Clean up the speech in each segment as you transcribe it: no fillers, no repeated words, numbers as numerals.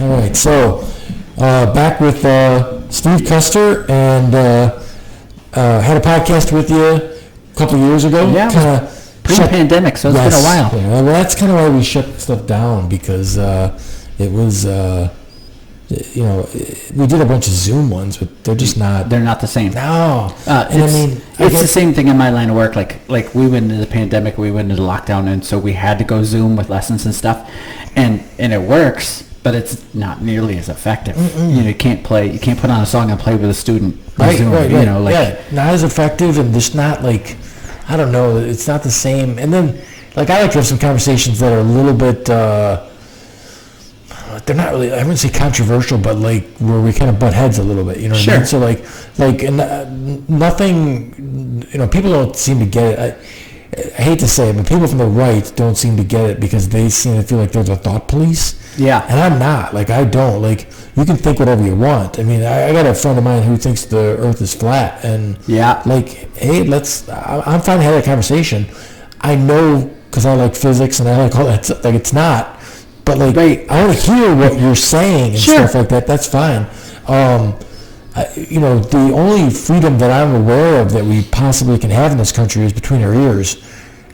All right. So back with Steev Custer, and had a podcast with you a couple of years ago. Yeah, pre-pandemic, so it's been a while. Yeah, well, that's kind of why we shut stuff down, because it was, we did a bunch of Zoom ones, but they're just not. They're not the same. No. It's the same thing in my line of work. Like we went into the pandemic, we went into lockdown, and so we had to go Zoom with lessons and stuff, and it works, but it's not nearly as effective. You can't put on a song and play with a student on Zoom. Right. Not as effective, and just not like, I don't know, it's not the same. And then, like, I like to have some conversations that are a little bit, they're not really, I wouldn't say controversial, but like where we kind of butt heads a little bit, you know what I mean? So nothing, people don't seem to get it. I hate to say it, but people from the right don't seem to get it because they seem to feel like they're the thought police. Yeah. And I'm not. Like, I don't. Like, you can think whatever you want. I mean, I got a friend of mine who thinks the earth is flat, and like, hey, I'm fine to have that conversation. I know, because I like physics and I like all that, like, it's not. But like, I want to hear what you're saying and stuff like that. That's fine. The only freedom that I'm aware of that we possibly can have in this country is between our ears.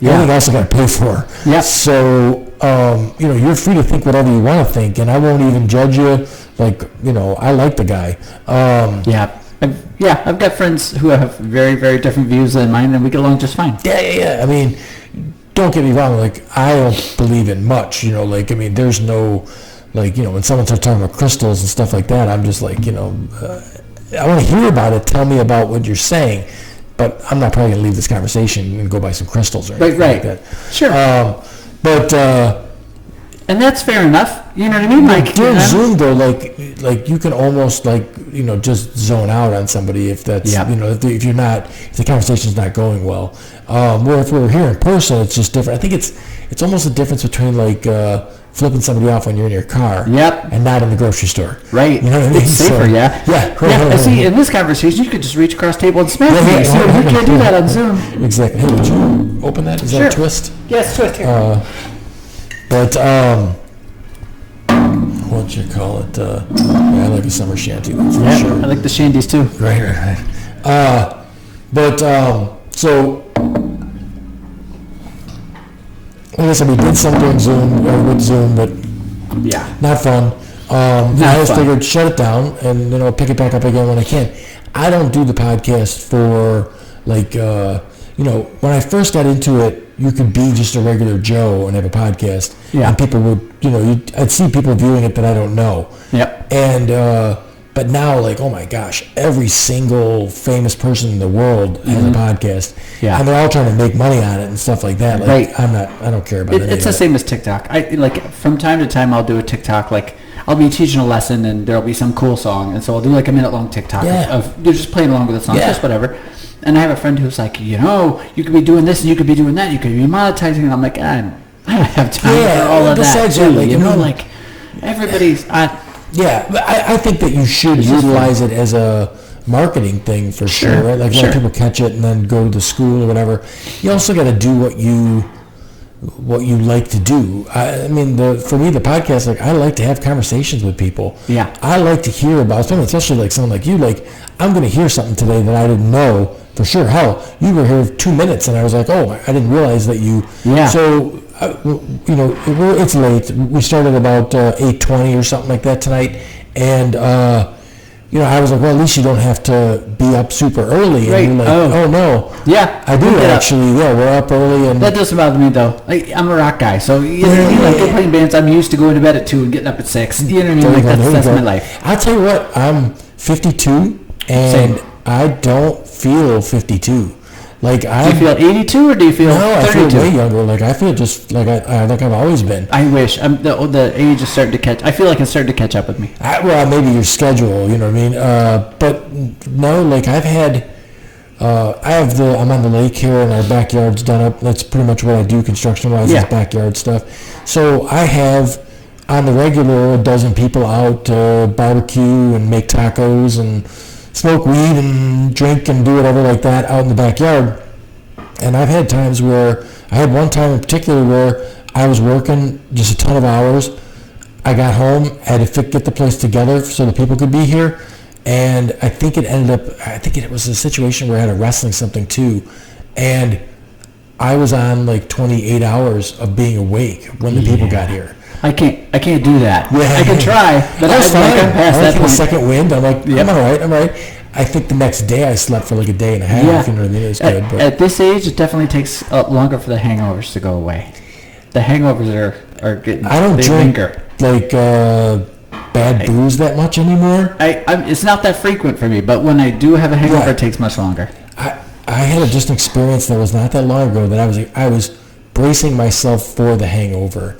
Everything else I got to pay for. Yeah. So, you're free to think whatever you want to think, and I won't even judge you. Like, I like the guy. I've got friends who have very, very different views than mine, and we get along just fine. Yeah. I mean, don't get me wrong. Like, I don't believe in much. There's no, when someone starts talking about crystals and stuff like that, I'm just like, I want to hear about it. Tell me about what you're saying. But I'm not probably going to leave this conversation and go buy some crystals or anything like that. Sure. And that's fair enough. You know what I mean? Like, during Zoom, though, like you can almost, just zone out on somebody if that's, if the conversation's not going well. Where if we're here in person, it's just different. I think it's almost a difference between, flipping somebody off when you're in your car and not in the grocery store. Right. You know what I mean? It's safer, See, in this conversation, you could just reach across the table and smash me. So you can't do that on Zoom. Exactly. Hey, would you open that? Is that a twist? Yes, twist here. What you call it? I like a summer shanty, that's for sure. I like the shanties too. Right. So, I guess we did some during Zoom, with Zoom, but not fun. I just figured shut it down and pick it back up again when I can. I don't do the podcast for when I first got into it, you could be just a regular Joe and have a podcast, and people would, I'd see people viewing it that I don't know. Yep. And but now, oh my gosh, every single famous person in the world has a podcast, and they're all trying to make money on it and stuff like that. I don't care about it. It's the same as TikTok. From time to time, I'll do a TikTok. I'll be teaching a lesson, and there'll be some cool song, and so I'll do a minute-long TikTok of you're just playing along with the song, just whatever. And I have a friend who's like, you could be doing this and you could be doing that. You could be monetizing. And I'm like, I don't have time for all of that. Everybody's. I think that you should utilize it as a marketing thing for sure, right? Like, a lot of people catch it and then go to the school or whatever. You also got to do what you like to do. For me, the podcast, I like to have conversations with people. Yeah. I like to hear about, especially someone like you, I'm going to hear something today that I didn't know for sure. Hell, you were here 2 minutes and I was like, oh, I didn't realize that you. Yeah. So, it's late. We started about 8:20 or something like that tonight. And, I was like, well, at least you don't have to be up super early. And you're like, oh no. Yeah. I do actually. Yeah, we're up early. And that doesn't bother me, though. I'm a rock guy. So, playing bands, I'm used to going to bed at 2 and getting up at 6. You know what I mean? That's my life. I'll tell you what, I'm 52, and I don't feel 52. Do you feel 82 or do you feel 32? No, I feel way younger. I feel just like I've always been. I wish. The age is starting to catch. I feel like it's starting to catch up with me. Maybe your schedule. You know what I mean? But no, I've had. I'm on the lake here, and our backyard's done up. That's pretty much what I do construction-wise. Is backyard stuff. So I have on the regular a dozen people out barbecue and make tacos and smoke weed and drink and do whatever like that out in the backyard. And I've had times where, I had one time in particular where I was working just a ton of hours. I I got home, I had to get the place together so the people could be here, and I think it was a situation where I had a wrestling something too, and I was on like 28 hours of being awake when the people got here. I can't do that. Yeah. I can try, but I'm past that point. Second wind, I'm like, I'm all right. I think the next day I slept for like a day and a half. Yeah. You know what I mean? It was good. But at this age, it definitely takes longer for the hangovers to go away. The hangovers are getting. I don't drink like bad booze that much anymore. It's not that frequent for me, but when I do have a hangover, it takes much longer. I had just an experience that was not that long ago that I was bracing myself for the hangover,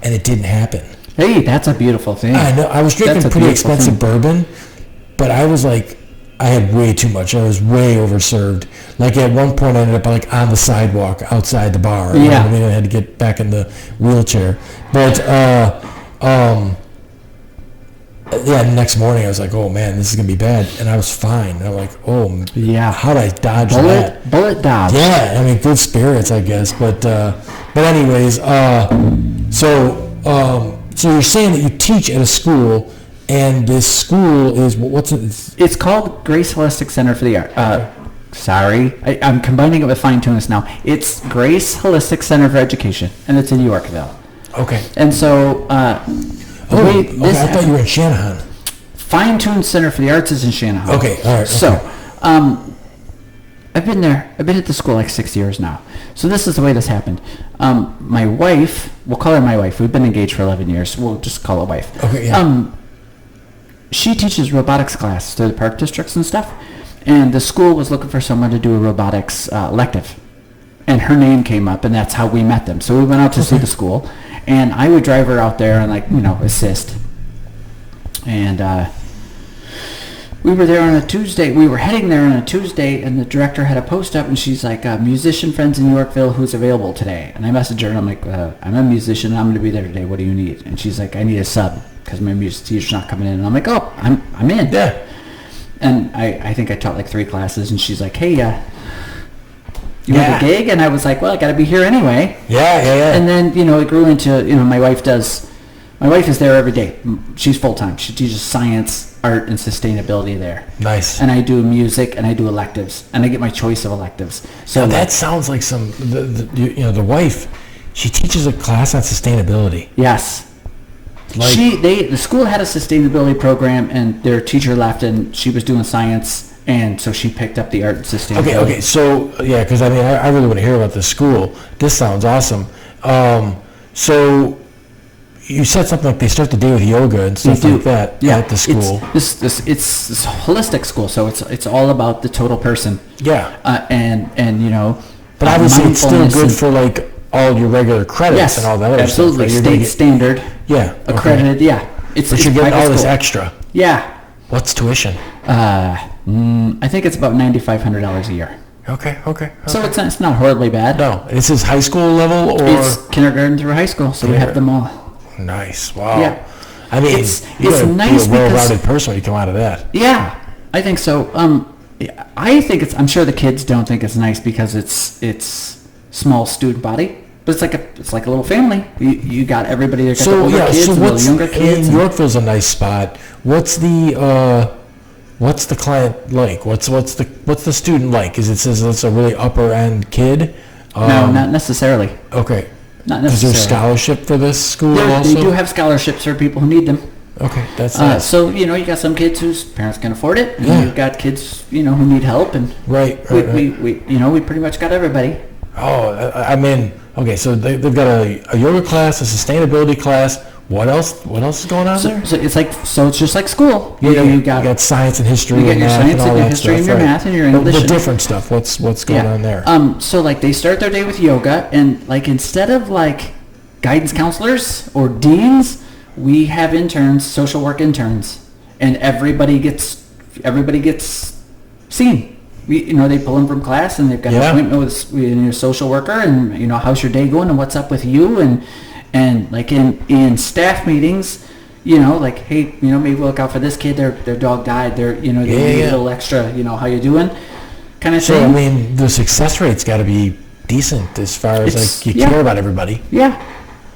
and it didn't happen. Hey, that's a beautiful thing. I know. I was drinking pretty expensive bourbon, but I was like, I had way too much. I was way overserved. Like at one point, I ended up like on the sidewalk outside the bar. Yeah. I mean, I had to get back in the wheelchair. But the next morning I was like, oh man, this is gonna be bad, and I was fine. And I'm like, oh yeah, how did I dodge that? Bullet dodge. Yeah, I mean, good spirits, I guess. But anyways, so you're saying that you teach at a school. And this school is, what's it? It's called Grace Holistic Center for the Art. I'm combining it with fine-tuners now. It's Grace Holistic Center for Education, and it's in Yorkville. Okay. And so, I thought you were in Shanahan. Fine-Tune Center for the Arts is in Shanahan. Okay, all right. Okay. So, I've been there. I've been at the school like 6 years now. So this is the way this happened. My wife, we'll call her my wife. We've been engaged for 11 years. We'll just call her wife. Okay, yeah. She teaches robotics class to the park districts and stuff, and the school was looking for someone to do a robotics elective, and her name came up, and that's how we met them. So we went out to see the school, and I would drive her out there and assist. And we were there on a Tuesday. We were heading there on a Tuesday, and the director had a post up, and she's like, musician friends in Yorkville, who's available today? And I messaged her, and I'm like, I'm a musician, I'm going to be there today. What do you need? And she's like, I need a sub, because my music teacher's not coming in. And I'm like, oh, I'm in. Yeah. And I think I taught like 3 classes, and she's like, hey, you want a gig? And I was like, well, I got to be here anyway. Yeah. And then, it grew into, my wife is there every day. She's full-time. She teaches science, art, and sustainability there. Nice. And I do music, and I do electives, and I get my choice of electives. So that sounds like the wife, she teaches a class on sustainability. Yes. The school had a sustainability program, and their teacher left, and she was doing science, and so she picked up the art and sustainability. Okay. So because I really want to hear about this school. This sounds awesome. So you said something like they start the day with yoga and stuff like that at the school. It's this holistic school, so it's all about the total person. Yeah. But obviously it's still good for like all your regular credits and all that other stuff. Absolutely. State standard. Yeah. Accredited. Okay. Yeah. But you're getting all this extra. Yeah. What's tuition? I think it's about $9,500 a year. Okay. So it's not horribly bad. No. This is high school level or? It's kindergarten through high school, so we have them all. Nice. Wow. Yeah. I mean, it's nice be a well-rounded person when you come out of that. Yeah, I think so. I'm sure the kids don't think it's nice because it's small student body. But it's like a little family. You got everybody there. Got the older kids and the younger kids. Yorkville's a nice spot. What's the client like? What's the student like? Is it's a really upper end kid? No, not necessarily. Okay. Not necessarily. Is there scholarship for this school also? They do have scholarships for people who need them. Okay, that's nice. So you got some kids whose parents can afford it, and you've got kids who need help, and right. We pretty much got everybody. Oh, I mean, okay, so they've got a yoga class, a sustainability class. What else is going on there? So it's just like school. You got science and history. You got your science and your history and your math and your English. The different stuff. What's going on there? So like they start their day with yoga, and like instead of like guidance counselors or deans, we have interns, social work interns, and everybody gets seen. They pull them from class, and they've got an appointment with your social worker, and how's your day going, and what's up with you, and like in staff meetings, like hey, maybe we'll look out for this kid. Their dog died. They need a little extra. How you doing? Kind of thing. So I mean, the success rate's got to be decent as far as like you care about everybody. Yeah.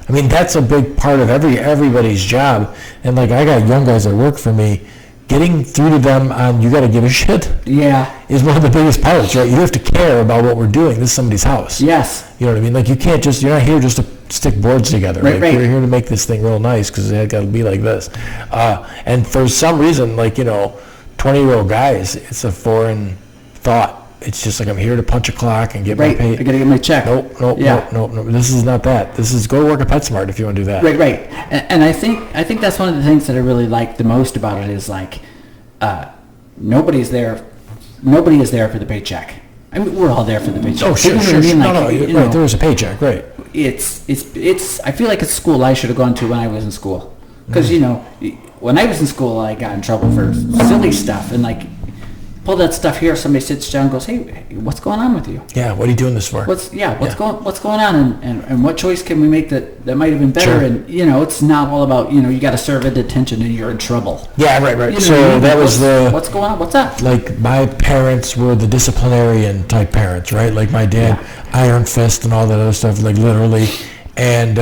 I mean, that's a big part of everybody's job. And like, I got young guys that work for me. Getting through to them on you got to give a shit is one of the biggest parts, right? You have to care about what we're doing. This is somebody's house. Yes. You know what I mean? Like, you're not here just to stick boards together. Right. You're here to make this thing real nice because it got to be like this. And for some reason, like, 20-year-old guys, it's a foreign thought. It's just like, I'm here to punch a clock and get my pay. I got to get my check. Nope. This is not that. This is go work at PetSmart if you want to do that. Right. And I think that's one of the things that I really like the most about it is like, nobody is there for the paycheck. I mean, we're all there for the paycheck. Oh, sure. I mean? Like, right, there was a paycheck, right. It's I feel like it's school I should have gone to when I was in school. Because, when I was in school, I got in trouble for silly stuff. And, like, pull that stuff here, somebody sits down and goes, hey, what's going on with you? Yeah, what are you doing this for? What's going on? And what choice can we make that might have been better? Sure. And, it's not all about, you got to serve it attention and you're in trouble. Yeah, right. So that was what's going on? What's that? Like, my parents were the disciplinarian type parents, right? Like, my dad, iron fist and all that other stuff, like, literally. And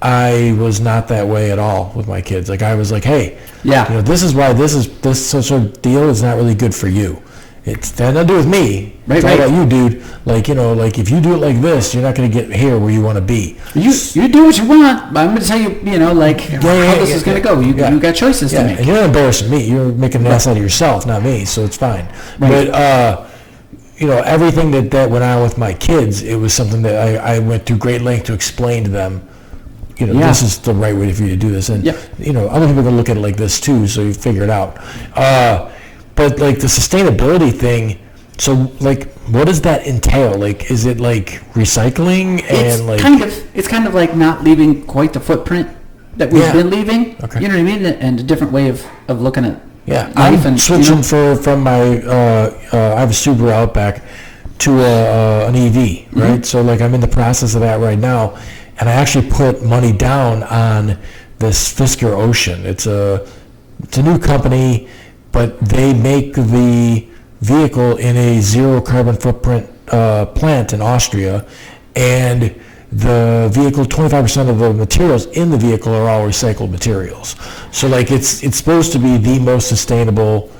I was not that way at all with my kids. Like, I was like, hey, this is why this sort of deal is not really good for you. It's got nothing to do with me. It's all about you, dude. Like, like, if you do it like this, you're not going to get here where you want to be. You do what you want, but I'm going to tell you, how this is going to go. You got choices to make. And you're not embarrassing me. You're making an ass out of yourself, not me, so it's fine. Right. But, everything that went on with my kids, it was something that I went through great length to explain to them. This is the right way for you to do this. And, other people are going to look at it like this too, so you figure it out. But, like, the sustainability thing, so, like, what does that entail? Like, is it, like, recycling? It's kind of like not leaving quite the footprint that we've been leaving. Okay. You know what I mean? And a different way of looking at life. I'm switching from my, I have a Subaru Outback to an EV, right? So, like, I'm in the process of that right now. And I actually put money down on this Fisker Ocean. It's a new company, but they make the vehicle in a zero carbon footprint plant in Austria, and the vehicle, 25% of the materials in the vehicle are all recycled materials. So, like, it's supposed to be the most sustainable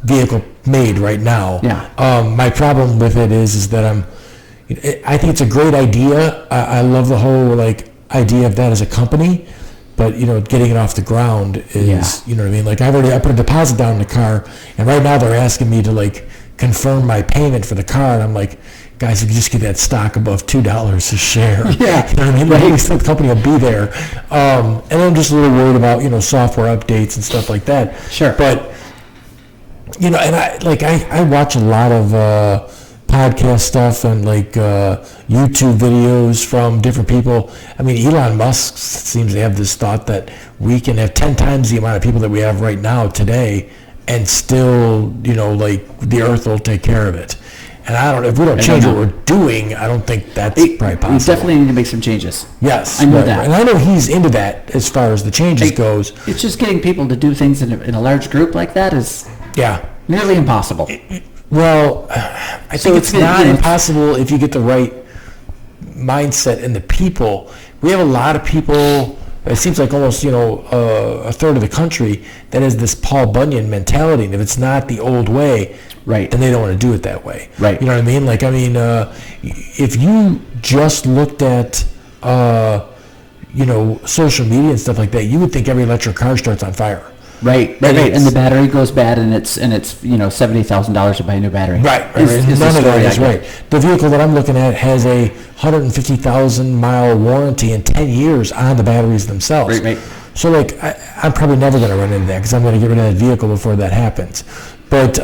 vehicle made right now. My problem with it is that I think it's a great idea. I love the whole, like, idea of that as a company, but, getting it off the ground is, you know what I mean? Like, I put a deposit down in the car, and right now they're asking me to, like, confirm my payment for the car, and I'm like, guys, if you just get that stock above $2 a share, you know what I mean? Like, at least the company will be there. And I'm just a little worried about, software updates and stuff like that. Sure. But, and I watch a lot of podcast stuff and, like, YouTube videos from different people. I mean, Elon Musk seems to have this thought that we can have 10 times the amount of people that we have right now today, and still, like, the Earth will take care of it. And I don't know, if we don't change what we're doing, I don't think that's probably possible. We definitely need to make some changes. Yes. I know that. And I know he's into that as far as the changes goes. It's just getting people to do things in a large group like that is nearly impossible. Well, I think it's not impossible if you get the right mindset in the people. We have a lot of people, it seems like almost, a third of the country that has this Paul Bunyan mentality. And if it's not the old way, then they don't want to do it that way. Right. You know what I mean? Like, if you just looked at, social media and stuff like that, you would think every electric car starts on fire. Right. And the battery goes bad, and it's $70,000 to buy a new battery. Right. None of that is right. The vehicle that I'm looking at has a 150,000 mile warranty and 10 years on the batteries themselves. Right. So, like, I'm probably never going to run into that because I'm going to get rid of that vehicle before that happens. But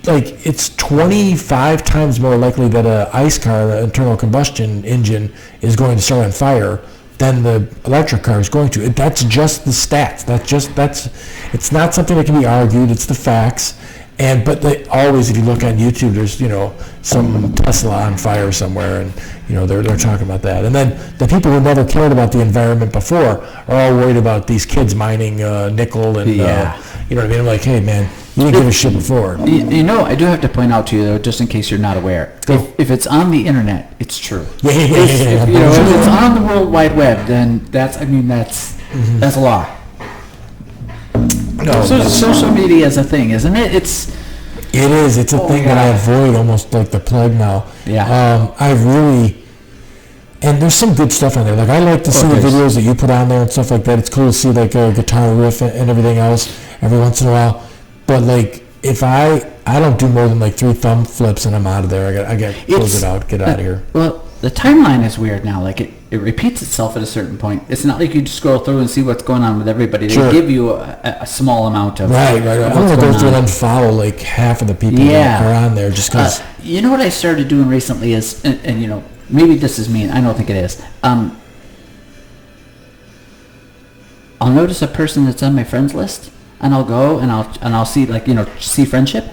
like, it's 25 times more likely that an ICE car, an internal combustion engine, is going to start on fire than the electric car is going to. That's just the stats. It's not something that can be argued. It's the facts. But always, if you look on YouTube, there's some Tesla on fire somewhere, and they're talking about that. And then the people who never cared about the environment before are all worried about these kids mining nickel and you know what I mean. I'm like, hey man, You didn't give a shit before. You know, I do have to point out to you, though, just in case you're not aware. If it's on the internet, it's true. Yeah. If it's on the World Wide Web, then that's a law. No, social media is a thing, isn't it? It is. It's a thing that I avoid almost like the plague now. Yeah. And there's some good stuff on there. Like I like to see the videos that you put on there and stuff like that. It's cool to see like a guitar riff and everything else every once in a while. But like if I don't do more than like 3 thumb flips and I'm out of there. I got close it out, get out of here. Well, the timeline is weird now. Like it repeats itself at a certain point. It's not like you just scroll through and see what's going on with everybody. They give you a small amount of right. I'm gonna go through and unfollow like half of the people that are on there just because. You know what I started doing recently is, and you know, maybe this is mean. I don't think it is. I'll notice a person that's on my friends list, and I'll go and I'll see see friendship.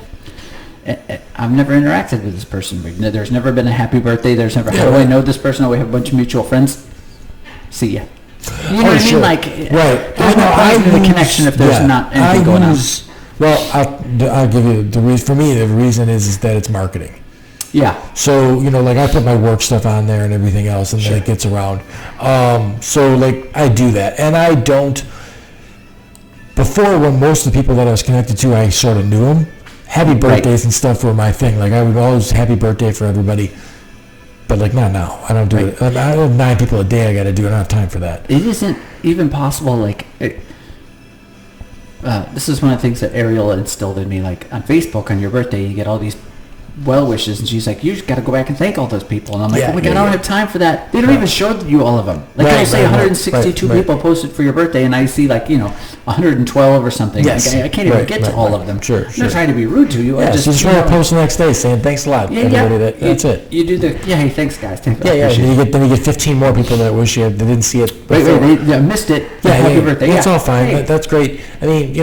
I've never interacted with this person. There's never been a happy birthday. There's never, how do I know this person? Oh, we have a bunch of mutual friends. See ya. You know what I mean? Like, right. There's no point in the connection if there's not anything going on. Well, I'll give you the reason. For me, the reason is that it's marketing. Yeah. So, like I put my work stuff on there and everything else, and then it gets around. So, like, I do that. And I don't, before, when most of the people that I was connected to, I sort of knew them. Happy birthdays and stuff were my thing. Like, I would always happy birthday for everybody. But, like, not now. I don't do it. I have 9 people a day I got to do. I don't have time for that. It isn't even possible, like... this is one of the things that Ariel instilled in me. Like, on Facebook, on your birthday, you get all these well wishes, and she's like, you just got to go back and thank all those people. And I'm like, oh my God, I don't have time for that. They don't even show you all of them. Like, they'll say 162 people posted for your birthday, and I see, like, 112 or something. Yes. Like, I can't even get to all of them. Sure. I'm not trying to be rude to you. Yeah, I just want to post the next day saying thanks a lot. That's it. You do the, hey, thanks, guys. Thanks. Then you get 15 more people that wish they didn't see it before. They missed it. Happy birthday. That's all fine. Hey. That's great. I mean,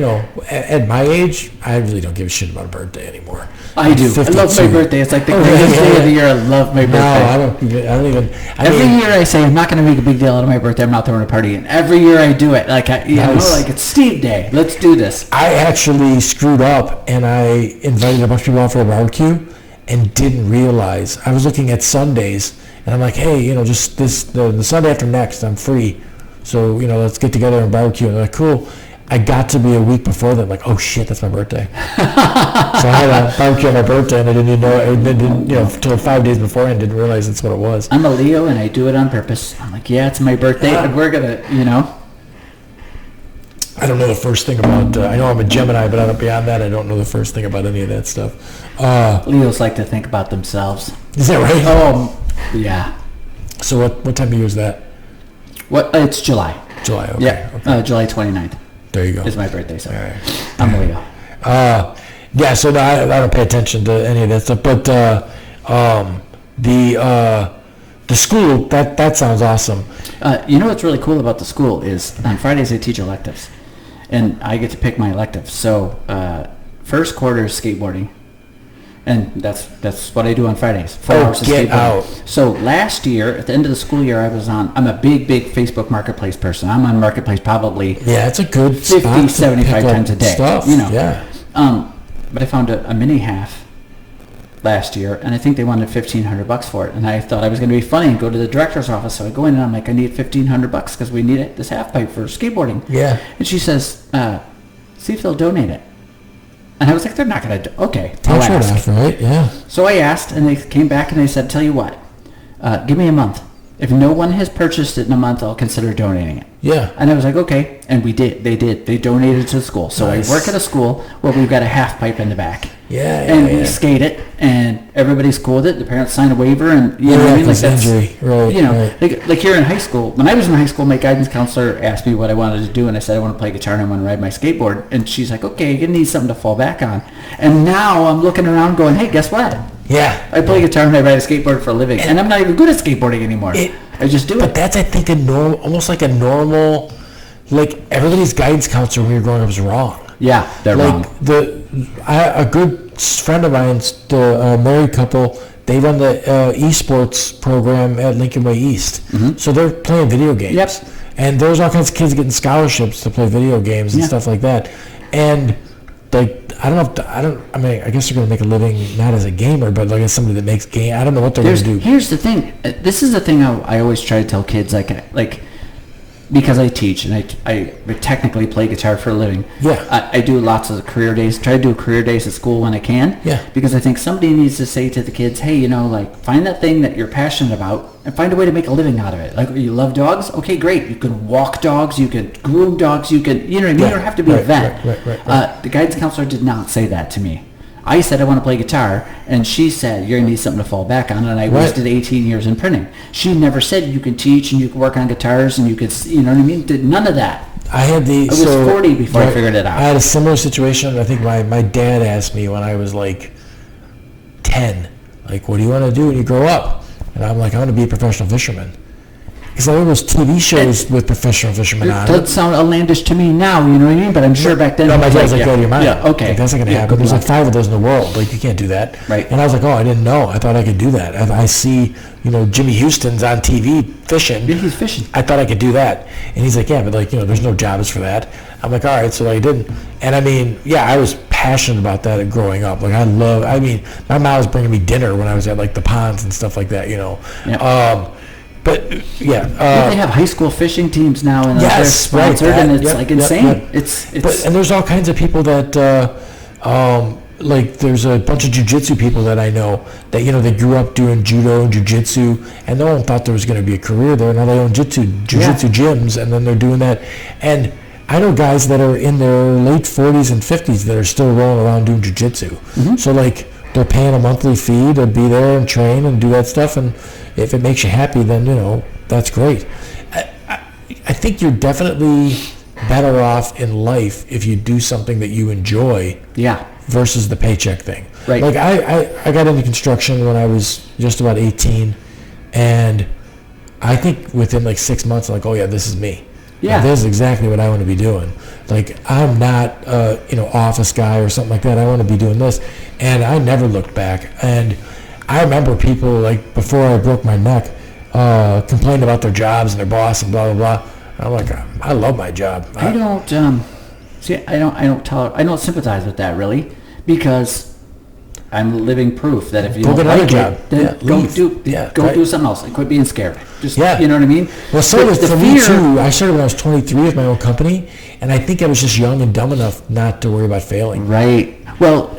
at my age, I really don't give a shit about a birthday anymore. I do. 52. I love my birthday. It's like the greatest day of the year. I love my birthday. No, I don't even. Every year I say I'm not going to make a big deal out of my birthday. I'm not throwing a party. And every year I do it. Like, like it's Steve Day. Let's do this. I actually screwed up and I invited a bunch of people out for a barbecue and didn't realize. I was looking at Sundays and I'm like, hey, just the Sunday after next, I'm free. So, let's get together and barbecue. And they're like, cool. I got to be a week before that, like, oh shit, that's my birthday. So I had a barbecue on my birthday, and I didn't even know it. Until 5 days before, and didn't realize that's what it was. I'm a Leo, and I do it on purpose. I'm like, yeah, it's my birthday, and we're gonna, I don't know the first thing about. I know I'm a Gemini, but beyond that, I don't know the first thing about any of that stuff. Leos like to think about themselves. Is that right? Yeah. So what time of year is that? It's July. July. Okay. Yeah. Okay. July 29th. There you go. It's my birthday, so right. I'm a Leo. Yeah, so I don't pay attention to any of that stuff, but the school, that sounds awesome. What's really cool about the school is on Fridays I teach electives, and I get to pick my elective. So first quarter is skateboarding, and that's what I do on Fridays. 4 hours of skateboarding. Out. So last year, at the end of the school year, I'm a big Facebook Marketplace person. I'm on Marketplace probably it's a good 50, 75 times a day. Stuff. Yeah. But I found a mini half last year, and I think they wanted $1,500 for it. And I thought I was going to be funny and go to the director's office. So I go in and I'm like, I need $1,500 because we need this half pipe for skateboarding. Yeah. And she says, see if they'll donate it. And I was like, they're not going to. Okay, I'll ask. Right? Yeah. So I asked, and they came back and they said, tell you what, give me a month. If no one has purchased it in a month, I'll consider donating it. Yeah. And I was like, okay. And we did. They did. They donated to the school. So nice. I work at a school where we've got a half pipe in the back. Yeah. We skate it, and everybody's cool with it. The parents sign a waiver, and you know what I mean? Like that's injury. Right. Like here in high school. When I was in high school, my guidance counselor asked me what I wanted to do, and I said I want to play guitar and I want to ride my skateboard. And she's like, okay, you need something to fall back on. And now I'm looking around going, hey, guess what? Yeah. I play guitar and I ride a skateboard for a living, and I'm not even good at skateboarding anymore. I just do it. But that's, I think, almost like a normal, like everybody's guidance counselor when you're growing up was wrong. Yeah, they're wrong. A good friend of mine's, a married couple, they run the esports program at Lincoln Way East. Mm-hmm. So they're playing video games. Yep. And there's all kinds of kids getting scholarships to play video games and stuff like that. And like I don't know. I mean, I guess they're going to make a living not as a gamer, but like as somebody that makes game. I don't know what they're going to do. Here's the thing. This is the thing I always try to tell kids, like because I teach and I technically play guitar for a living. Yeah. I do lots of career days. Try to do career days at school when I can. Yeah. Because I think somebody needs to say to the kids, hey, like find that thing that you're passionate about and find a way to make a living out of it. Like you love dogs? Okay, great. You can walk dogs. You can groom dogs. You can, you know what I mean? You don't have to be a vet. Right. The guidance counselor did not say that to me. I said I want to play guitar, and she said you're going to need something to fall back on, and I wasted 18 years in printing. She never said you can teach and you can work on guitars and you could, you know what I mean? Did none of that. I was 40 before I figured it out. I had a similar situation. I think my dad asked me when I was like 10, like, what do you want to do when you grow up? And I'm like, I want to be a professional fisherman. Because there was TV shows with professional fishermen on it. That does sound outlandish to me now, you know what I mean? But I'm sure back then... No, my dad's like, go to your mind. Yeah, okay. Like, that's not going to happen. There's like 5 of those in the world. Like, you can't do that. Right. And I was like, oh, I didn't know. I thought I could do that. I see, Jimmy Houston's on TV fishing. Yeah, he's fishing. I thought I could do that. And he's like, yeah, but like, there's no jobs for that. I'm like, all right, so I didn't. And I mean, yeah, I was passionate about that growing up. Like, my mom was bringing me dinner when I was at like the ponds and stuff like that, Yeah. But yeah, they have high school fishing teams now, and they're sponsored, and it's like insane. It's and there's all kinds of people that like there's a bunch of jiu-jitsu people that I know that they grew up doing judo and jiu-jitsu, and no one thought there was going to be a career there. Now they own jiu-jitsu gyms, and then they're doing that. And I know guys that are in their late 40s and 50s that are still rolling around doing jiu-jitsu. Mm-hmm. So like they're paying a monthly fee to be there and train and do that stuff, and if it makes you happy, then that's great. I think you're definitely better off in life if you do something that you enjoy. Yeah. Versus the paycheck thing. Right. Like I got into construction when I was just about 18, and I think within like 6 months, I'm like, oh yeah, this is me. Yeah. Like, this is exactly what I want to be doing. Like I'm not office guy or something like that. I want to be doing this, and I never looked back. And I remember people, like, before I broke my neck, complained about their jobs and their boss and blah, blah, blah. I'm like, I love my job. I don't sympathize with that, really, because I'm living proof that if you don't like it, then go do something else and quit being scared. Just, you know what I mean? Well, so for me, too, I started when I was 23 with my own company, and I think I was just young and dumb enough not to worry about failing. Right. Well,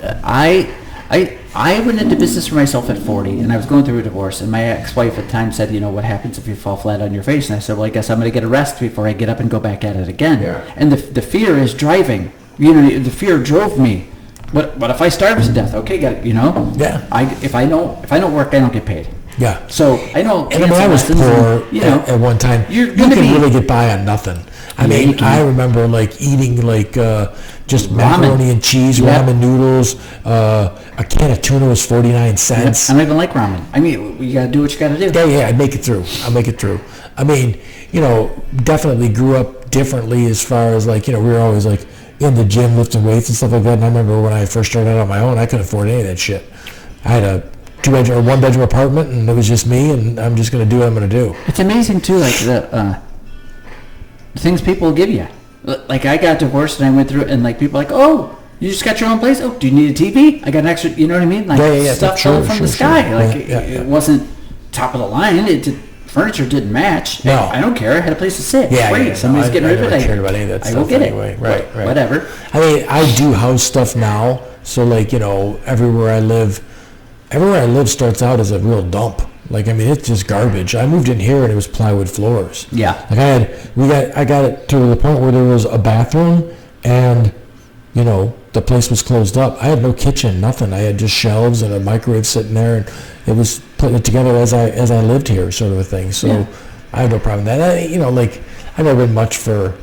I went into business for myself at 40, and I was going through a divorce, and my ex-wife at the time said, what happens if you fall flat on your face? And I said, well, I guess I'm going to get a rest before I get up and go back at it again. Yeah. And the fear is driving. The fear drove me. What if I starve to death? Okay, Yeah. If I don't work, I don't get paid. Yeah. So I know. And I was poor at one time. You can really get by on nothing. I remember like eating like just macaroni and cheese, ramen noodles. A can of tuna was 49 cents. I don't even like ramen. You got to do what you got to do. Yeah, I'd make it through. Definitely grew up differently as far as like, we were always like in the gym lifting weights and stuff like that. And I remember when I first started out on my own, I couldn't afford any of that shit. I had a 2-bedroom or 1-bedroom apartment, and it was just me, and I'm just going to do what I'm going to do. It's amazing too, like the things people give you. Like I got divorced and I went through it, and like people are like, oh, you just got your own place? Oh, do you need a TV? I got an extra, you know what I mean? Like stuff fell from the sky. Like it wasn't top of the line. Furniture didn't match. No. I don't care. I had a place to sit. Yeah, great. Somebody's getting rid of it. I cared about any of that I stuff go get anyway. it. Right. Whatever. I do house stuff now, so like everywhere I live starts out as a real dump. Like it's just garbage. I moved in here and it was plywood floors. Yeah. Like I got it to the point where there was a bathroom and the place was closed up. I had no kitchen, nothing. I had just shelves and a microwave sitting there, and it was putting it together as I lived here, sort of a thing. So I have no problem with that. Like I've never been much for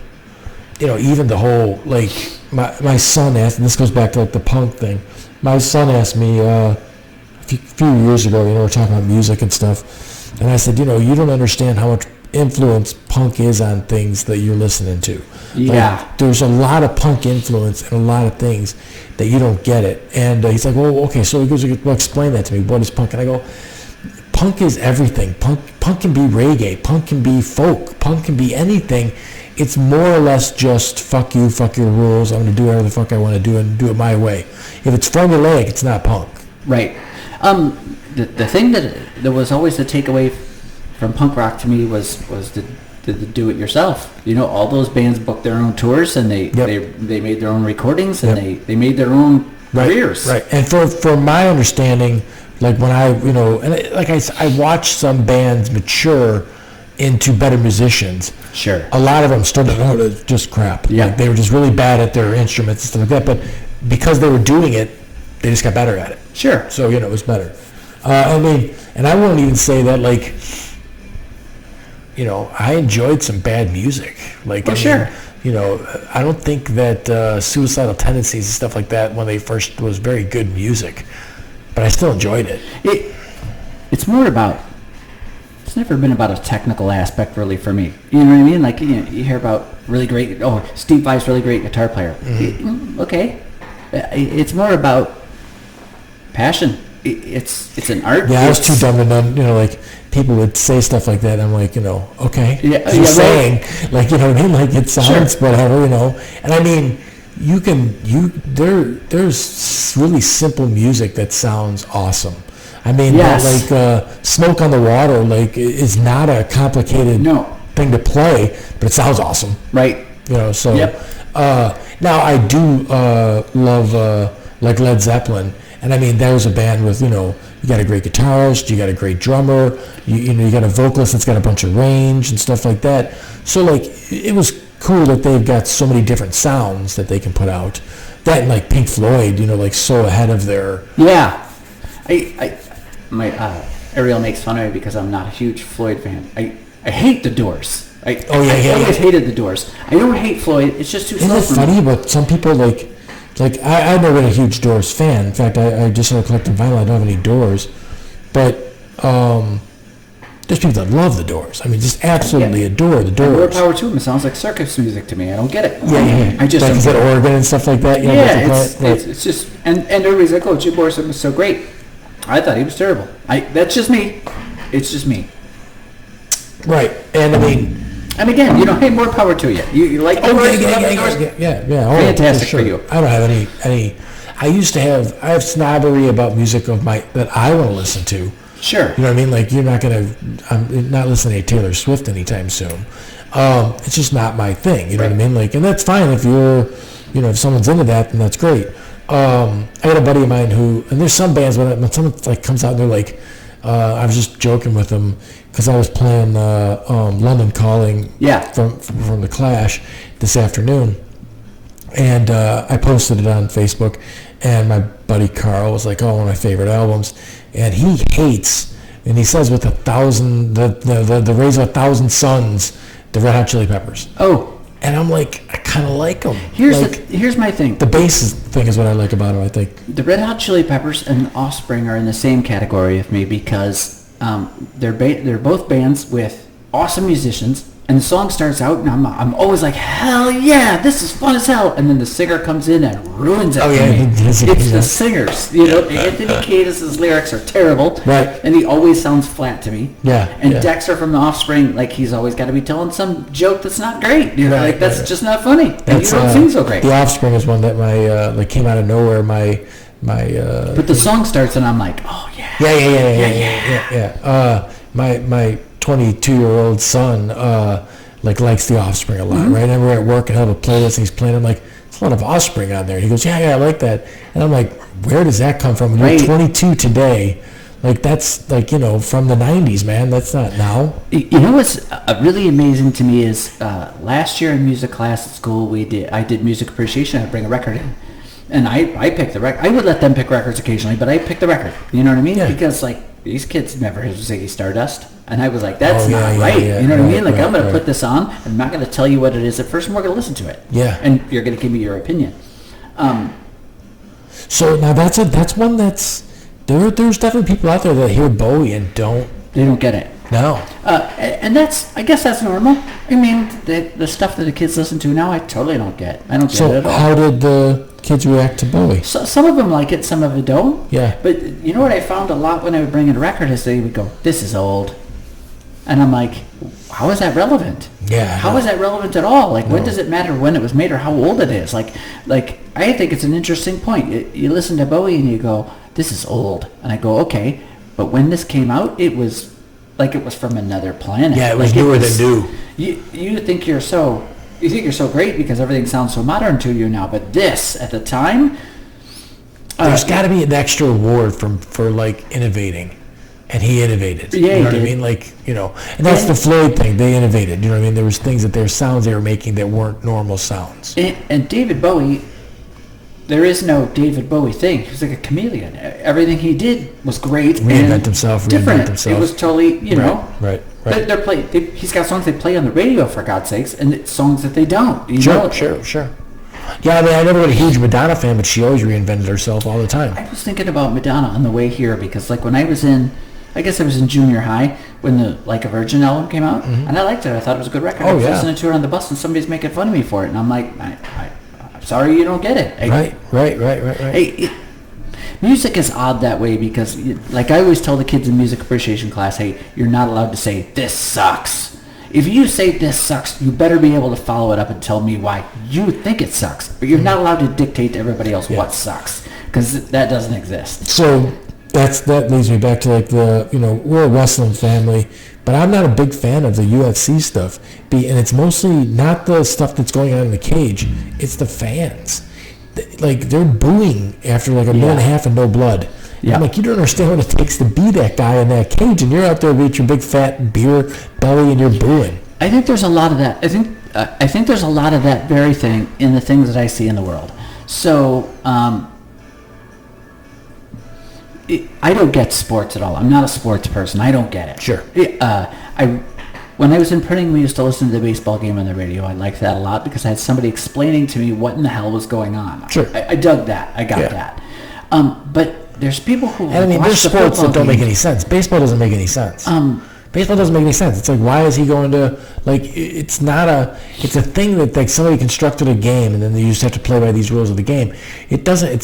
even the whole like my son asked, and this goes back to like the punk thing. My son asked me a few years ago, we're talking about music and stuff, and I said, you don't understand how much influence punk is on things that you're listening to. Yeah. Like, there's a lot of punk influence and a lot of things that you don't get it. And he's like, well, okay, so he goes, well, explain that to me. What is punk? And I go, punk is everything. Punk can be reggae. Punk can be folk. Punk can be anything. it's more or less just fuck you, fuck your rules. I'm going to do whatever the fuck I want to do and do it my way. If it's formulaic, it's not punk. Right. The thing that was always the takeaway from punk rock to me was the do it yourself. You know, all those bands booked their own tours, and they made their own recordings, and they made their own careers. Right. And for my understanding, like when I watched some bands mature into better musicians. Sure. A lot of them started out as just crap. Yeah. Like they were just really bad at their instruments and stuff like that. But because they were doing it, they just got better at it. Sure. So, it was better. I mean, and I won't even say that, like, I enjoyed some bad music. Like, sure. I don't think that Suicidal Tendencies and stuff like that when they first was very good music. But I still enjoyed it. It's more about... It's never been about a technical aspect, really, for me. You know what I mean? Like, you hear about really great... Oh, Steve Vai's really great guitar player. Mm-hmm. Okay. It's more about passion. It's an art. Yeah, I was too dumb to know, like, people would say stuff like that, and I'm like, okay. Yeah, just saying. Right. Like, you know what I mean? Like, it sounds whatever, And I mean, there's really simple music that sounds awesome. I mean, like Smoke on the Water, like, is not a complicated thing to play, but it sounds awesome. Right. So. Yep. Now I do love like Led Zeppelin, and I mean, there's a band with you got a great guitarist, you got a great drummer, you got a vocalist that's got a bunch of range and stuff like that. So like, it was cool that they've got so many different sounds that they can put out. That and like Pink Floyd, like so ahead of their. Yeah. Ariel makes fun of me because I'm not a huge Floyd fan. I hate the Doors. I always hated the Doors. I don't hate Floyd. It's just too slow. Isn't it funny? But some people like I've never been a huge Doors fan. In fact, I just started collecting vinyl. I don't have any Doors, but there's people that love the Doors. I mean, just absolutely adore the Doors. More power to them. It sounds like circus music to me. I don't get it. Yeah. I just like, is it organ and stuff like that? It's just and everybody's like, oh, Jim Morrison was so great. I thought he was terrible. That's just me. It's just me. Right, and I mean. And again, hey, more power to you. You like the Doors? Yeah. Oh, fantastic for you. I don't have any. I have snobbery about music that I want to listen to. Sure. You know what I mean? Like I'm not listening to Taylor Swift anytime soon. It's just not my thing. You know what I mean? Like, and that's fine if you're, if someone's into that, then that's great. I got a buddy of mine and there's some bands when someone like comes out and they're like, I was just joking with them because I was playing London Calling from the Clash this afternoon, and I posted it on Facebook, and my buddy Carl was like, one of my favorite albums, and he hates, and he says with the Raise of 1,000 Suns, the Red Hot Chili Peppers. Oh. And I'm like, I kind of like them. Here's my thing. The bass thing is what I like about them, I think. The Red Hot Chili Peppers and Offspring are in the same category with me because they're both bands with awesome musicians, and the song starts out, and I'm always like, hell yeah, this is fun as hell, and then the singer comes in and ruins it for me. It's the singers. Anthony Kiedis' lyrics are terrible, right? And he always sounds flat to me. Yeah. And Dexter from the Offspring, like he's always got to be telling some joke that's not great. That's just not funny. And you don't sing so great. The Offspring is one that my came out of nowhere. But the song starts, and I'm like, oh yeah. Yeah. My 22-year-old son likes the Offspring a lot, mm-hmm. right? And we're at work and I have a playlist and he's playing. I'm like, there's a lot of Offspring on there. He goes, yeah, I like that. And I'm like, where does that come from? When you're 22 today, like that's like, from the 90s, man. That's not now. What's really amazing to me is last year in music class at school, I did music appreciation. I'd bring a record in. And I picked the record. I would let them pick records occasionally, but I picked the record. You know what I mean? Yeah. Because these kids never heard Ziggy Stardust, and I was like, that's not right. Yeah. You know what I mean? Like, I'm going to put this on, and I'm not going to tell you what it is at first, and we're going to listen to it. Yeah. And you're going to give me your opinion. So now that's one that's there's definitely people out there that hear Bowie and they don't get it. No. And I guess that's normal. I mean, the stuff that the kids listen to now, I totally don't get. I don't get it at all. So how did the kids react to Bowie? So, some of them like it, some of them don't. Yeah. But you know what I found a lot when I would bring in a record is they would go, this is old. And I'm like, how is that relevant? Yeah. How is that relevant at all? Like, when does it matter when it was made or how old it is? Like I think it's an interesting point. You listen to Bowie and you go, this is old. And I go, okay. But when this came out, it was like it was from another planet. Yeah, it was newer than new. You think you're so great because everything sounds so modern to you now. But this, at the time... There's got to be an extra award for like innovating. And he innovated. Yeah, you know what I mean? Like, and that's the Floyd thing. They innovated. You know what I mean? There was things that their sounds they were making that weren't normal sounds. And David Bowie, there is no David Bowie thing. He was like a chameleon. Everything he did was great. Reinvent himself. It was totally, Right. He's got songs they play on the radio, for God's sakes, and it's songs that they don't. Sure. Yeah, I mean, I never was a huge Madonna fan, but she always reinvented herself all the time. I was thinking about Madonna on the way here because, like, when I guess I was in junior high when the Like a Virgin album came out, and I liked it. I thought it was a good record. I was listening to it on the bus, and somebody's making fun of me for it, and I'm like, I'm sorry you don't get it. Right. Hey, music is odd that way because, like I always tell the kids in music appreciation class, hey, you're not allowed to say, this sucks. If you say this sucks, you better be able to follow it up and tell me why you think it sucks. But you're not allowed to dictate to everybody else what sucks, because that doesn't exist. So that leads me back to like we're a wrestling family, but I'm not a big fan of the UFC stuff. And it's mostly not the stuff that's going on in the cage. It's the fans. Like, they're booing after like a minute and a half and no blood. Yeah. I'm like, you don't understand what it takes to be that guy in that cage, and you're out there with your big fat beer belly and you're booing. I think there's a lot of that. I think there's a lot of that very thing in the things that I see in the world. So I don't get sports at all. I'm not a sports person. I don't get it. Sure. When I was in printing, we used to listen to the baseball game on the radio. I liked that a lot because I had somebody explaining to me what in the hell was going on. Sure. I dug that. I got that. But there's people who there's sports that don't make any sense. Baseball doesn't make any sense. Baseball doesn't make any sense. It's like, why is he going to, like, it's a thing that, like, somebody constructed a game and then you just have to play by these rules of the game. Baseball's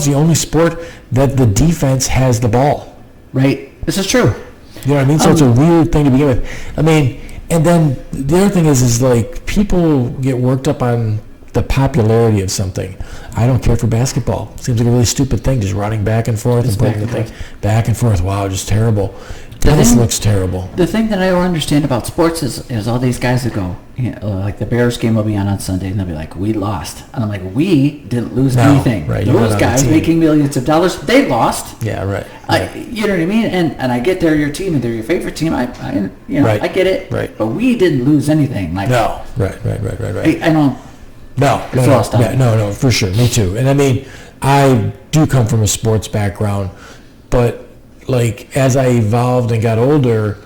the only sport that the defense has the ball. Right. This is true. You know what I mean? So it's a weird thing to begin with. I mean, and then the other thing is like, people get worked up on the popularity of something. I don't care for basketball. Seems like a really stupid thing, just running back and forth and putting the thing back and forth. Wow, just terrible. Tennis looks terrible. The thing that I don't understand about sports is all these guys that go, like the Bears game will be on Sunday, and they'll be like, we lost. And I'm like, we didn't lose anything. Right, those guys making millions of dollars, they lost. Yeah, right. You know what I mean? And I get they're your team and they're your favorite team. I get it. Right. But we didn't lose anything. Like, no. Right. I don't. No, for sure. Me too. And I mean, I do come from a sports background, but like, as I evolved and got older,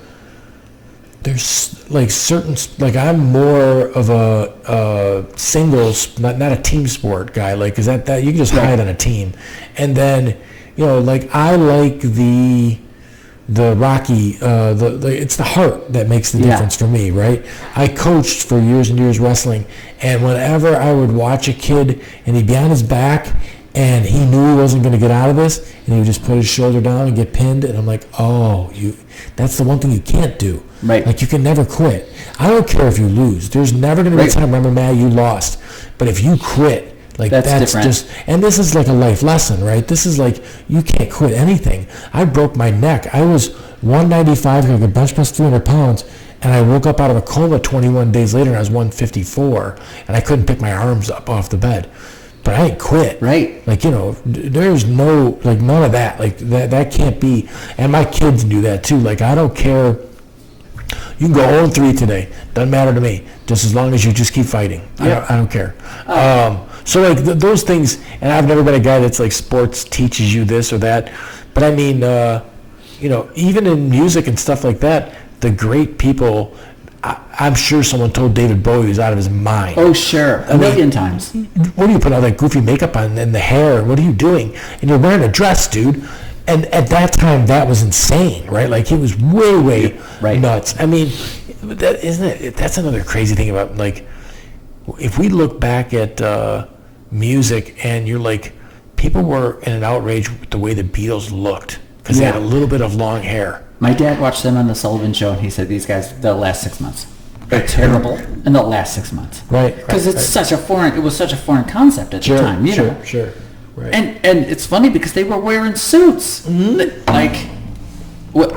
there's like certain, like, I'm more of a singles, not a team sport guy. Like, is that you can just hide on a team. And then, like, I like the Rocky, it's the heart that makes the difference for me, right? I coached for years and years wrestling, and whenever I would watch a kid and he'd be on his back and he knew he wasn't going to get out of this, and he would just put his shoulder down and get pinned, and I'm like, that's the one thing you can't do. Right. Like, you can never quit. I don't care if you lose. There's never going to be a time, remember, Matt, you lost. But if you quit, like, that's just, and this is like a life lesson, right? This is like, you can't quit anything. I broke my neck. I was 195, I could bench press 300 pounds, and I woke up out of a coma 21 days later, and I was 154, and I couldn't pick my arms up off the bed. But I ain't quit. Right. Like, there's no, like, none of that. Like, that can't be. And my kids knew that, too. Like, I don't care. You can go 0-3 today. Doesn't matter to me. Just as long as you just keep fighting. I don't care. So, like, those things, and I've never been a guy that's, like, sports teaches you this or that. But, I mean, even in music and stuff like that, the great people, I'm sure someone told David Bowie he was out of his mind. Oh, sure. A million times. What do you put all that goofy makeup on and the hair? What are you doing? And you're wearing a dress, dude. And at that time, that was insane, right? Like, he was way nuts. I mean, that's another crazy thing about, like, if we look back at music and you're like, people were in an outrage with the way the Beatles looked. because they had a little bit of long hair. My dad watched them on the Sullivan Show, and he said these guys, they'll last 6 months. They're terrible, and they'll last 6 months. Right. Because it was such a foreign concept at the time. Sure. Right. And it's funny because they were wearing suits. Like...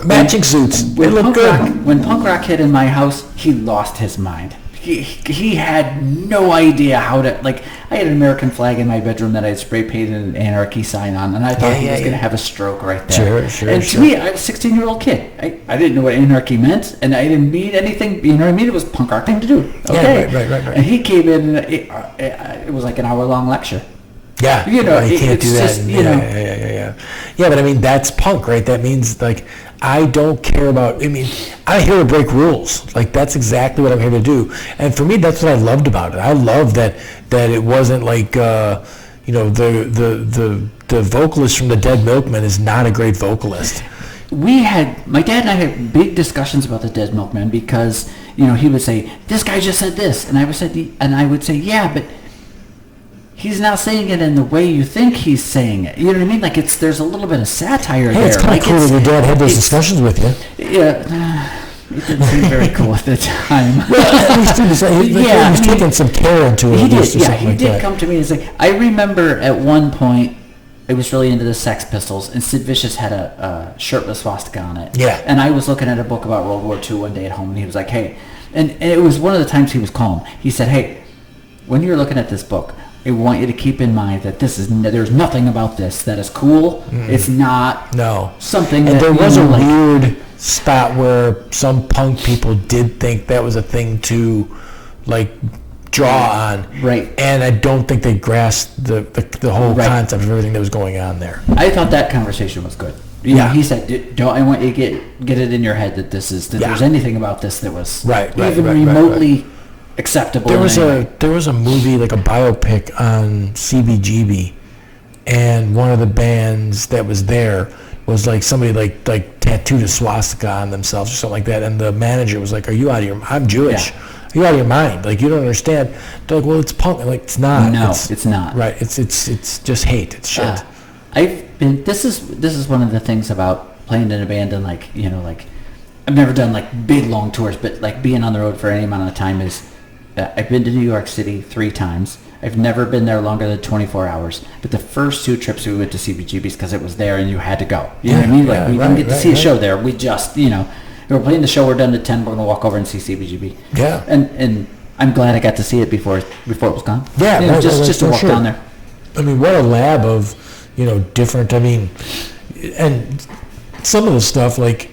matching suits. They look good. When punk rock hit in my house, he lost his mind. He had no idea how to, like, I had an American flag in my bedroom that I had spray painted an anarchy sign on, and I thought he was going to have a stroke right there. Sure. And to me, I was a 16-year-old kid. I didn't know what anarchy meant, and I didn't mean anything, you know what I mean? It was a punk rock thing to do. Okay. Yeah, right. And he came in, and it was like an hour-long lecture. Yeah, you know, you can't do that. Just, Yeah, but I mean, that's punk, right? That means, like, I don't care about, I mean, I'm here to break rules. Like, that's exactly what I'm here to do. And for me, that's what I loved about it. I love that it wasn't like, the vocalist from the Dead Milkmen is not a great vocalist. My dad and I had big discussions about the Dead Milkmen because, you know, he would say, this guy just said this. And I would say, yeah, but he's not saying it in the way you think he's saying it. You know what I mean? Like, there's a little bit of satire there. It's kind of cool that your dad had those discussions with you. Yeah. It didn't seem very cool at the time. Well, at least he was taking some care into it. He did come to me and say, I remember at one point, I was really into the Sex Pistols, and Sid Vicious had a shirtless swastika on it. Yeah. And I was looking at a book about World War II one day at home, and he was like, hey, and it was one of the times he was calm. He said, hey, when you're looking at this book, I want you to keep in mind that there's nothing about this that is cool. It's not something and that... there was a weird spot where some punk people did think that was a thing to, like, draw on. Right. And I don't think they grasped the whole concept of everything that was going on there. I thought that conversation was good. You know, he said, "Don't I want you to get it in your head that there's anything about this that was even remotely acceptable." There was a movie, like a biopic on CBGB, and one of the bands that was there was like somebody like tattooed a swastika on themselves or something like that, and the manager was like, "Are you out of your? I'm Jewish. Are you out of your mind? Like, you don't understand." They're like, "Well, it's punk." I'm like, it's not. No, it's not. Right. It's just hate. It's shit. This is one of the things about playing in a band, and like, you know, like, I've never done like big long tours, but like being on the road for any amount of time is, I've been to New York City 3 times. I've never been there longer than 24 hours. But the first 2 trips we went to CBGB's because it was there and you had to go. You know what I mean? Like, we didn't get to see a show there. We just, you know, we were playing the show. We're done at 10. We're gonna walk over and see CBGB. Yeah. And I'm glad I got to see it before it was gone. Yeah. You know, just to walk down there. I mean, what a lab of, you know, different. I mean, and some of the stuff, like,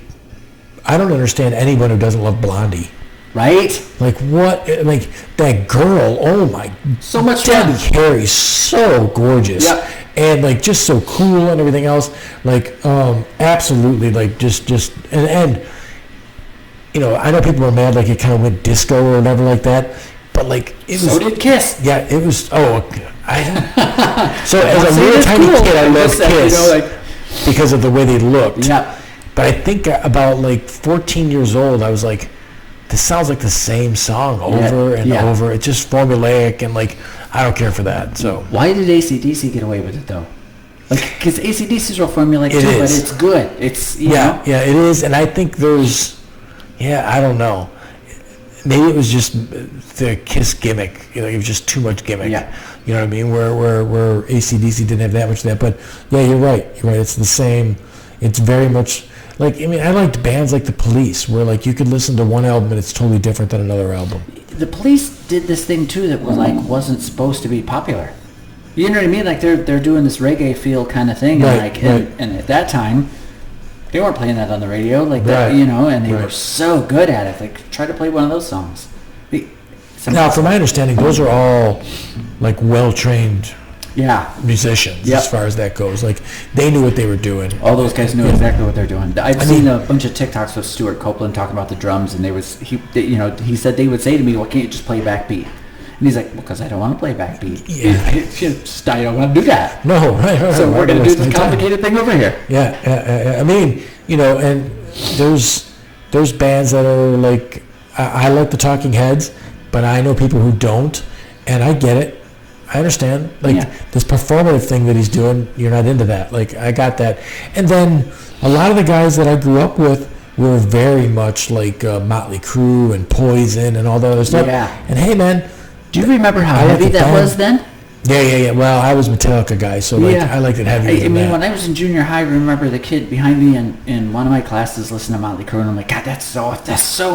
I don't understand anyone who doesn't love Blondie. Right? Like, what? Like, that girl, oh my. So much Debbie Harry's so gorgeous. Yep. And, like, just so cool and everything else. Like, absolutely, like, just and you know, I know people were mad, like, it kind of went disco or whatever like that. But, like, it was... So did Kiss. Yeah, it was... Oh, I don't... So, as a little tiny kid, I loved Kiss, you know, like, because of the way they looked. Yeah. But I think about, like, 14 years old, I was like, this sounds like the same song over and over. It's just formulaic, and, like, I don't care for that, so... Why did AC/DC get away with it, though? Like, because AC/DC's real formulaic, too, but it's good. It's, you know? Yeah, it is, and I think there's... Yeah, I don't know. Maybe it was just the Kiss gimmick. You know, it was just too much gimmick. Yeah. You know what I mean? Where AC/DC didn't have that much of that. But yeah, you're right. It's the same. It's very much like, I mean, I liked bands like The Police, where like you could listen to one album and it's totally different than another album. The Police did this thing too that was like wasn't supposed to be popular. You know what I mean? Like they're doing this reggae feel kind of thing, and at that time. They weren't playing that on the radio, like that, you know, and they were so good at it. Like, try to play one of those songs. Now, from my understanding, those are all like well-trained musicians as far as that goes. Like, they knew what they were doing. All those guys knew exactly what they're doing. I've seen a bunch of TikToks with Stuart Copeland talking about the drums, and he said they would say to me, "Well, can't you just play backbeat?" And he's like, "Well, because I don't want to play backbeat. I don't want to do that. No, right. So we're going to do this complicated thing over here." Yeah. I mean, you know, and there's bands that are like, I like the Talking Heads, but I know people who don't, and I get it. I understand. Like, this performative thing that he's doing, you're not into that. Like, I got that. And then a lot of the guys that I grew up with were very much like Motley Crue and Poison and all that other stuff. Yeah. And hey, man, do you remember how heavy that was then? Yeah. Well, I was a Metallica guy, so I liked it heavier than that. When I was in junior high, I remember the kid behind me in one of my classes listening to Motley Crue, and I'm like, God, that's so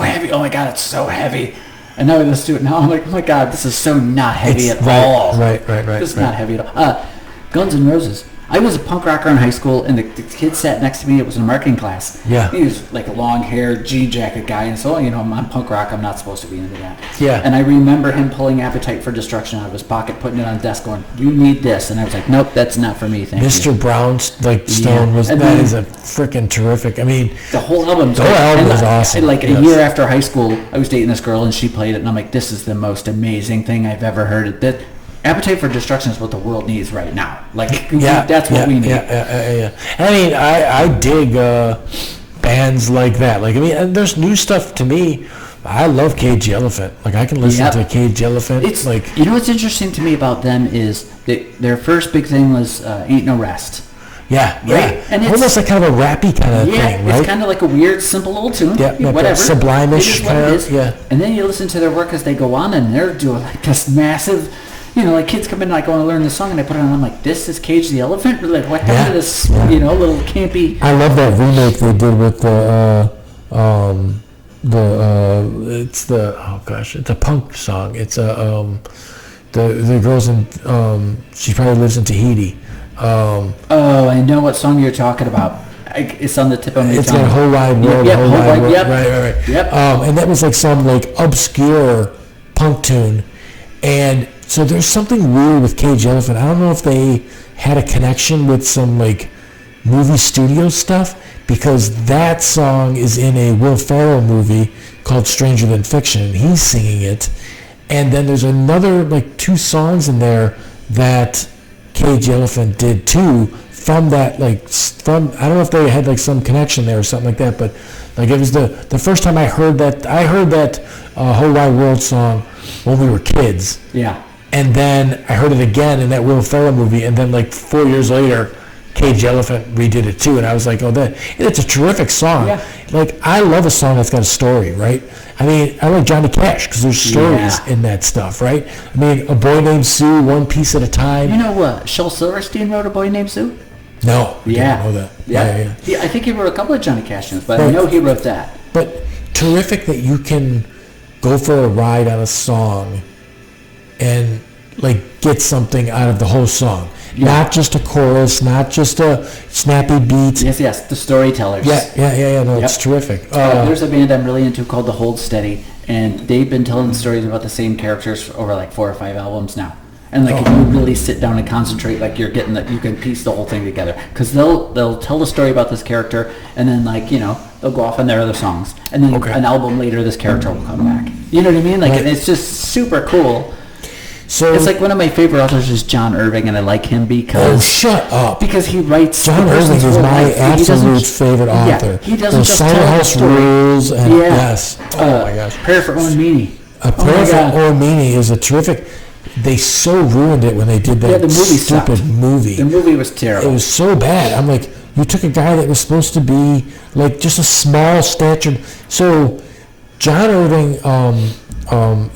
heavy. Oh my God, it's so heavy. And now I listen to it now, I'm like, oh my God, this is so not heavy at all. Right. This is not heavy at all. Guns N' Roses. I was a punk rocker in high school, and the kid sat next to me. It was in a marketing class. Yeah. He was like a long-haired, jean jacket guy, and so, I'm punk rock. I'm not supposed to be into that. Yeah. And I remember him pulling Appetite for Destruction out of his pocket, putting it on the desk, going, "You need this." And I was like, "Nope, that's not for me. Thank you." Mr. Brown's Stone was that is a freaking terrific. I mean, the whole album. The whole album was awesome. Like a year after high school, I was dating this girl, and she played it, and I'm like, "This is the most amazing thing I've ever heard." That Appetite for Destruction is what the world needs right now. Like, that's what we need. Yeah. I mean, I dig bands like that. Like, I mean, and there's new stuff to me. I love Cage the Elephant. Like, I can listen to Cage the Elephant. It's like, what's interesting to me about them is that their first big thing was Ain't No Rest. Yeah, right? And it's almost like kind of a rappy kind of thing, right? It's kind of like a weird, simple little tune. Yeah, whatever. Sublime-ish kind of. Yeah. And then you listen to their work as they go on, and they're doing like this massive, like kids come in like, I want to learn this song, and I put it on, and I'm like, this is Cage the Elephant? Like, what happened to this, little campy... I love that remake they did with it's a punk song. It's the girls in, she probably lives in Tahiti. I know what song you're talking about. It's on the tip of my tongue. It's that Whole Wide World. Whole Wide World. Right. Yep. And that was like some like obscure punk tune. And so there's something weird with Cage the Elephant. I don't know if they had a connection with some like movie studio stuff, because that song is in a Will Ferrell movie called Stranger Than Fiction, and he's singing it. And then there's another like 2 songs in there that Cage the Elephant did too, from that, like, I don't know if they had like some connection there or something like that, but like it was the first time I heard that Whole Wide World song when we were kids. Yeah. And then I heard it again in that Will Ferrell movie, and then like 4 years later, Cage the Elephant redid it too, and I was like, it's a terrific song. Yeah. Like, I love a song that's got a story, right? I mean, I like Johnny Cash because there's stories in that stuff, right? I mean, A Boy Named Sue, One Piece at a Time. You know what? Shel Silverstein wrote A Boy Named Sue? No, I didn't know that. Yeah. I think he wrote a couple of Johnny Cash tunes, but I know he wrote that. But terrific that you can go for a ride on a song and like get something out of the whole song. Yeah. Not just a chorus, not just a snappy beat. Yes, the storytellers. Yeah. No, it's terrific. There's a band I'm really into called The Hold Steady, and they've been telling stories about the same characters over like 4 or 5 albums now. And like if you really sit down and concentrate, like you're getting that, you can piece the whole thing together. Because they'll tell the story about this character, and then like they'll go off on their other songs, and then an album later, this character will come back. You know what I mean? Like it's just super cool. So it's like one of my favorite authors is John Irving, and I like him because shut up, because he writes. John Irving is my absolute favorite author. Yeah, he doesn't just tell the story. Rules and yes. Oh my gosh. Prayer for Owen Meany. Prayer for Owen Meany is a terrific. They so ruined it when they did that stupid movie. The movie was terrible. It was so bad. I'm like, you took a guy that was supposed to be like just a small stature. So John Irving,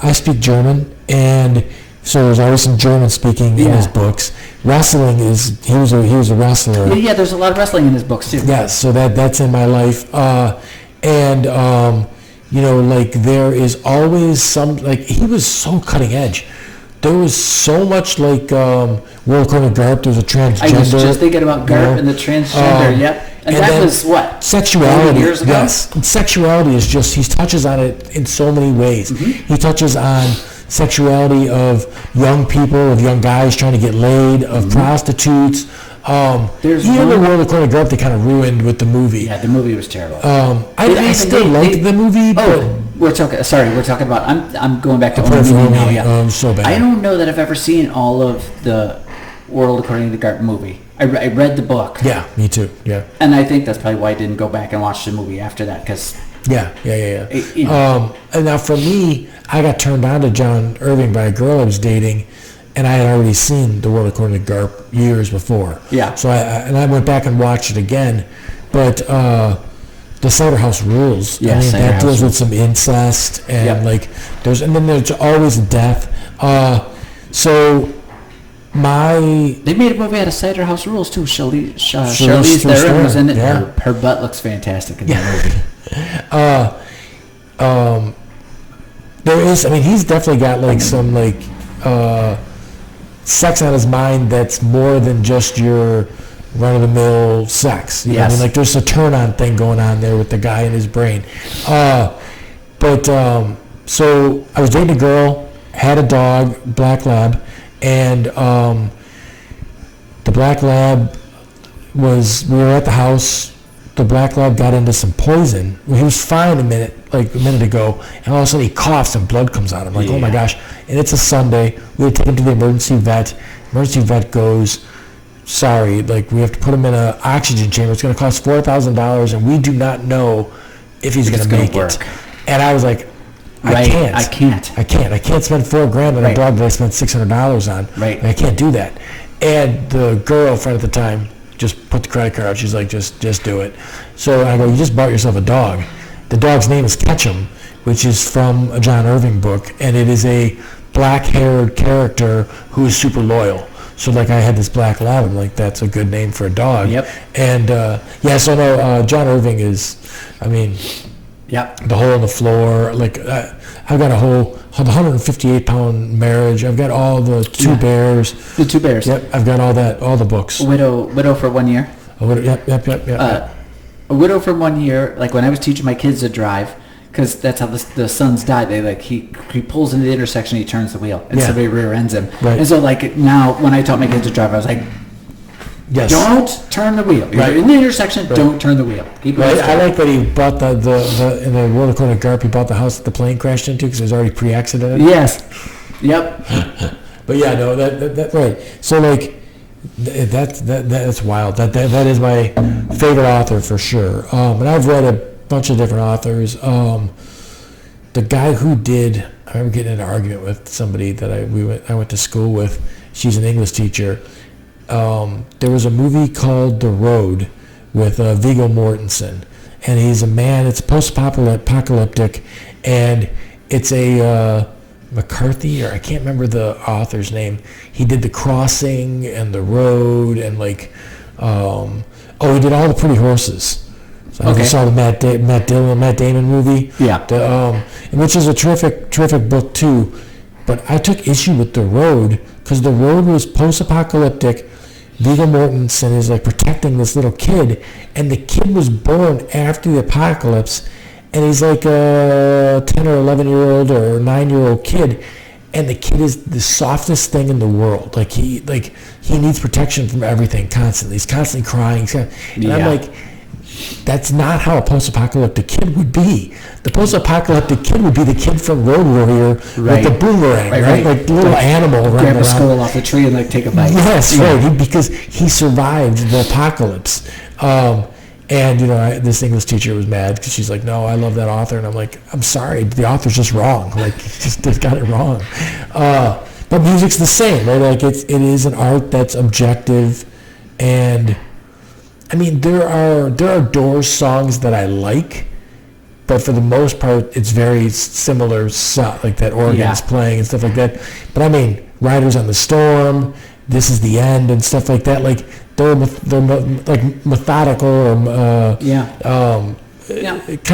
I speak German, and so there's always some German speaking in his books. Wrestling he was a wrestler. Yeah, there's a lot of wrestling in his books too. Yeah, so that's in my life. Like there is always some, like he was so cutting edge. There was so much like World According to Garp. There was a transgender. I was just thinking about Garp and the transgender. Yep. And that was what? Sexuality. Years ago? Yes. And sexuality is just, he touches on it in so many ways. Mm-hmm. He touches on sexuality of young people, of young guys trying to get laid, of prostitutes. Even the World According to Garp they kind of ruined with the movie. Yeah, the movie was terrible. I still like the movie, but we're talking about. I'm going back to Owen Meany now. Yeah, so bad. I don't know that I've ever seen all of the World According to Garp movie. I read the book. Yeah, me too. Yeah, and I think that's probably why I didn't go back and watch the movie after that, because. Yeah. And now for me, I got turned on to John Irving by a girl I was dating, and I had already seen The World According to Garp years before. Yeah. So I went back and watched it again, But the Cider House Rules. Yeah, I mean, Cider that House deals with Rules. some incest and Yep. like there's always death. So They made a movie out of Cider House Rules too. Charlize Charlize Theron was in it. yeah. Her butt looks fantastic in that movie. There is. I mean, he's definitely got like some like sex on his mind that's more than just your run-of-the-mill sex. You know what I mean? Yes. Like there's a turn-on thing going on there with the guy in his brain. So I was dating a girl, had a dog, black lab, and the black lab we were at the house. The black lab got into some poison. He was fine a minute ago, and all of a sudden he coughs and blood comes out. I'm like, oh my gosh. And it's a Sunday. We had to take him to the emergency vet. Emergency vet goes, sorry, like we have to put him in an oxygen chamber. It's going to cost $4,000, and we do not know if he's going to make it. And I was like, I can't spend $4,000 on a dog that I spent $600 on. Right. And I can't do that. And the girlfriend at the time just put the credit card out. She's like, just do it. So I go, you just bought yourself a dog. The dog's name is Ketchum, which is from a John Irving book, and it is a black-haired character who is super loyal. So like I had this black lab, I'm like, that's a good name for a dog. Yep. And John Irving is, I mean, yep. The Hole in the Floor. Like I've got a 158-pound marriage. I've got all the Two Bears. The Two Bears. Yep. I've got all the books. Widow for 1 year. Yep. A Widow for 1 year. Like when I was teaching my kids to drive, because that's how the sons died. They he pulls into the intersection, he turns the wheel, and somebody rear ends him. Right. And so like now, when I taught my kids to drive, I was like, yes. Don't turn the wheel. You're in the intersection. Right. Don't turn the wheel. Keep it I like that he bought the in the World According to Garp. He bought the house that the plane crashed into because it was already pre-accidented. Yes. Yep. But yeah, no, that right. So like. That's wild. That is my favorite author for sure. And I've read a bunch of different authors. The guy who did, I remember getting in an argument with somebody that I went to school with. She's an English teacher. There was a movie called The Road with Viggo Mortensen, and he's a man. It's post-apocalyptic, and it's a McCarthy, or I can't remember the author's name. He did The Crossing and The Road, and like, he did all the Pretty Horses. So I saw the Matt Damon movie. Yeah. Which is a terrific book too. But I took issue with The Road because The Road was post-apocalyptic. Viggo Mortensen is like protecting this little kid, and the kid was born after the apocalypse. And he's like a 10 or 11-year-old or 9-year-old kid, and the kid is the softest thing in the world. Like he needs protection from everything constantly. He's constantly crying. And I'm like, that's not how a post-apocalyptic kid would be. The post-apocalyptic kid would be the kid from Road Warrior with the boomerang, right? Like the little animal running around. Grab a skull off the tree and like take a bite. Yes, right. Because he survived the apocalypse. And, this English teacher was mad because she's like, no, I love that author. And I'm like, I'm sorry, the author's just wrong. Like, they got it wrong. But music's the same, right? Like, it is an art that's objective. And, I mean, there are Doors songs that I like. But for the most part, it's very similar, like that organ's playing and stuff like that. But, I mean, Riders on the Storm, This Is the End and stuff like that. Like, they're like methodical or kind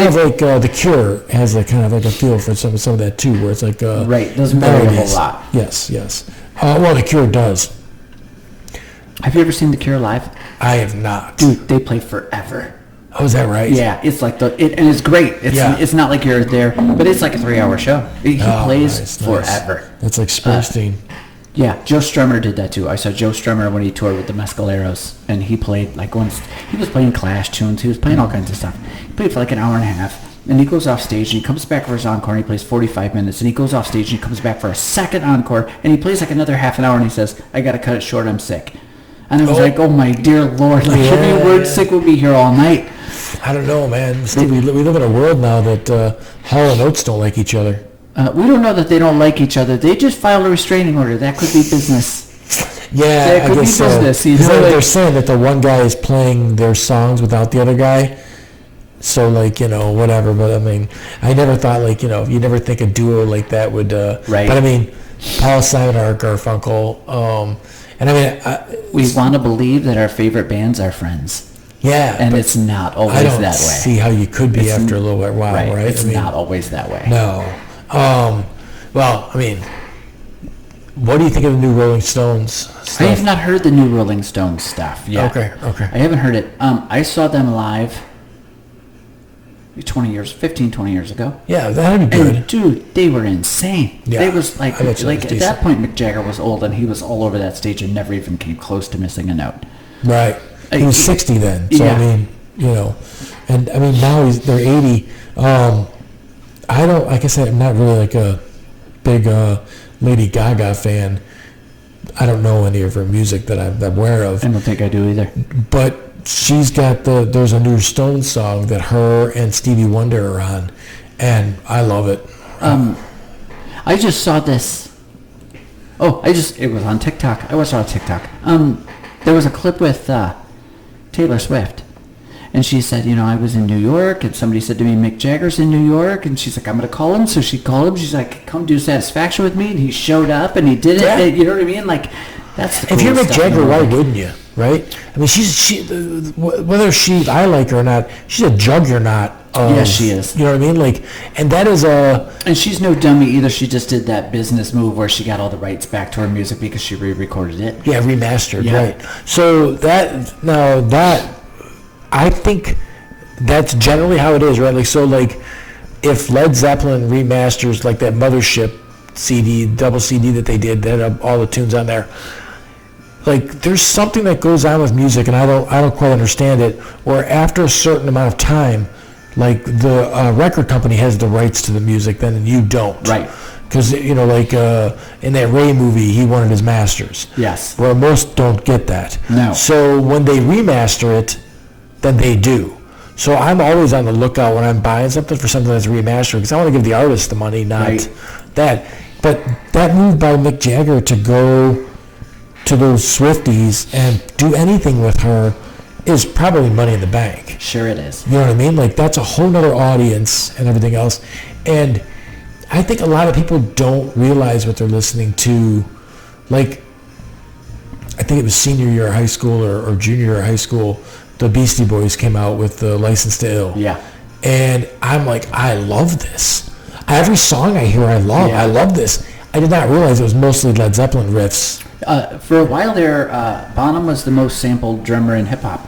of like The Cure has a kind of like a feel for some of that too, where it's like doesn't vary a whole lot. Yes. Well, The Cure does. Have you ever seen The Cure live? I have not. Dude, they play forever. Oh, is that right? Yeah, it's like and it's great. It's not like you're there, but it's like a 3-hour show. He plays forever. Nice. That's like Springsteen. Yeah, Joe Strummer did that too. I saw Joe Strummer when he toured with the Mescaleros, and he played like once. He was playing Clash tunes. He was playing all kinds of stuff. He played for like an hour and a half, and he goes off stage and he comes back for his encore. And he plays 45 minutes, and he goes off stage and he comes back for a second encore, and he plays like another half an hour, and he says, "I got to cut it short. I'm sick." And I was like, "Oh my dear Lord! Like, if you weren't sick, we'd be here all night." I don't know, man. Steve, we live in a world now that Hall & Oates don't like each other. We don't know that they don't like each other. They just filed a restraining order. That could be business. Yeah, That could be business. You know, they're saying that the one guy is playing their songs without the other guy. So, like, you know, whatever. But, I mean, I never thought, like, you know, you never think a duo like that would... Right. But, I mean, Paul Simon or Garfunkel. And, I mean... we want to believe that our favorite bands are friends. Yeah. And it's not always that way. I don't see how you could be after a little while, right? It's not always that way. No. Well, I mean, what do you think of the new Rolling Stones stuff? I have not heard the new Rolling Stones stuff yet. Okay. I haven't heard it. I saw them live 20 years ago. Yeah, that'd be good. And dude, they were insane. Yeah, they was like at that point Mick Jagger was old and he was all over that stage and never even came close to missing a note. Right. He was 60 then. So, I mean, you know, and I mean, now they're 80. I don't, like I said, I'm not really like a big Lady Gaga fan. I don't know any of her music that I'm aware of. I don't think I do either. But she's got there's a new Stones song that her and Stevie Wonder are on, and I love it. I just saw this. It was on TikTok. I saw a TikTok. There was a clip with Taylor Swift. And she said, you know, I was in New York, and somebody said to me, Mick Jagger's in New York, and she's like, I'm going to call him. So she called him. She's like, come do Satisfaction with me, and he showed up, and he did it. Yeah. And, you know what I mean? Like, that's the If you're Mick stuff Jagger, why wouldn't you? Right? I mean, whether I like her or not, she's a juggernaut. Yes, she is. You know what I mean? Like, and that is And she's no dummy either. She just did that business move where she got all the rights back to her music because she re-recorded it. Yeah, remastered, right. So I think that's generally how it is, right? Like, so, like, if Led Zeppelin remasters, like, that Mothership CD, double CD that they did, that had all the tunes on there, like, there's something that goes on with music, and I don't quite understand it, where after a certain amount of time, like, the record company has the rights to the music, then you don't. Right. Because, you know, like, in that Ray movie, he wanted his masters. Yes. Where most don't get that. No. So when they remaster it, then they do. So I'm always on the lookout when I'm buying something for something that's remastered, because I want to give the artist the money, not that. But that move by Mick Jagger to go to those Swifties and do anything with her is probably money in the bank. Sure it is. You know what I mean? Like, that's a whole nother audience and everything else. And I think a lot of people don't realize what they're listening to. Like, I think it was senior year of high school or junior year of high school, the Beastie Boys came out with the License to Ill. Yeah. And I'm like, I love this. Every song I hear, I love. Yeah. I love this. I did not realize it was mostly Led Zeppelin riffs. For a while there, Bonham was the most sampled drummer in hip-hop.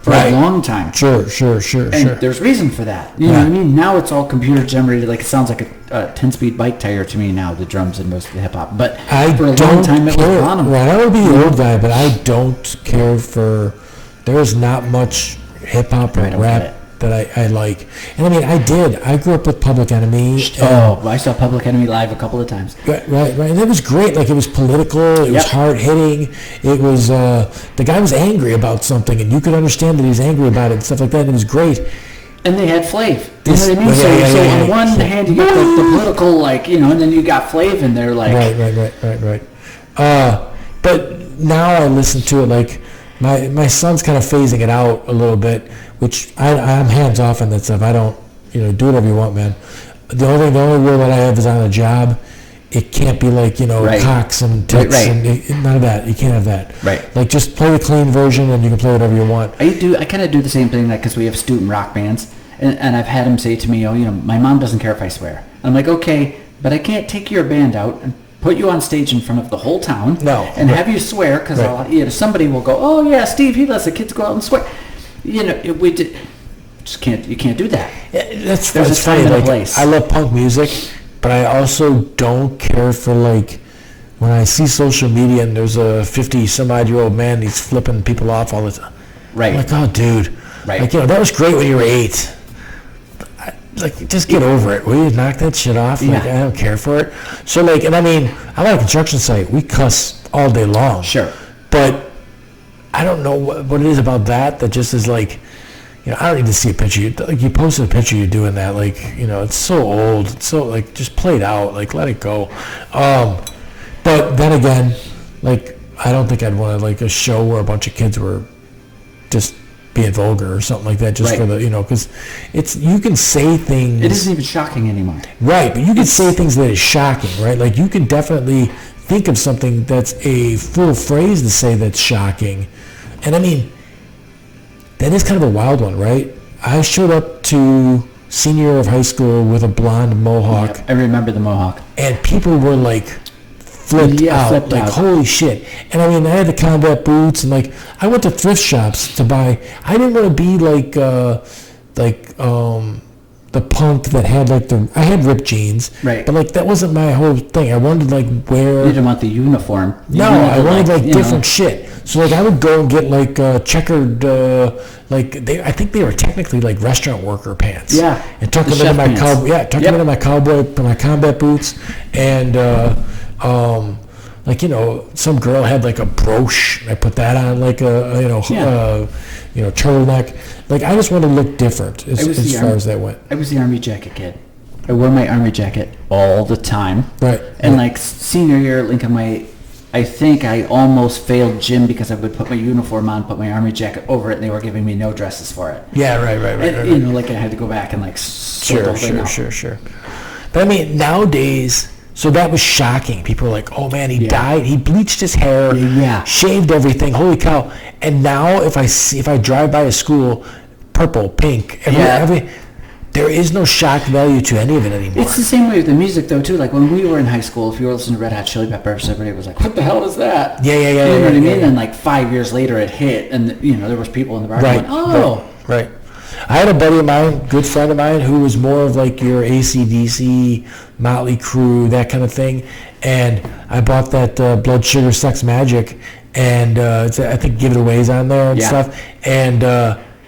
For a long time. Sure. And there's reason for that. You know what I mean? Now it's all computer generated. Like, it sounds like a 10-speed bike tire to me now, the drums in most of the hip-hop. But for a long time, it was Bonham. Right, I would be the old guy, but I don't care for... There's not much hip-hop or rap that I like. And I mean, I grew up with Public Enemy. I saw Public Enemy live a couple of times. Right. And it was great. Like, it was political. It was hard-hitting. It was, the guy was angry about something, and you could understand that he was angry about it and stuff like that, and it was great. And they had Flav. You know what I mean? So on one hand, you got the political, like, you know, and then you got Flav, and they're like... Right. But now I listen to it, like... My son's kind of phasing it out a little bit, which I'm hands off on that stuff. I don't, do whatever you want, man. The only rule that I have is on a job. It can't be like, cocks and tits and none of that. You can't have that. Right. Like, just play the clean version and you can play whatever you want. I kind of do the same thing, like, because we have student rock bands, and I've had him say to me, my mom doesn't care if I swear. And I'm like, okay, but I can't take your band out and put you on stage in front of the whole town and have you swear, because somebody will go, oh yeah, Steve, he lets the kids go out and swear. You can't do that. That's funny. Like, place. I love punk music, but I also don't care for, like, when I see social media and there's a 50-some-odd-year-old man, he's flipping people off all the time. Right. I'm like, oh, dude. Right. Like, that was great when you were 8. Like, just get over it. Will you knock that shit off? Like, I don't care for it. So, like, and I mean, I'm on a construction site. We cuss all day long. Sure. But I don't know what it is about that just is like, I don't need to see a picture. You posted a picture you doing that. Like, it's so old. It's so, like, just play it out. Like, let it go. But then again, like, I don't think I'd want to like a show where a bunch of kids were just being vulgar or something like that, just for the, because you can say things. It isn't even shocking anymore. Right, but you can say things that is shocking, right? Like you can definitely think of something that's a full phrase to say that's shocking. And I mean, that is kind of a wild one, right? I showed up to senior year of high school with a blonde mohawk. Yep, I remember the mohawk. And people were like flipped out. Holy shit. And I mean, I had the combat boots, and like I went to thrift shops to buy. I didn't want to be like the punk that had like I had ripped jeans, right? But like that wasn't my whole thing. I wanted to like wear. You didn't want the uniform. I wanted like different shit. So like I would go and get like checkered, I think they were technically like restaurant worker pants. Yeah. And tuck them into my my combat boots, and some girl had like a brooch. I put that on like turtleneck. Like I just wanted to look different as far as that went. I was the Army jacket kid. I wore my Army jacket all the time. Right. And like senior year at Lincoln, I think I almost failed gym because I would put my uniform on, put my Army jacket over it, and they were giving me no dresses for it. Yeah, right. Like I had to go back and like sure. But I mean, nowadays. So that was shocking. People were like, "Oh man, he died. He bleached his hair, shaved everything. Holy cow!" And now, if I drive by a school, purple, pink, there is no shock value to any of it anymore. It's the same way with the music, though, too. Like when we were in high school, if you were listening to Red Hot Chili Peppers, everybody was like, "What the hell is that?" Yeah. You know what I mean? And like 5 years later, it hit, and there was people in the bar going, "Oh, right." I had a buddy of mine, good friend of mine, who was more of like your AC/DC, Motley Crue, that kind of thing. And I bought that Blood Sugar Sex Magic, and I think Give It Away's on there and stuff. And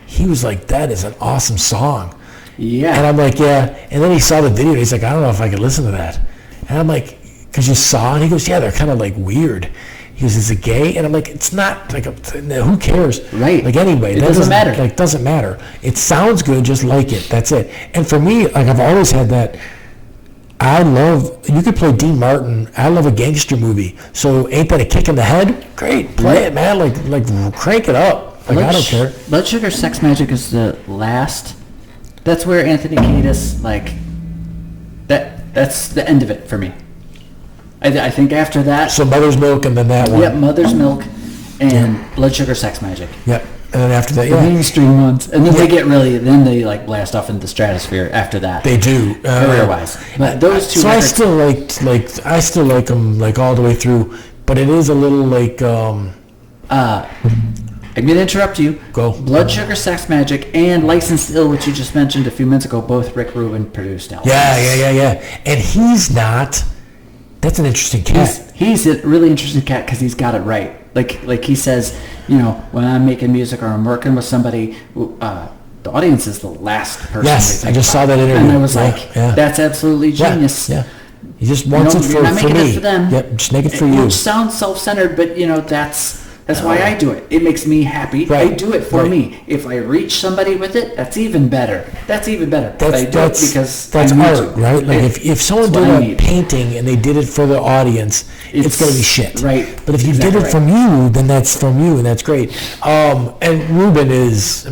he was like, "That is an awesome song." Yeah. And I'm like, "Yeah." And then he saw the video. He's like, "I don't know if I could listen to that." And I'm like, "Because you saw?" And he goes, "Yeah, they're kind of like weird." He goes, "Is it gay?" And I'm like, "It's not like who cares?" Right. Like anyway, it doesn't matter. Like doesn't matter. It sounds good, just like it. That's it. And for me, like I've always had that. You could play Dean Martin. I love a gangster movie. So ain't that a kick in the head? Great, play it, man. Like crank it up. Like I don't care. Blood Sugar Sex Magic is the last. That's where Anthony Kiedis that's the end of it for me. I think after that. So Mother's Milk and then that one. Yep, Mother's Milk and Blood Sugar Sex Magic. Yep, and then after that, the mainstream ones, and then they like blast off into the stratosphere after that. They do career-wise, but those two. So I still like them like all the way through, but it is a little like. I'm gonna interrupt you. Go. Blood Sugar Sex Magic and Licensed Ill, which you just mentioned a few minutes ago, both Rick Rubin produced albums. Yeah. And he's not. That's an interesting cat. He's a really interesting cat because he's got it right. Like he says, when I'm making music or I'm working with somebody, the audience is the last person. Yes, I just saw that interview. And I was that's absolutely genius. Yeah. He just wants it for me. It for them. Yep, just make it for you. Which sounds self-centered, but that's why I do it. It makes me happy. Right. I do it for me. If I reach somebody with it, that's even better. That's even better. I do it because that's art, right? Like if someone did a painting and they did it for the audience, it's going to be shit. Right. But if you did it from you, then that's from you, and that's great. And Rubin is,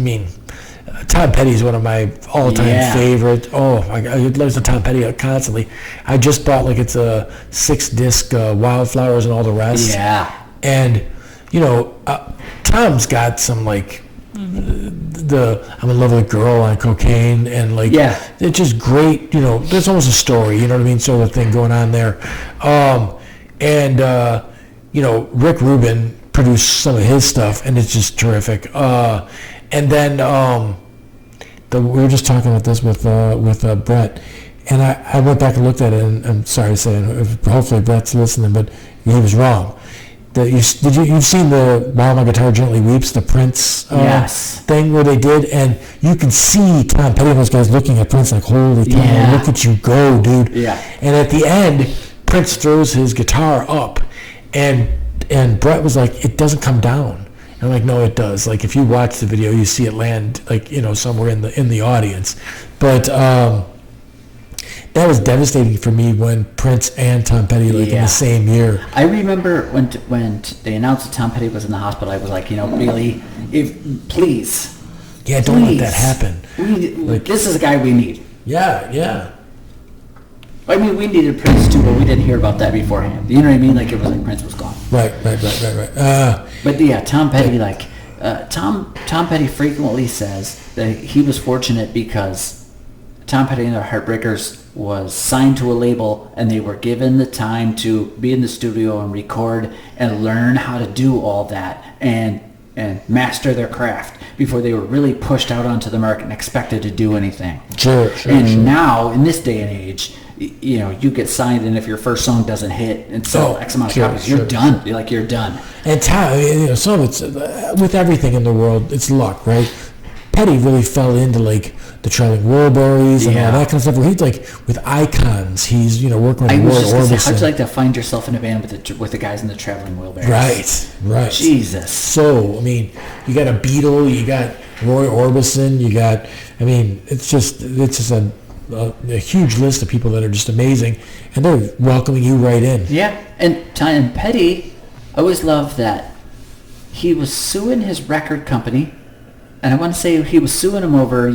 Tom Petty is one of my all-time favorite. Oh, I listen to Tom Petty constantly. I just bought it's a 6-disc Wildflowers and all the rest. Yeah. And Tom's got some I'm in love with a girl on cocaine and it's just great. There's almost a story. You know what I mean? Sort of thing going on there. Rick Rubin produced some of his stuff, and it's just terrific. And then we were just talking about this with Brett, and I went back and looked at it, and I'm sorry to say, hopefully Brett's listening, but he was wrong. You've seen the While My Guitar Gently Weeps, the Prince thing where they did, and you can see Tom Petty and those guys looking at Prince like, holy cow, look at you go, dude. Yeah. And at the end, Prince throws his guitar up, and Brett was like, it doesn't come down. And I'm like, no, it does. Like if you watch the video, you see it land somewhere in the audience. But that was devastating for me when Prince and Tom Petty in the same year. I remember when they announced that Tom Petty was in the hospital, I was like, really, please. Yeah, don't let that happen. This is a guy we need. Yeah. I mean, we needed Prince too, but we didn't hear about that beforehand. You know what I mean? Like, it was like Prince was gone. Right. But yeah, Tom Petty, Tom Petty frequently says that he was fortunate because Tom Petty and the Heartbreakers was signed to a label, and they were given the time to be in the studio and record and learn how to do all that and master their craft before they were really pushed out onto the market and expected to do anything. Sure. Now, in this day and age, you get signed, and if your first song doesn't hit and sell X amount of copies, you're done. You're done. And Tom, some of it's with everything in the world, it's luck, right? Petty really fell into the Traveling Wilburys and all that kind of stuff. Where he's with icons. He's working with Roy Orbison. How'd you like to find yourself in a band with the guys in the Traveling Wilburys? Right. Jesus. So you got a Beatle, you got Roy Orbison, you got. It's just a huge list of people that are just amazing, and they're welcoming you right in. Yeah, and Petty, I always loved that he was suing his record company. And I want to say he was suing him over,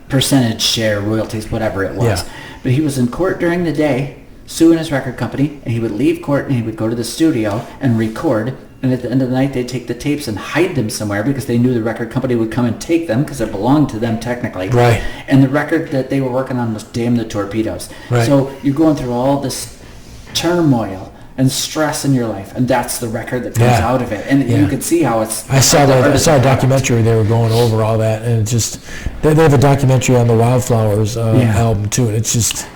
percentage share, royalties, whatever it was. Yeah. But he was in court during the day, suing his record company, and he would leave court and he would go to the studio and record. And at the end of the night, they'd take the tapes and hide them somewhere because they knew the record company would come and take them because it belonged to them technically. Right. And the record that they were working on was Damn the Torpedoes. Right. So you're going through all this turmoil and stress in your life, and that's the record that comes out of it. And you can see how it's. I saw a documentary. They were going over all that, and it's just they have a documentary on the Wildflowers album too, and it's just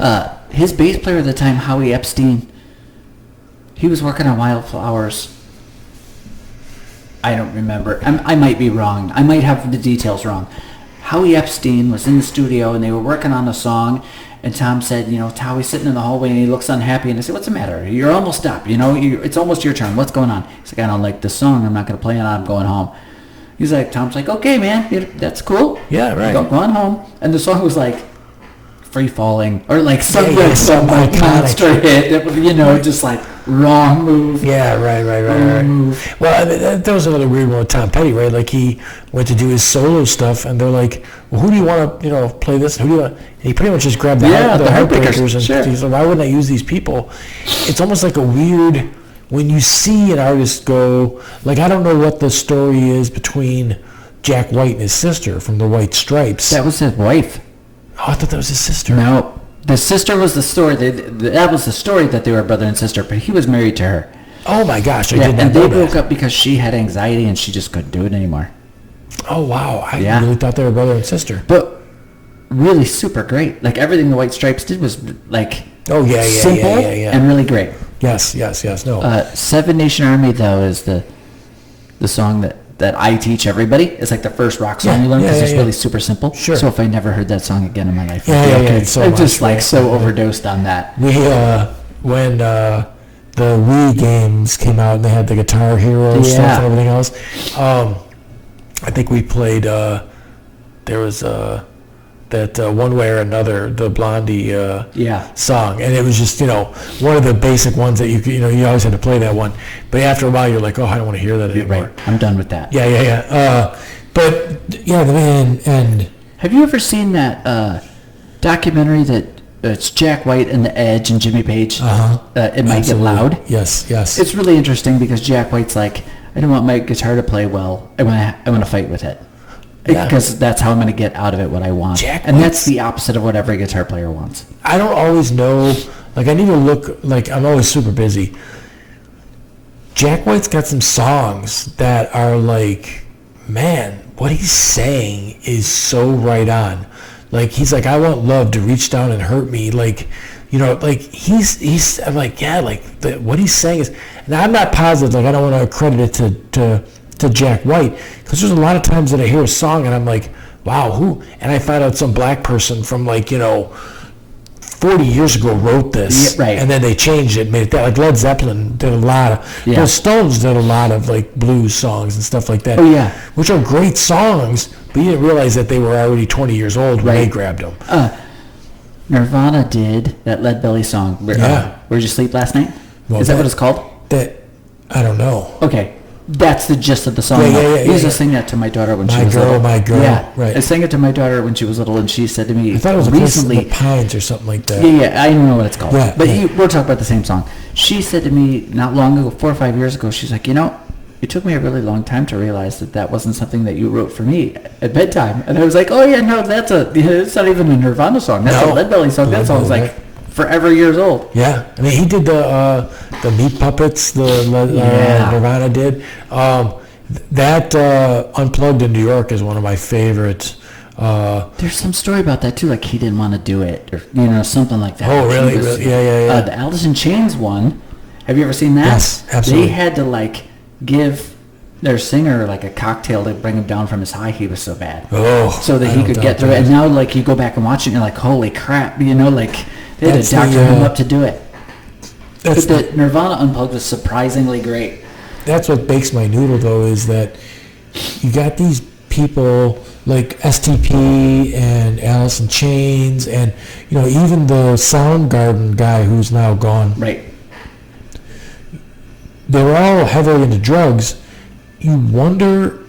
his bass player at the time, Howie Epstein. He was working on Wildflowers. I don't remember. I might be wrong. I might have the details wrong. Howie Epstein was in the studio, and they were working on a song. And Tom said, Howie's sitting in the hallway and he looks unhappy. And I said, what's the matter? You're almost up. It's almost your turn. What's going on? He's like, I don't like this song. I'm not going to play it. I'm going home. Tom's like, okay, man, that's cool. Yeah, right. Going home. And the song was Free Falling or some monster hit that was, just wrong move. Yeah, right. Move. Well, that was another weird one with Tom Petty, right? He went to do his solo stuff, and they're like, well, who do you want to, play this? Who do you want? And he pretty much just grabbed the Heartbreakers, and he's like, why wouldn't I use these people? It's almost like a weird, when you see an artist go, I don't know what the story is between Jack White and his sister from the White Stripes. That was his wife. Oh, I thought that was his sister. No. The sister was the story. That was the story that they were brother and sister, but he was married to her. Oh my gosh, I did not know that. And they broke up because she had anxiety and she just couldn't do it anymore. Oh wow, I really thought they were brother and sister. But really super great. Everything the White Stripes did was simple and really great. Yes. No. Seven Nation Army though is the song that I teach everybody. It's the first rock song you learn because it's really super simple. Sure. So if I never heard that song again in my life, I'm just so overdosed on that. We when the Wii games came out and they had the Guitar Hero stuff and everything else. I think we played. There was that One Way or Another, the Blondie song, and it was just one of the basic ones that you always had to play that one. But after a while, you're like, oh, I don't want to hear that anymore. Right. I'm done with that. Yeah. But the man and have you ever seen that documentary that it's Jack White and the Edge and Jimmy Page? It Might Get Loud. Yes. It's really interesting because Jack White's like, I don't want my guitar to play well. I want to fight with it. Because that's how I'm going to get out of it what I want. That's the opposite of what every guitar player wants. I don't always know. I need to look. I'm always super busy. Jack White's got some songs that are man, what he's saying is so right on. He's like, I want love to reach down and hurt me. He's. I'm like, what he's saying is. Now I'm not positive. I don't want to credit it to Jack White, because there's a lot of times that I hear a song and I'm like, wow, who? And I find out some black person from 40 years ago wrote this, and then they changed it, made it that. Led Zeppelin did a lot of, the Stones did a lot of blues songs and stuff like that. Oh yeah, which are great songs, but you didn't realize that they were already 20 years old when they grabbed them. Nirvana did that Lead Belly song. Where'd you sleep last night? Well, is that what it's called? I don't know. Okay. That's the gist of the song. I used to sing that to my daughter when she was little. My girl. Yeah, right. I sang it to my daughter when she was little, and she said to me, I thought it was recently, the Pines or something like that. Yeah, I don't know what it's called. But we're talking about the same song. She said to me not long ago, 4 or 5 years ago, she's like, it took me a really long time to realize that wasn't something that you wrote for me at bedtime. And I was like, oh yeah, no, it's not even a Nirvana song. That's a Lead Belly song. That song's like forever years old. Yeah, I mean, he did the Meat Puppets, Nirvana did. That Unplugged in New York is one of my favorites. There's some story about that too, like he didn't want to do it, or something like that. Oh, really? Yeah. The Alice in Chains one. Have you ever seen that? Yes, absolutely. They had to give their singer a cocktail to bring him down from his high. He was so bad. Oh, so that he could get through it. And now you go back and watch it, and you're like, holy crap! They had to doctor him up to do it. But the Nirvana Unplugged was surprisingly great. That's what bakes my noodle, though, is that you got these people like STP and Alice in Chains, and even the Soundgarden guy who's now gone. Right. They were all heavily into drugs. You wonder.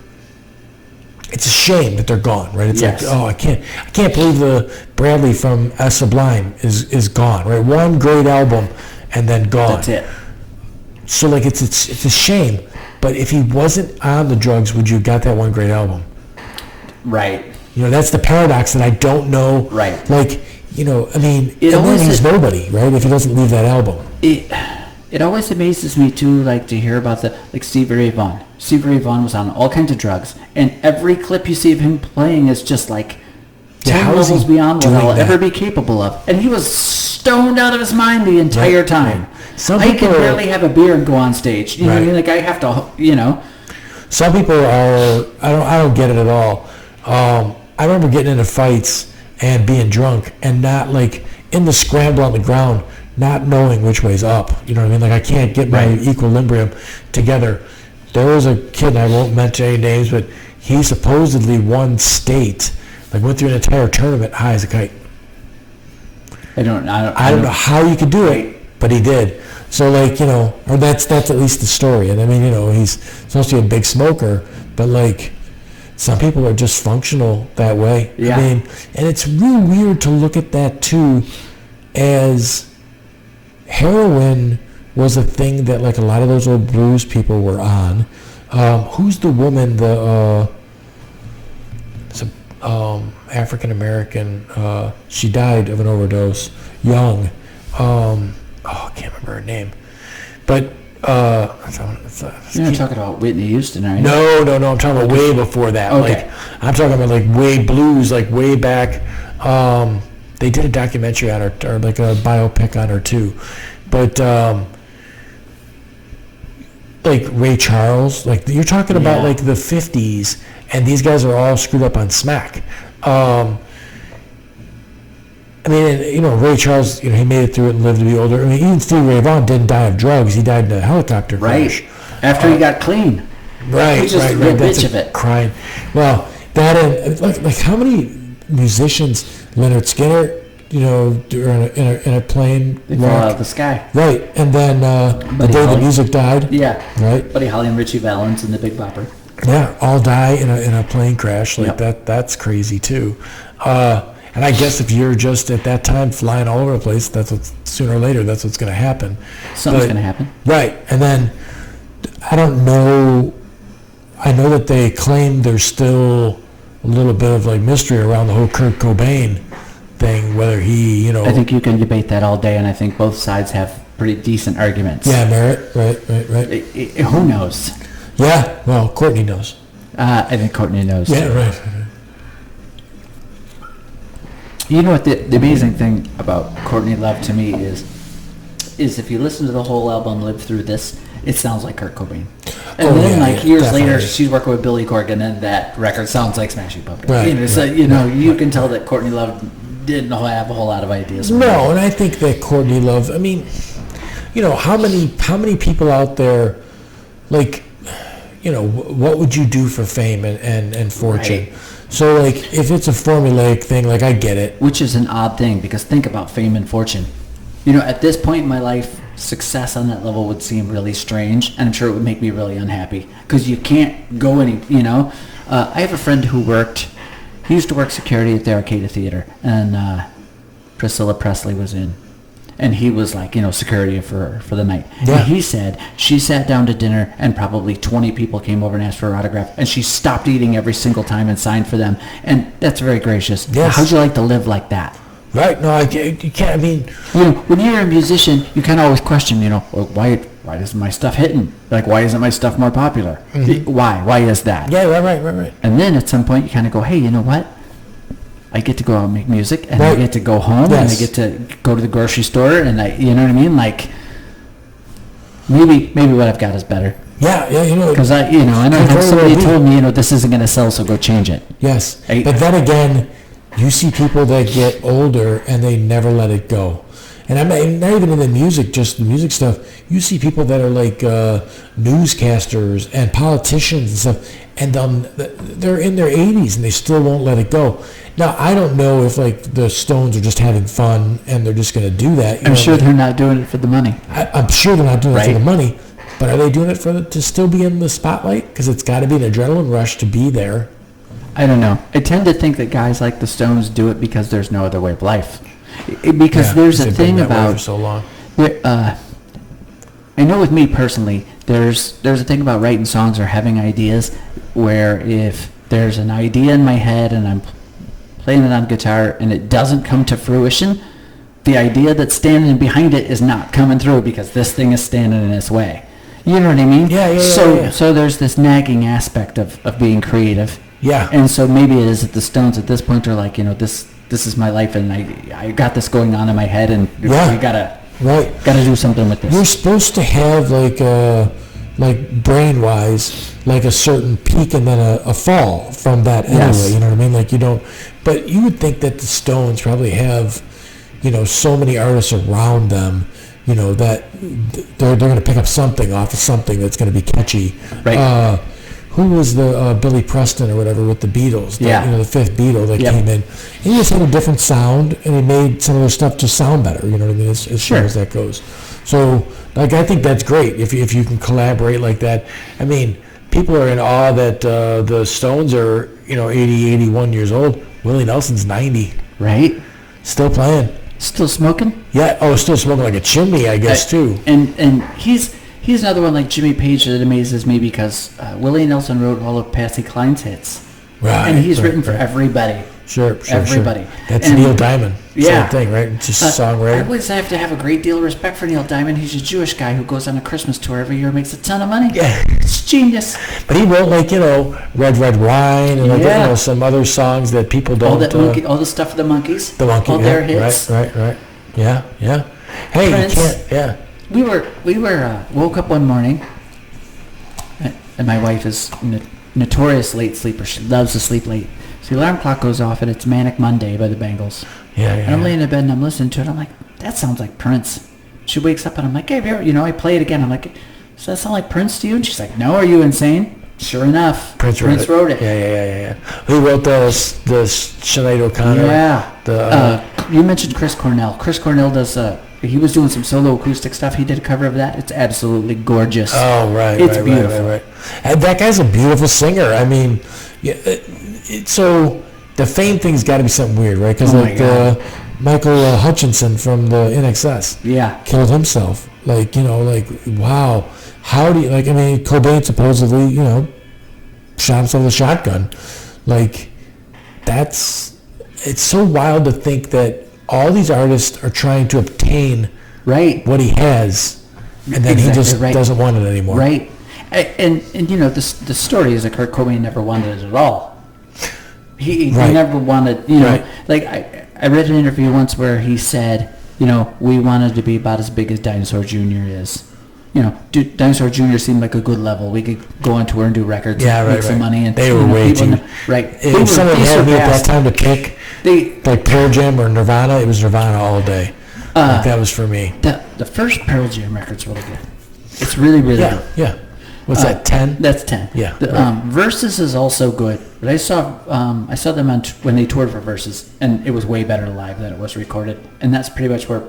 It's a shame that they're gone, right? It's like, I can't believe the Bradley from Sublime is gone, right? One great album, and then gone. That's it. So it's a shame, but if he wasn't on the drugs, would you have got that one great album? Right. That's the paradox that I don't know. Right. I mean, he's nobody, right? If he doesn't leave that album. It always amazes me too, to hear about Stevie Ray Vaughan. Stevie Ray Vaughan was on all kinds of drugs, and every clip you see of him playing is just 10 levels beyond what I'll ever be capable of. And he was stoned out of his mind the entire time. Right. I can barely have a beer and go on stage. You know what I mean? I have to, Some people are. I don't get it at all. I remember getting into fights and being drunk and not in the scramble on the ground, not knowing which way's up. You know what I mean? I can't get my equilibrium together. There was a kid, and I won't mention any names, but he supposedly won state. Went through an entire tournament high as a kite. I don't know how you could do it, but he did. So or that's at least the story. And I mean, he's supposed to be a big smoker, but some people are just functional that way. Yeah. I mean, and it's real weird to look at that too, as heroin was a thing that a lot of those old blues people were on. Who's the woman? African American. She died of an overdose. Young. I can't remember her name. But you're not talking about Whitney Houston, are you? No. I'm talking about way before that. Okay. I'm talking about way blues, way back. They did a documentary on her, or a biopic on her too. But Ray Charles, you're talking about the 50s, and these guys are all screwed up on smack. I mean, Ray Charles, he made it through it and lived to be older. I mean, even Stevie Ray Vaughan didn't die of drugs. He died in a helicopter crash. Right. After he got clean. Right. He just That's bitch of it. Crying. Well, that and how many musicians, Leonard Skinner, in a plane. They fell out of the sky. Right. And then the day the music died. Yeah. Right. Buddy Holly and Richie Valens and the Big Bopper. Yeah, all die in a plane crash that. That's crazy too. And I guess if you're just at that time flying all over the place, sooner or later that's what's going to happen. Something's going to happen. Right. And then I don't know. I know that they claim there's still a little bit of mystery around the whole Kurt Cobain thing, whether he, I think you can debate that all day, and I think both sides have pretty decent arguments. Yeah, merit. Right. Who knows? Yeah. Well, Courtney knows. I think Courtney knows. Yeah. Right. You know what the amazing thing about Courtney Love to me is if you listen to the whole album Live Through This, it sounds like Kurt Cobain. And then years definitely. Later she's working with Billy Corgan, and that record sounds like Smashing Pumpkins. Right, so you can tell that Courtney Love didn't have a whole lot of ideas. No, and I think that Courtney Love, I mean, how many people out there, what would you do for fame and fortune? Right. So, like, if it's a formulaic thing, like, I get it. Which is an odd thing, because think about fame and fortune. You know, at this point in my life, success on that level would seem really strange, and I'm sure it would make me really unhappy, because you can't go any, you know. I have a friend who he used to work security at the Arcada Theater, and Priscilla Presley was in. And he was like, you know, security for the night. Yeah. And he said she sat down to dinner and probably 20 people came over and asked for her autograph. And she stopped eating every single time and signed for them. And that's very gracious. Yes. How'd you like to live like that? Right. No, you can't, I mean... You know, when you're a musician, you kind of always question, you know, well, why isn't my stuff hitting? Like, why isn't my stuff more popular? Mm-hmm. Why? Why is that? Yeah, right. And then at some point you kind of go, hey, you know what? I get to go out and make music, and I get to go home, and I get to go to the grocery store, and you know what I mean? Like, maybe what I've got is better. Yeah, you know. Because I know have somebody told me, you know, this isn't going to sell, so go change it. Yes, but then again, you see people that get older and they never let it go. And I'm not even in the music, just the music stuff. You see people that are like newscasters and politicians and stuff, and they're in their 80s and they still won't let it go. Now, I don't know if like the Stones are just having fun and they're just going to do that. I'm sure they're not doing it for the money. I'm sure they're not doing it for the money, but are they doing it to still be in the spotlight? Because it's got to be an adrenaline rush to be there. I don't know. I tend to think that guys like the Stones do it because there's no other way of life. Because there's a thing about... for so long. I know with me personally, there's a thing about writing songs or having ideas where if there's an idea in my head and I'm playing it on guitar and it doesn't come to fruition, the idea that's standing behind it is not coming through because this thing is standing in its way. You know what I mean? Yeah. So there's this nagging aspect of being creative. Yeah. And so maybe it is that the Stones at this point are like, you know, this is my life and I got this going on in my head and we gotta do something with this. You're supposed to have like brain-wise, like a certain peak and then a fall from that anyway. Yes. You know what I mean? Like you don't, but you would think that the Stones probably have, you know, so many artists around them, you know, that they're going to pick up something off of something that's going to be catchy. Right. Who was the Billy Preston or whatever with the Beatles? You know, the fifth Beatle that came in. And he just had a different sound, and he made some of their stuff just sound better. You know what I mean? As far as that goes. So, like, I think that's great if you can collaborate like that. I mean, people are in awe that the Stones are, you know, 80, 81 years old. Willie Nelson's 90. Right. Still playing. Still smoking? Yeah. Oh, still smoking like a chimney, I guess, too. And he's another one like Jimmy Page that amazes me because Willie Nelson wrote all of Patsy Cline's hits. Right. And he's written for everybody. Sure. Everybody. That's Neil Diamond. Same thing, right? Just songwriter. I always have to have a great deal of respect for Neil Diamond. He's a Jewish guy who goes on a Christmas tour every year and makes a ton of money. Yeah. It's genius. But he wrote, like, you know, Red Red Wine and like, you know, some other songs that people don't... all the stuff for the Monkees. The Monkees, all their hits. Right. Yeah. Hey, Prince, you can't... Yeah. We woke up one morning, and my wife is notorious late sleeper. She loves to sleep late. So the alarm clock goes off, and it's Manic Monday by the Bangles. Yeah. And I'm laying in bed, and I'm listening to it. I'm like, that sounds like Prince. She wakes up, and I'm like, hey, you know, I play it again. I'm like, does that sound like Prince to you? And she's like, no, are you insane? Sure enough, Prince wrote it. Yeah. Who wrote the Sinead O'Connor? Yeah. You mentioned Chris Cornell. Chris Cornell does... he was doing some solo acoustic stuff. He did a cover of that. It's absolutely gorgeous. Oh, right. It's beautiful. Right. And that guy's a beautiful singer. I mean, so the fame thing's got to be something weird, right? Because Michael Hutchinson from the NXS killed himself. Like, you know, like, wow. How do you, like, I mean, Cobain supposedly, you know, shot himself with a shotgun. Like, it's so wild to think that all these artists are trying to obtain what he has, and then he just doesn't want it anymore. Right. And you know, the story is that Kurt Cobain never wanted it at all. He never wanted, you know, like I read an interview once where he said, you know, we wanted to be about as big as Dinosaur Jr. is. You know, Dinosaur Jr. seemed like a good level. We could go on tour and do records and make some money. And they were way too... If someone had me at that time to pick, like Pearl Jam or Nirvana, it was Nirvana all day. Like that was for me. The first Pearl Jam record's really good. It's really, really good. Yeah. What's that, 10? That's 10. Yeah. Versus is also good, but I saw them on when they toured for Versus, and it was way better live than it was recorded, and that's pretty much where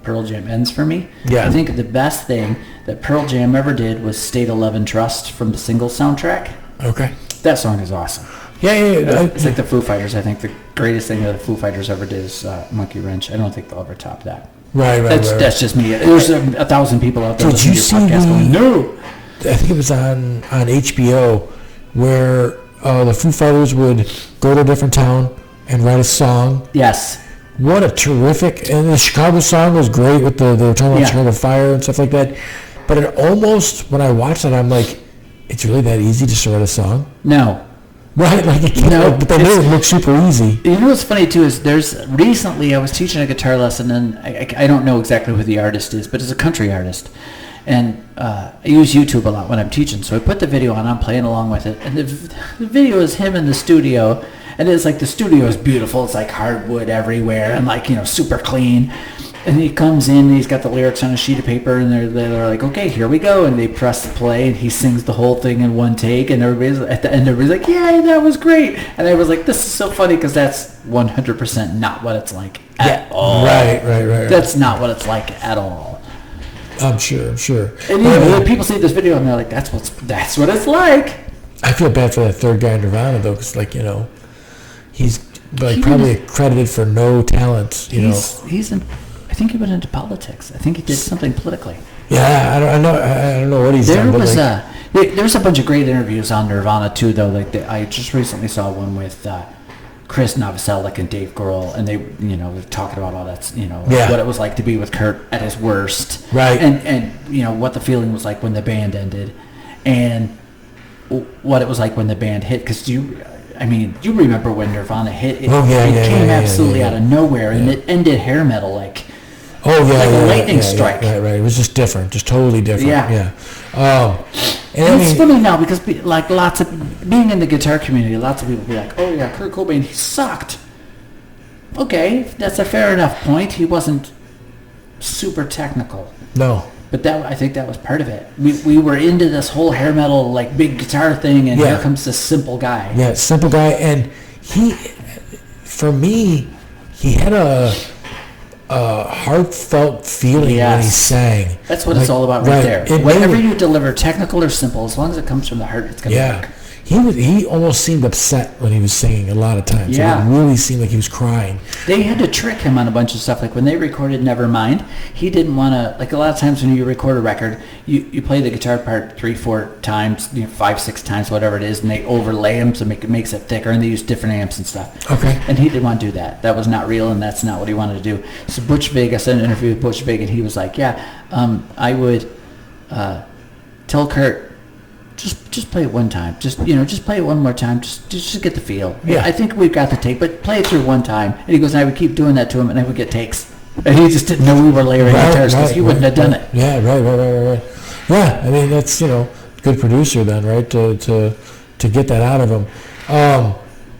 Pearl Jam ends for me. Yeah. I think the best thing that Pearl Jam ever did was State of Love and Trust from the Singles soundtrack. Okay. That song is awesome. Yeah. It's like the Foo Fighters. I think the greatest thing that the Foo Fighters ever did is Monkey Wrench. I don't think they'll ever top that. Right. That's just me. There's 1,000 people out there Did listening you to your see podcast going, no. I think it was on HBO where the Foo Fighters would go to a different town and write a song. Yes. What a terrific, and the Chicago song was great with they were talking about Chicago Fire and stuff like that. But it almost, when I watched it, I'm like, it's really that easy just to write a song? No. Right, like it can't, but they made it look super easy. You know what's funny too is recently I was teaching a guitar lesson, and I don't know exactly who the artist is, but it's a country artist. And I use YouTube a lot when I'm teaching, so I put the video on, I'm playing along with it, and the video is him in the studio, and it's like the studio is beautiful, it's like hardwood everywhere, and like, super clean. And he comes in, and he's got the lyrics on a sheet of paper, and they're like, okay, here we go, and they press the play, and he sings the whole thing in one take, and at the end, everybody's like, yay, that was great. And I was like, this is so funny, because that's 100% not what it's like at all. Right. That's not what it's like at all. I'm sure. And people see this video, and they're like, that's what it's like. I feel bad for that third guy in Nirvana, though, because, he's probably credited for no talent, He's in... I think he went into politics. I think he did something politically. Yeah, I don't know what he's done. There's a bunch of great interviews on Nirvana too, though. I just recently saw one with Chris Novoselic and Dave Grohl, and they, were talking about all that, what it was like to be with Kurt at his worst, right? And what the feeling was like when the band ended, and what it was like when the band hit. Because you remember when Nirvana hit? It came absolutely out of nowhere, and it ended hair metal like a lightning strike. Right. It was just different, just totally different. Yeah. And it's funny now because lots of being in the guitar community, lots of people be like, "Oh yeah, Kurt Cobain, he sucked." Okay, that's a fair enough point. He wasn't super technical. No. But I think that was part of it. We were into this whole hair metal, big guitar thing, and here comes this simple guy. Yeah, simple guy, and for me, he had a heartfelt feeling when he sang. That's what it's all about right there. Whatever you deliver, technical or simple, as long as it comes from the heart, it's going to work. He almost seemed upset when he was singing a lot of times. Yeah. It really seemed like he was crying. They had to trick him on a bunch of stuff. Like when they recorded Nevermind, he didn't want to, a lot of times when you record a record, you play the guitar part 3-4 times, 5-6 times, whatever it is, and they overlay them so it makes it thicker, and they use different amps and stuff. Okay. And he didn't want to do that. That was not real, and that's not what he wanted to do. So Butch Vig, I said in an interview with Butch Vig, and he was like, I would tell Kurt, just play it one time. Just play it one more time. Just to get the feel. Yeah. I think we've got the take, but play it through one time. And he goes, and I would keep doing that to him, and I would get takes. And he just didn't know we were layering guitars because he wouldn't have done it. Yeah, right. Yeah, I mean that's good producer then, right? To get that out of him.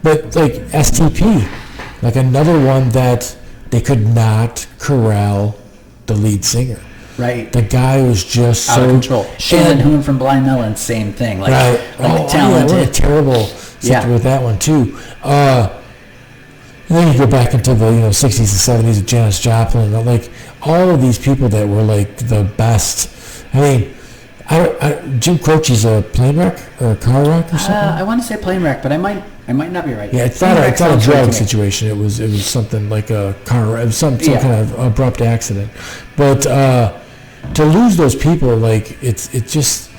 But STP, another one that they could not corral the lead singer. Right. The guy was just out of control. Shannon Hoon from Blind Melon, same thing. Talented. Yeah, what a terrible situation with that one too. And then you go back into the 60s and 70s with Janis Joplin, all of these people that were the best. I mean, Jim Croce's a plane wreck or a car wreck or something. I want to say plane wreck, but I might not be right. Yeah, it's not a drug situation. It was something like a car wreck, some kind of abrupt accident. But to lose those people, it's just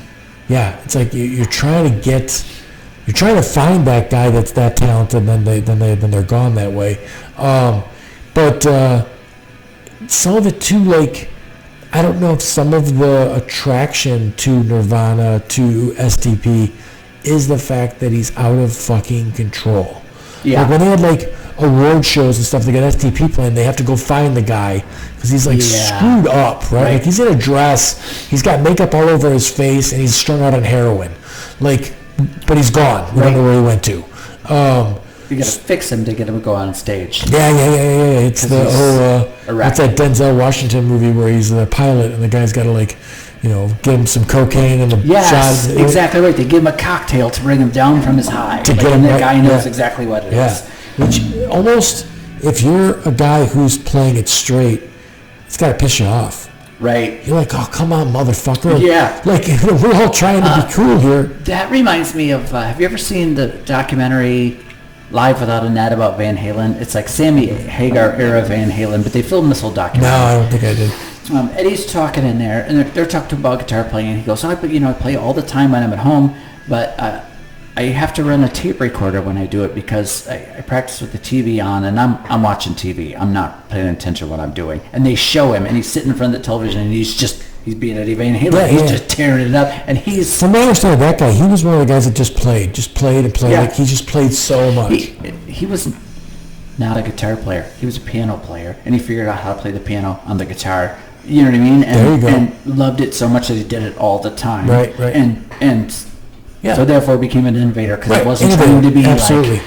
it's like you're trying to find that guy that's that talented, and then they're gone that way. But some of it too, I don't know if some of the attraction to Nirvana, to STP, is the fact that he's out of fucking control. Yeah. When they had award shows and stuff, they got STP playing, they have to go find the guy because he's screwed up, right? He's in a dress, he's got makeup all over his face, and he's strung out on heroin. But he's gone. We don't know where he went to. You got to fix him to get him to go on stage. Yeah. It's the whole Iraq. It's that Denzel Washington movie where he's the pilot and the guy's got to like, give him some cocaine and the yes, exactly right. They give him a cocktail to bring him down from his high. To get him that guy knows exactly what it is. Which almost, if you're a guy who's playing it straight, it's got to piss you off. Right. You're like, oh, come on, motherfucker. Yeah. Like, we're all trying to be cool here. That reminds me of, have you ever seen the documentary Live Without a Net about Van Halen? It's like Sammy Hagar era Van Halen, but they filmed this whole documentary. No, I don't think I did. Eddie's talking in there, and they're talking about guitar playing, and he goes, I play all the time when I'm at home, but I have to run a tape recorder when I do it because I practice with the TV on, and I'm watching TV. I'm not paying attention to what I'm doing. And they show him, and he's sitting in front of the television, and he's being Eddie Van Halen. Yeah, he's just tearing it up, and he's... From my understanding, that guy, he was one of the guys that just played and played. Yeah. Like, he just played so much. He was not a guitar player. He was a piano player, and he figured out how to play the piano on the guitar. You know what I mean? There you go. And loved it so much that he did it all the time. Right. And so therefore became an innovator because it wasn't Innovator. trying to be absolutely.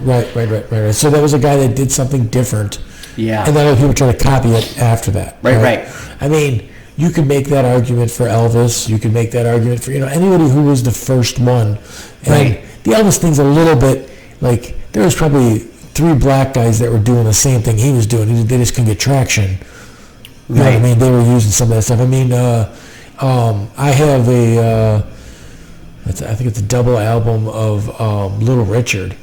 Right. So that was a guy that did something different. Yeah. And then other people try to copy it after that. Right. I mean, you could make that argument for Elvis. You could make that argument for anybody who was the first one. And the Elvis thing's a little bit like there was probably 3 black guys that were doing the same thing he was doing. They just couldn't get traction. You know what I mean? They were using some of that stuff. I mean, I have I think it's a double album of Little Richard,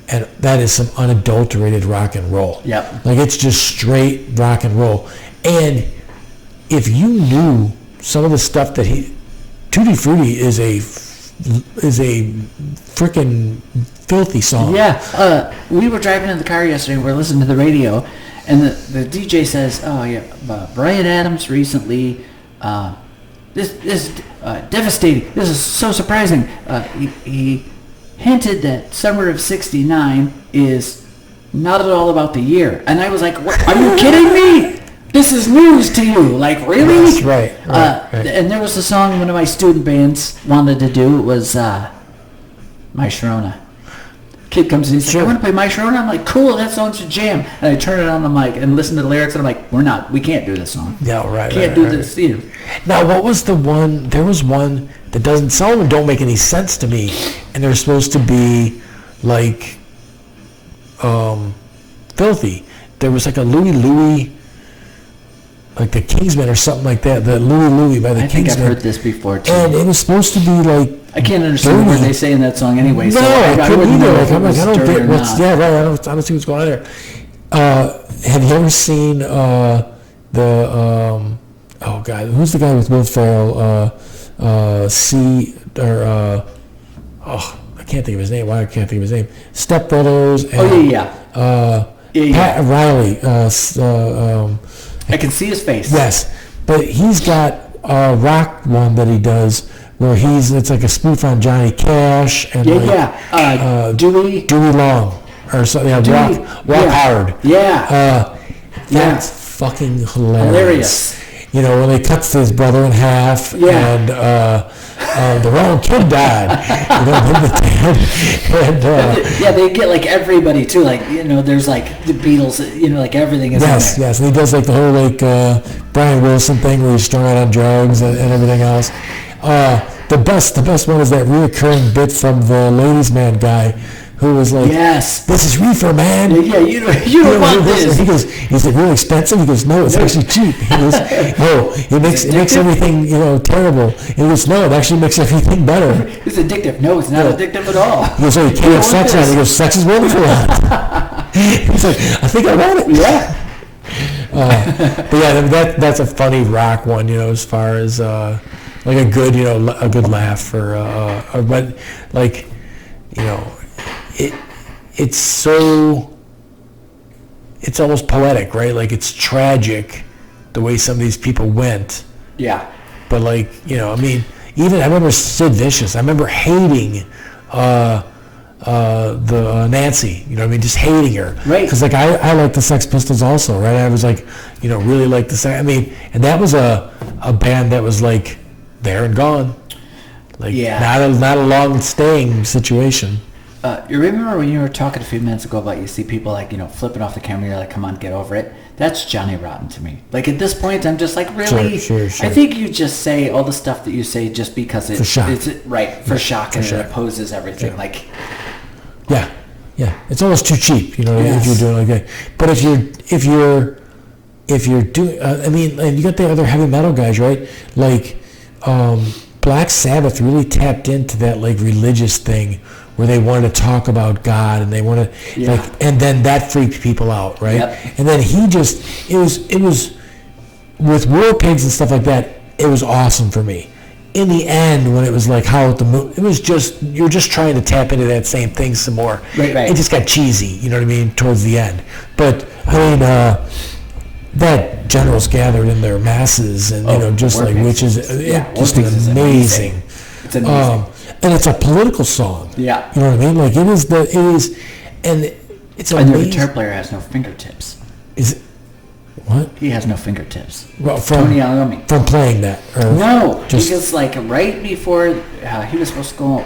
and that is some unadulterated rock and roll. Yep. Like, it's just straight rock and roll. And if you knew some of the stuff that Tutti Frutti is a freaking filthy song. Yeah. We were driving in the car yesterday, we were listening to the radio, and the DJ says, Bryan Adams recently, this is devastating. This is so surprising. He hinted that summer of '69 is not at all about the year. And I was like, what? Are you kidding me? This is news to you. Like, really? Yes, right. And there was a song one of my student bands wanted to do. It was My Sharona. Kid comes in, he's like, I want to play My Sharona. I'm like, cool, that song's a jam. And I turn it on the mic and listen to the lyrics, and I'm like, we can't do this song. No, right. Can't do this either. Now, what was the one? There was one that doesn't. Some of them don't make any sense to me, and they're supposed to be like filthy. There was like a Louie, like the Kingsmen or something like that. The Louie by the Kingsmen. I think I've heard this before too. And it was supposed to be like. I can't understand what they say in that song anyway. No, so I couldn't either. Like, I'm like, I don't get what's. Not. Yeah, right. I don't see what's going on there. Have you ever seen oh God, who's the guy with Will Ferrell? I can't think of his name. Why I can't think of his name? Step Brothers. And, Pat Riley. I can see his face. Yes, but he's got a rock one that he does where it's like a spoof on Johnny Cash and Dewey Long or something. Yeah, Walk Hard. Yeah. That's fucking hilarious. When they cut his brother in half and the wrong kid died. They get like everybody too. Like there's like the Beatles. Like everything is. Yes, and he does like the whole like Brian Wilson thing where he's strung out on drugs and everything else. The best one is that reoccurring bit from the Ladies Man guy, who was like, yes, this is reefer, man. Yeah, you don't want this. He goes, is it really expensive? He goes, no, it's actually cheap. He goes, no, it makes everything, terrible. He goes, no, it actually makes everything better. It's addictive. No, it's not addictive at all. He goes, oh, you can't have sex on it. He goes, sex is wonderful. He's like, I think I want it. Yeah. But yeah, that's a funny rock one, as far as like a good, a good laugh but like, it's almost poetic, right? Like, it's tragic the way some of these people went. Yeah. But like, I mean, even I remember Sid Vicious. I remember hating the Nancy. Just hating her. Right. Because like I like the Sex Pistols also, right? I was like, really like the Sex. I mean, and that was a band that was like there and gone. Like not a long staying situation. You remember when you were talking a few minutes ago about you see people like, flipping off the camera, you're like, come on, get over it. That's Johnny Rotten to me. Like at this point, I'm just like, really? Sure. I think you just say all the stuff that you say just because it's right for shock and it opposes everything. Like, yeah, it's almost too cheap, if you're doing like that. But if you're doing, and you got the other heavy metal guys, right? Like, Black Sabbath really tapped into that like religious thing where they wanted to talk about God and they wanted and then that freaked people out, right? Yep. And then it was with War Pigs and stuff like that. It was awesome for me. In the end, when it was like Howl at the Moon, it was just you're just trying to tap into that same thing some more. Right. It just got cheesy, you know what I mean, towards the end. But that generals gathered in their masses and just like witches, just amazing. It's amazing. And it's a political song. Yeah. You know what I mean? Like and it's amazing. And their guitar player has no fingertips. Is it what? He has no fingertips. Well, Tony Iommi. From playing that. No, because like right before he was supposed to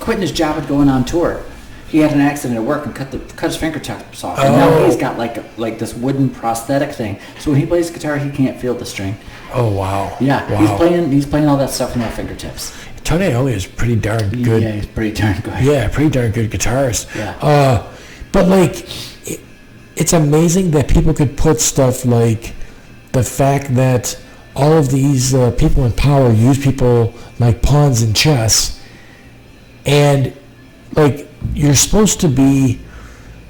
quit his job and going on tour. He had an accident at work and cut his fingertips off, and now he's got like this wooden prosthetic thing. So when he plays guitar, he can't feel the string. Oh wow! Yeah, wow. He's playing all that stuff with no fingertips. Tony Iommi is pretty darn good. Yeah, he's pretty darn good. Yeah, pretty darn good guitarist. Yeah. But like, it's amazing that people could put stuff like the fact that all of these people in power use people like pawns in chess, and like. You're supposed to be,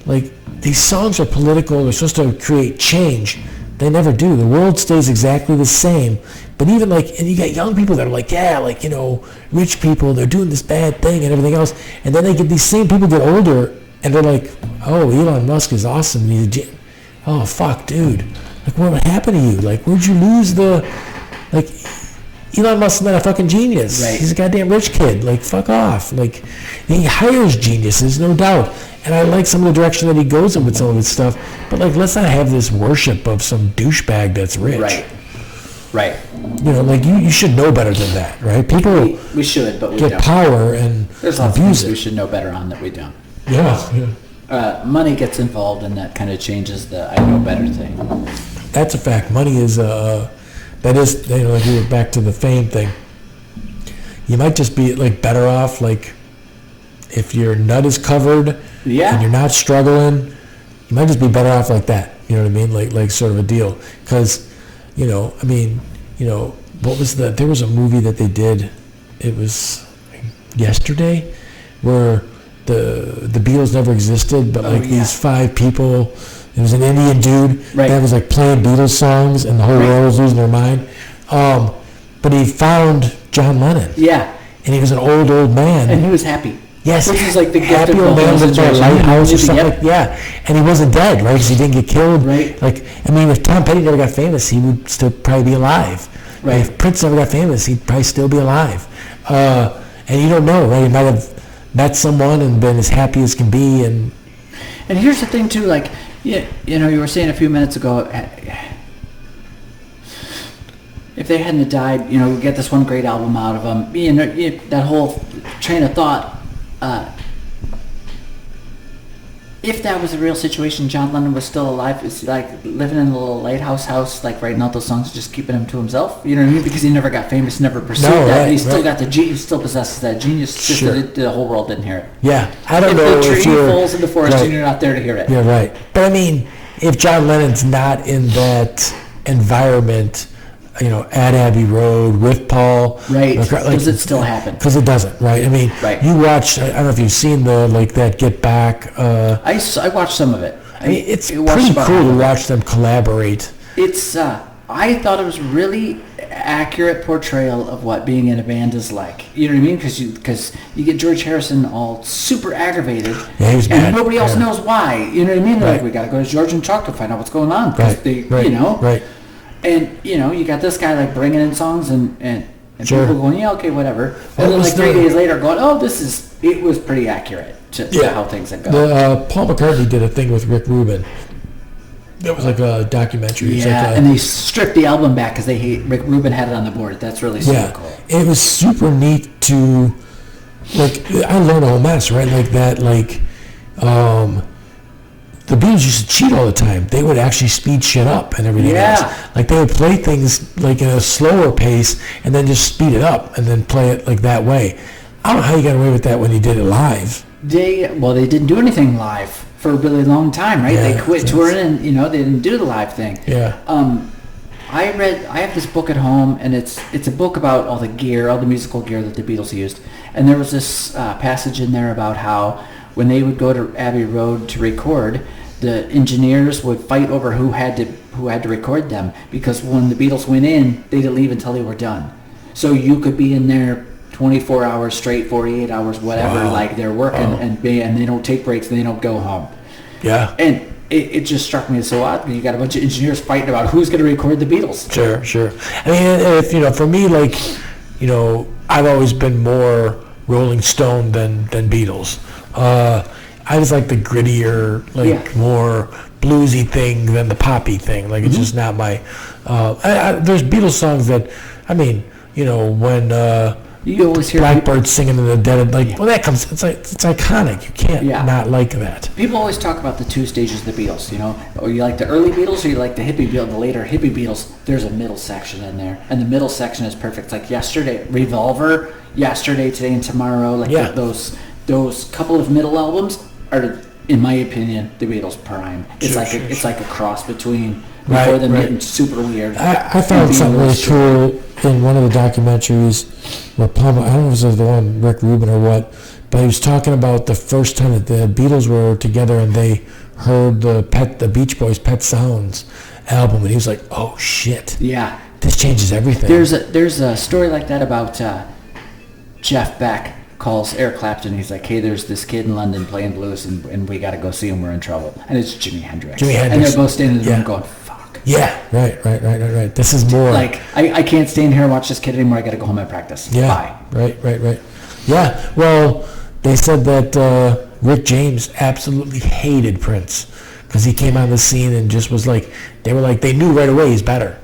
like, these songs are political, they're supposed to create change. They never do. The world stays exactly the same. But even, like, and you got young people that are like, rich people, they're doing this bad thing and everything else. And then these same people get older, and they're like, oh, Elon Musk is awesome. Oh, fuck, dude. Like, what happened to you? Like, where'd you lose Elon Musk's not a fucking genius. Right. He's a goddamn rich kid. Like, fuck off. Like, he hires geniuses, no doubt. And I like some of the direction that he goes in with some of his stuff. But, like, let's not have this worship of some douchebag that's rich. Right. Like, you should know better than that, right? People we should, but we get don't. Power and there's lots of things we should know better on that we don't. Yeah. Money gets involved, and that kind of changes the I know better thing. That's a fact. Money is that is, like we were back to the fame thing. You might just be like better off, like if your nut is covered and you're not struggling, you might just be better off like that. You know what I mean? Like sort of a deal. Because, what was there was a movie that they did, it was yesterday, where the Beatles never existed, but these 5 people. There was an Indian dude that was like playing Beatles songs, and the whole world was losing their mind. But he found John Lennon. Yeah. And he was an old man. And he was happy. Yes. Which is like the gift happy of old man lived by a lighthouse or something. Yep. And he wasn't dead, right? Because he didn't get killed. Right. Like, if Tom Petty never got famous, he would still probably be alive. Right. If Prince never got famous, he'd probably still be alive. And you don't know, right? He might have met someone and been as happy as can be. And here's the thing, too, like, you were saying a few minutes ago, if they hadn't died, we get this one great album out of them. That whole train of thought. If that was a real situation, John Lennon was still alive. It's like living in a little lighthouse house, like writing out those songs, just keeping them to himself. You know what I mean? Because he never got famous, never pursued that. But he still got he still possesses that genius. It's just that the whole world didn't hear it. Yeah, I don't know if the tree falls in the forest and you're not there to hear it. Yeah, right. But if John Lennon's not in that environment, at Abbey Road with Paul. Right. Does it still happen? Because it doesn't, right? right. You watch, I don't know if you've seen that Get Back. I watched some of it. It's pretty cool to watch them collaborate. It's, I thought it was really accurate portrayal of what being in a band is like. You know what I mean? Because you get George Harrison all super aggravated. Yeah, he was bad. And nobody else knows why. You know what I mean? They're like, we got to go to George and Chuck to find out what's going on. Right. And, you got this guy, like, bringing in songs and sure. people going, yeah, okay, whatever. And then, like, 3 days later going, oh, it was pretty accurate to how things had gone. Paul McCartney did a thing with Rick Rubin. That was like a documentary. Yeah, and they stripped the album back because Rick Rubin had it on the board. That's really super cool. It was super neat to like I learned a whole mess, right? Like that, like the Beatles used to cheat all the time. They would actually speed shit up and everything else. Like they would play things like in a slower pace and then just speed it up and then play it like that way. I don't know how you got away with that when you did it live. They didn't do anything live for a really long time, right? Yeah, they quit touring and they didn't do the live thing. Yeah. I have this book at home, and it's a book about all the musical gear that the Beatles used. And there was this passage in there about how when they would go to Abbey Road to record, the engineers would fight over who had to record them, because when the Beatles went in, they didn't leave until they were done. So you could be in there 24 hours straight, 48 hours, whatever, like they're working, and they don't take breaks, and they don't go home. Yeah. And it just struck me as so odd. You got a bunch of engineers fighting about who's going to record the Beatles. Sure. I mean, if for me, like, I've always been more Rolling Stone than Beatles. I just like the grittier, more bluesy thing than the poppy thing. Like, it's just not my. There's Beatles songs that, I mean, when you always hear Blackbird singing in the dead, well, that comes. It's iconic. You can't not like that. People always talk about the two stages of the Beatles. Or you like the early Beatles, or you like the hippie Beatles, the later hippie Beatles. There's a middle section in there, and the middle section is perfect. It's like Yesterday, Revolver, Yesterday, Today, and Tomorrow. Like those couple of middle albums are, in my opinion, the Beatles' prime. It's like a cross between before them getting super weird. I found something really cool in one of the documentaries where Palmer, I don't know if it was the one Rick Rubin or what, but he was talking about the first time that the Beatles were together and they heard the Beach Boys' Pet Sounds album, and he was like, "Oh shit! Yeah, this changes everything." There's a story like that about Jeff Beck calls Eric Clapton. He's like, "Hey, there's this kid in London playing blues, and we got to go see him. We're in trouble." And it's Jimi Hendrix. And they're both standing in the room going, "Fuck." Yeah, right. This is more like I can't stand here and watch this kid anymore. I got to go home and practice. Yeah, bye. Right. Yeah. Well, they said that Rick James absolutely hated Prince because he came on the scene and just was like, they knew right away he's better.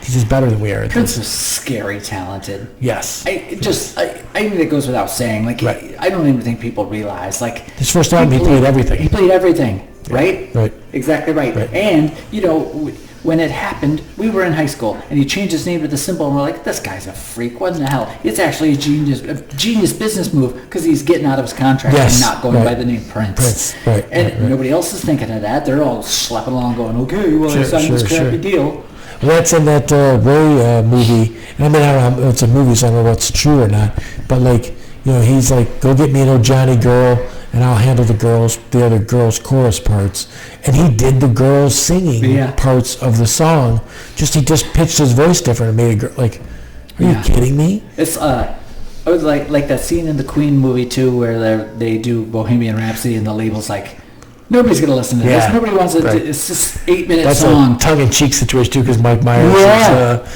He's just better than we are. Prince was scary talented. Yes. I mean, it goes without saying. Like, I don't even think people realize. Like, his first album, he played everything. He played everything, right? Right. Exactly right. And, when it happened, we were in high school, and he changed his name to the symbol, and we're like, this guy's a freak. What in the hell? It's actually a genius business move, because he's getting out of his contract and not going by the name Prince. And nobody else is thinking of that. They're all schlepping along going, okay, well, I signed this crappy deal. Well, that's in that Ray movie. And I mean, I don't know, it's a movie, so I don't know what's true or not. But, he's like, go get me an old Johnny girl, and I'll handle the other girls' chorus parts. And he did the girls singing parts of the song. He just pitched his voice different and made it like, are you kidding me? It's I was like that scene in the Queen movie too, where they do Bohemian Rhapsody, and the label's like, nobody's going to listen to this. Nobody wants it. It's just 8-minute song. That's a tongue-in-cheek situation, too, because Mike Myers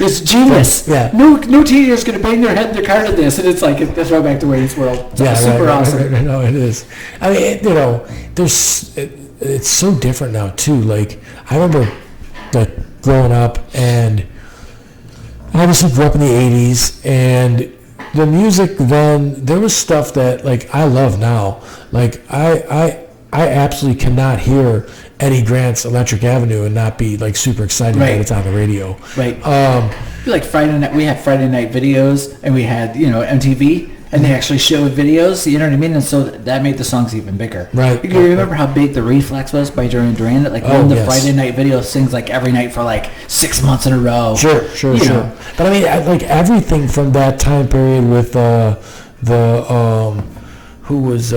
is... it's genius. No teenager is going to bang their head in their car to this, and it's like, that's right back to Wayne's World. It's super awesome. No, it is. I mean, it's so different now, too. Like, I remember growing up, and I obviously grew up in the 80s, and the music then, there was stuff that, I love now. I absolutely cannot hear Eddie Grant's Electric Avenue and not be super excited that it's on the radio. Right. Like Friday night, we had Friday night videos, and we had MTV, and they actually showed videos. You know what I mean? And so that made the songs even bigger. Right. You remember how big The Reflex was by Duran Duran? That one of the Friday night videos sings every night for 6 months in a row. Sure. But I mean, everything from that time period with who was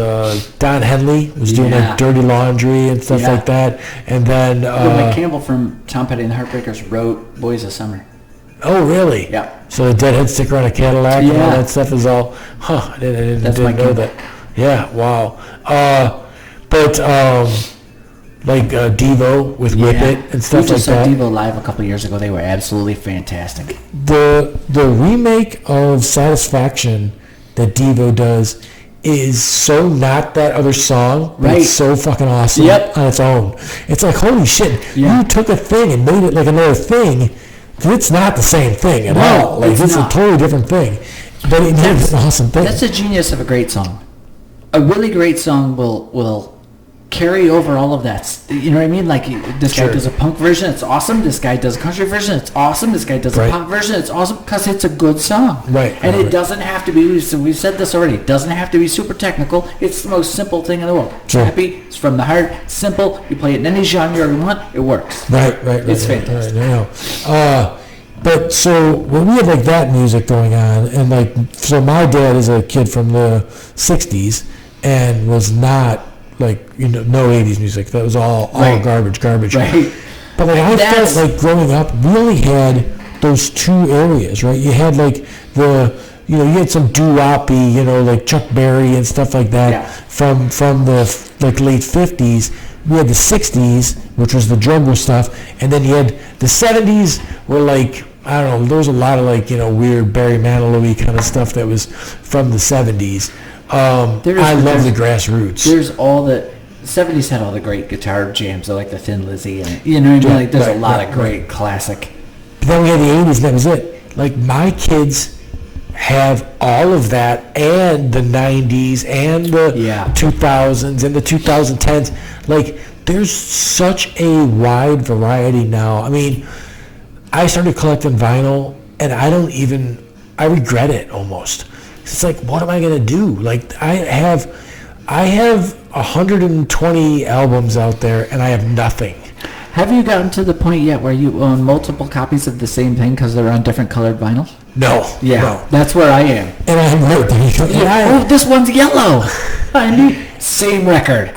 Don Henley was doing Dirty Laundry and stuff like that, and then Mike Campbell from Tom Petty and the Heartbreakers wrote Boys of Summer. Oh, really? Yeah. So the Deadhead Sticker on a Cadillac and all that stuff is all, I didn't know that. Yeah, wow. But Devo with Whip It and stuff like that. We just saw Devo live a couple years ago. They were absolutely fantastic. The remake of Satisfaction that Devo does is so not that other song, but it's so fucking awesome on its own. It's like, holy shit, you took a thing and made it like another thing. It's not the same thing at all. It's a totally different thing. But it's an awesome thing. That's the genius of a great song. A really great song will carry over all of that. You know what I mean? Like, this guy does a punk version, it's awesome. This guy does a country version, it's awesome. This guy does a pop version, it's awesome, because it's a good song. Right. And it doesn't have to be, we've said this already, it doesn't have to be super technical. It's the most simple thing in the world. It's happy, it's from the heart, simple. You play it in any genre you want, it works. Right. It's fantastic. But so when we had like that music going on, and like, so my dad is a kid from the 60s and was not like, no 80s music. That was all garbage. Right. But like, I felt like growing up, we only had those two areas, right? You had like you had some doo-woppy, like Chuck Berry and stuff like that from the like late 50s. We had the 60s, which was the jungle stuff, and then you had the 70s were like, I don't know, there was a lot of like, weird Barry Manilow-y kind of stuff that was from the 70s. I love the grassroots. There's all the 70s had all the great guitar jams, like the Thin Lizzy, and you know what I mean? Like, there's a lot of great classic. But then we had the 80s, and that was it. Like, my kids have all of that, and the 90s, and the 2000s, and the 2010s. Like, there's such a wide variety now. I mean, I started collecting vinyl, and I regret it almost. It's like, what am I going to do? Like, I have 120 albums out there, and I have nothing. Have you gotten to the point yet where you own multiple copies of the same thing because they're on different colored vinyl? No. Yeah, no. That's where I am. And I'm this one's yellow. Same record.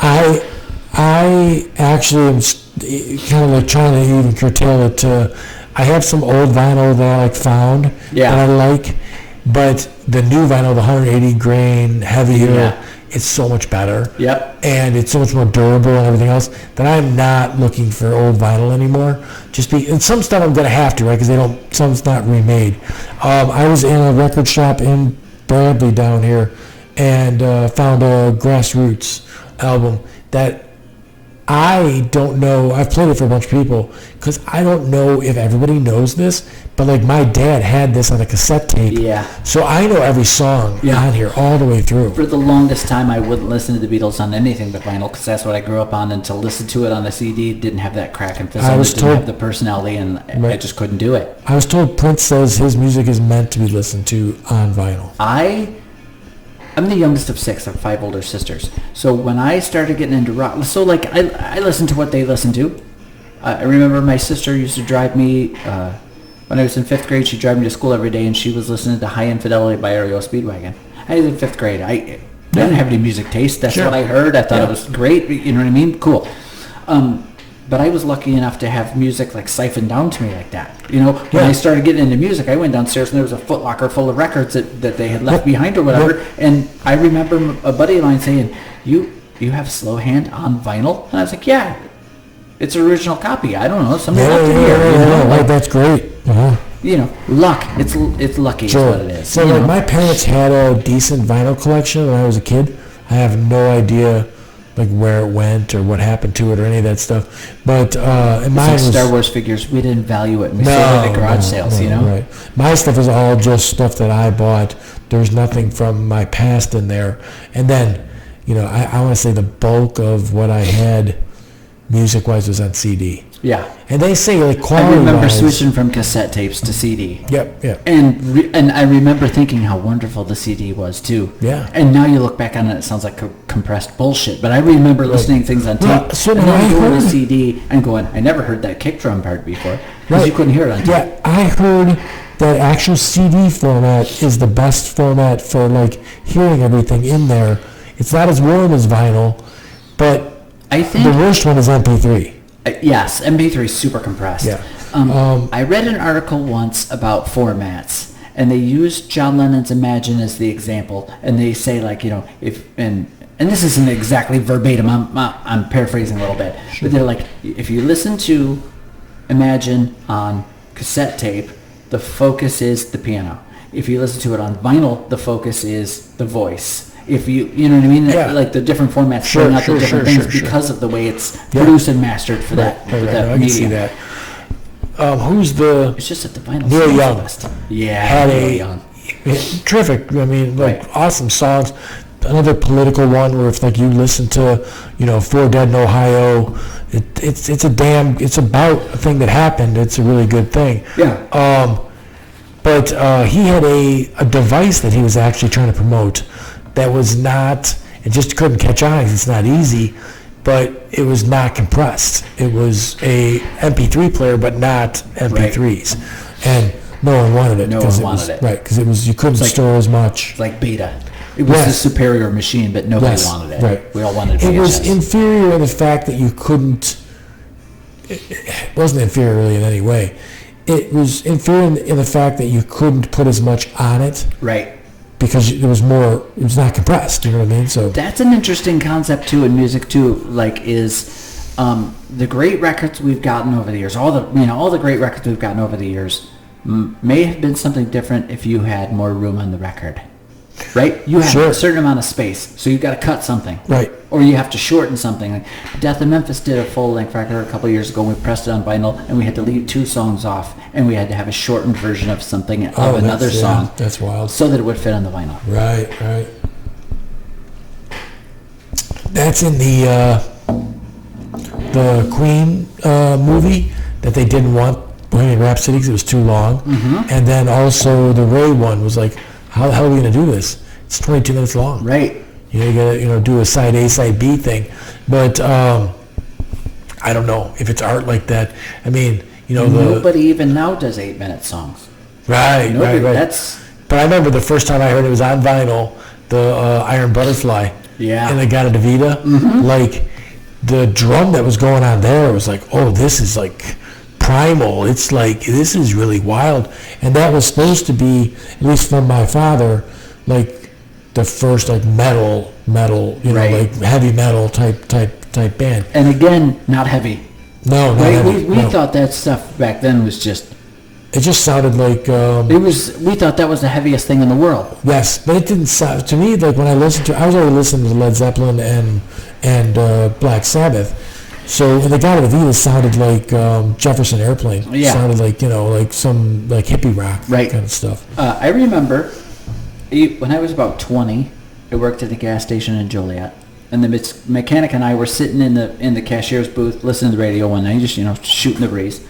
I actually am kind of like trying to even curtail it to, I have some old vinyl that I like found that I like, but the new vinyl, the 180 grain, heavier, it's so much better. Yep. And it's so much more durable and everything else that I'm not looking for old vinyl anymore. And some stuff I'm going to have to, right, because some's not remade. I was in a record shop in Bradley down here and found a Grassroots album that I don't know. I've played it for a bunch of people because I don't know if everybody knows this, but like my dad had this on a cassette tape. Yeah. So I know every song on here all the way through. For the longest time, I wouldn't listen to the Beatles on anything but vinyl because that's what I grew up on, and to listen to it on the CD didn't have that crack and fizzle. It didn't have the personality, and I just couldn't do it. I was told Prince says his music is meant to be listened to on vinyl. I'm the youngest of 6. I have 5 older sisters. So when I started getting into rock, so like I listened to what they listened to. I remember my sister used to drive me, when I was in 5th grade, she'd drive me to school every day, and she was listening to High Infidelity by R.E.O. Speedwagon. I was in 5th grade. I didn't have any music taste. That's what I heard. I thought it was great. You know what I mean? Cool. But I was lucky enough to have music like siphoned down to me like that. When I started getting into music, I went downstairs and there was a Foot Locker full of records that they had left behind or whatever. And I remember a buddy of mine saying, "You have Slow Hand on vinyl?" And I was like, "Yeah, it's an original copy. I don't know. Somebody left it here." That's great. Luck. It's lucky is what it is. So like my parents had a decent vinyl collection when I was a kid. I have no idea like where it went or what happened to it or any of that stuff. But mine was Star Wars figures. We didn't value it. We sold it at garage sales, Right. My stuff is all just stuff that I bought. There's nothing from my past in there. And then, I want to say the bulk of what I had music-wise was on CD. Yeah. And they say like quality. I remember switching from cassette tapes to CD. Yep. And I remember thinking how wonderful the CD was too. Yeah. And now you look back on it, it sounds like compressed bullshit. But I remember listening to things on tape and then going to CD and going, I never heard that kick drum part before because you couldn't hear it on tape. Yeah, I heard that actual CD format is the best format for like hearing everything in there. It's not as warm as vinyl, but I think the worst one is MP3. Yes, MP3 is super compressed. Yeah. I read an article once about formats, and they used John Lennon's Imagine as the example, and they say like, if and this isn't exactly verbatim, I'm paraphrasing a little bit, but they're like, if you listen to Imagine on cassette tape, the focus is the piano. If you listen to it on vinyl, the focus is the voice. If you know what I mean, like the different formats bring out the different things because of the way it's produced and mastered for that I can see that. Who's the? It's just that the vinyl. Neil Young. Yeah, Neil Young. Terrific. I mean, awesome songs. Another political one where if like you listen to, Four Dead in Ohio, it's about a thing that happened. It's a really good thing. Yeah. But he had a device that he was actually trying to promote that was not, it just couldn't catch on because it's not easy, but it was not compressed. It was a MP3 player, but not MP3s. Right. And no one wanted it. No one wanted it. Right, because you couldn't store as much. It's like Beta. It was a superior machine, but nobody wanted it. Right. We all wanted VHS. It was inferior in the fact that you couldn't, it wasn't inferior really in any way. It was inferior in the fact that you couldn't put as much on it. Right. Because it was not compressed, you know what I mean? So that's an interesting concept too in music too, is the great records we've gotten over the years, all the great records we've gotten over the years may have been something different if you had more room on the record. Right? You have a certain amount of space, so you've got to cut something. Right. Or you have to shorten something. Like Death in Memphis did a full-length record a couple of years ago. We pressed it on vinyl, and we had to leave 2 songs off, and we had to have a shortened version of something, another song. That's wild. So that it would fit on the vinyl. Right. That's in the Queen movie that they didn't want Bohemian Rhapsody because it was too long. Mm-hmm. And then also the Ray one was like, how the hell are we going to do this? It's 22 minutes long. Right. You got to do a side A, side B thing. But I don't know if it's art like that. I mean, nobody even now does 8-minute songs. Right. That's. But I remember the first time I heard it was on vinyl, the Iron Butterfly. Yeah. And Gata Davida. Mm-hmm. Like the drum that was going on there was like, oh, this is like primal. It's like, this is really wild. And that was supposed to be, at least from my father, like the first like metal, like heavy metal type band. And again, not heavy. No, not heavy. We thought that stuff back then was just. It just sounded like. We thought that was the heaviest thing in the world. Yes, but it didn't sound to me like when I listened to. I was already listening to Led Zeppelin and Black Sabbath. So when they got it, it sounded like Jefferson Airplane. Yeah. It sounded like like some like hippie rock kind of stuff. I remember when I was about 20, I worked at a gas station in Joliet, and the mechanic and I were sitting in the cashier's booth listening to the radio one night, just shooting the breeze.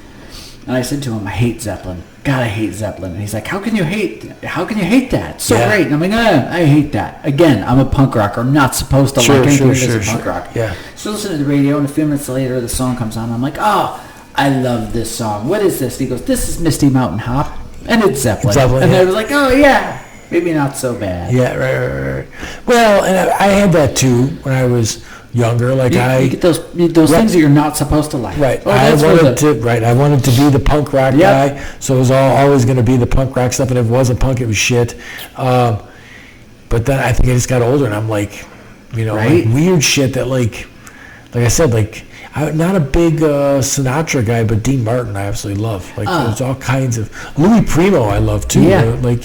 And I said to him, I hate Zeppelin. God, I hate Zeppelin. And he's like, how can you hate that? It's so great. And I'm like, I hate that. Again, I'm a punk rocker. I'm not supposed to like anything that's a punk rock. Yeah. So listen to the radio, and a few minutes later, the song comes on. I'm like, oh, I love this song. What is this? And he goes, this is Misty Mountain Hop, and it's Zeppelin. And I was like, oh, yeah. Maybe not so bad. Yeah, right. Well, and I had that too when I was younger. Like you get those things that you're not supposed to like. Right. I wanted to be the punk rock guy, so it was always going to be the punk rock stuff. And if it wasn't punk, it was shit. But then I think I just got older, and I'm like, like weird shit that like I said, like I'm not a big Sinatra guy, but Dean Martin I absolutely love. Like there's all kinds of Louis Primo I love too. Yeah. Like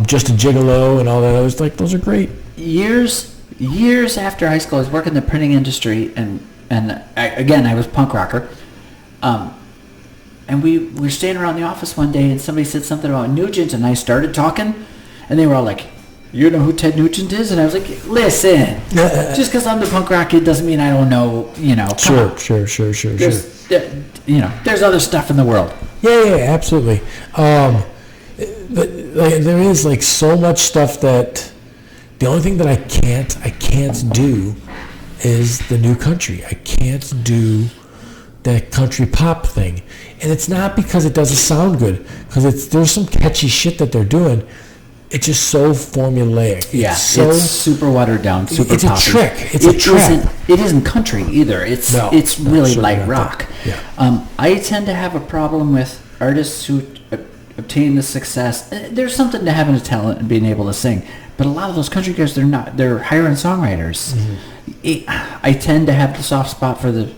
Just a Gigolo and all that. I was like, those are great. Years after high school, I was working in the printing industry, and I was a punk rocker. And we were staying around the office one day, and somebody said something about Nugent, and I started talking, and they were all like, you know who Ted Nugent is? And I was like, listen, just because I'm the punk rock kid doesn't mean I don't know, Sure. There's other stuff in the world. Yeah, absolutely. But there is like so much stuff that the only thing that I can't do is the new country. I can't do that country pop thing, and it's not because it doesn't sound good, because there's some catchy shit that they're doing. It's just so formulaic. It's super watered down, super it's poppy. A trick. It's a trick. It isn't country either. It's really light rock. Yeah. I tend to have a problem with artists who obtain the success. There's something to having a talent and being able to sing, but a lot of those country guys, they're hiring songwriters. Mm-hmm. I tend to have the soft spot for the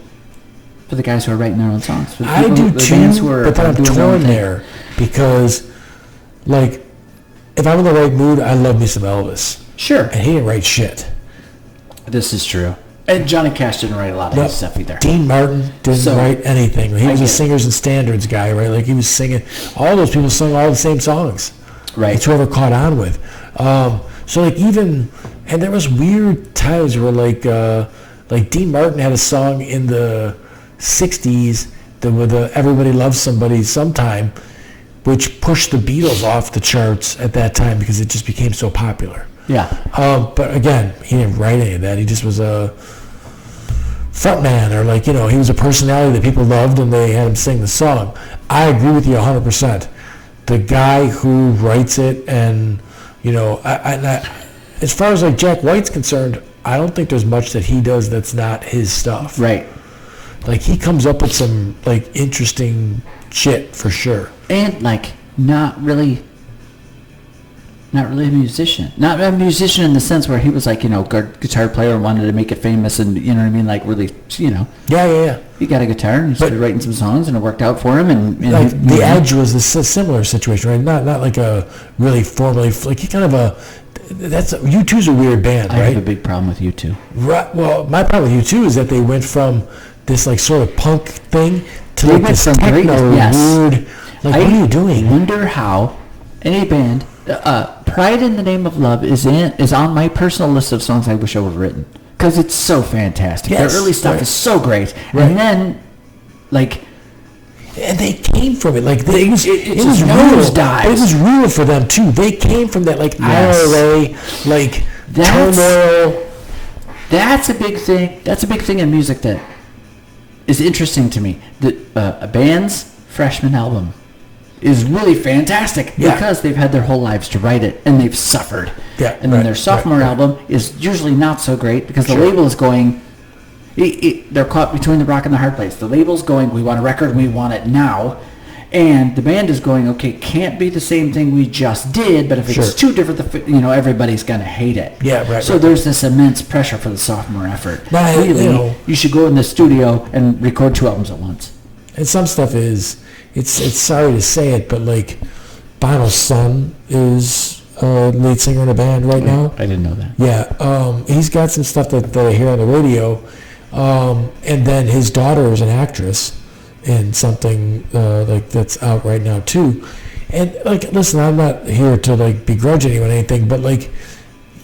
guys who are writing their own songs. I do too, but then I'm torn there because, like, if I'm in the right mood, I love me some Elvis. Sure. And he didn't write shit. This is true. And Johnny Cash didn't write a lot of his stuff either. Dean Martin didn't write anything. He was a singers and standards guy, right? Like he was singing. All those people sung all the same songs. Right. It's whoever caught on with. So like even, and there was weird times where like Dean Martin had a song in the 60s with Everybody Loves Somebody Sometime, which pushed the Beatles off the charts at that time because it just became so popular. Yeah. But again, he didn't write any of that. He just was a frontman, or like, he was a personality that people loved and they had him sing the song. I agree with you 100%. The guy who writes it, and as far as like Jack White's concerned, I don't think there's much that he does that's not his stuff. Right. Like he comes up with some like interesting shit for sure. And like not really a musician. Not a musician in the sense where he was like, guitar player and wanted to make it famous, and you know what I mean, like really, Yeah. He got a guitar and he started writing some songs, and it worked out for him. And like The Edge was a similar situation, right? Not like a really formally, like he kind of U2's a weird band, right? I have a big problem with U2. Right. Well, my problem with U2 is that they went from this like sort of punk thing to like this techno weird. Like, what are you doing? I wonder how any band. Pride in the Name of Love is on my personal list of songs I wish I would have written, because it's so fantastic. Yes, their early stuff is so great, right. And then like. And they came from it, like it was real. It was real for them too. They came from that like IRA, like turmoil. That's a big thing. That's a big thing in music that is interesting to me. A band's freshman album is really fantastic because they've had their whole lives to write it and they've suffered. Yeah, and then their sophomore album is usually not so great because the label is going. They're caught between the rock and the hard place. The label's going, we want a record, we want it now. And the band is going, okay, can't be the same thing we just did, but if it's too different, everybody's going to hate it. Yeah, right. So there's this immense pressure for the sophomore effort. Right, really, you should go in the studio and record 2 albums at once. And some stuff is, it's sorry to say it, but like Bono's son is lead singer in a band right now. I didn't know that. Yeah, he's got some stuff that I hear on the radio. And then his daughter is an actress in something like that's out right now too. And like, listen, I'm not here to like begrudge anyone anything, but like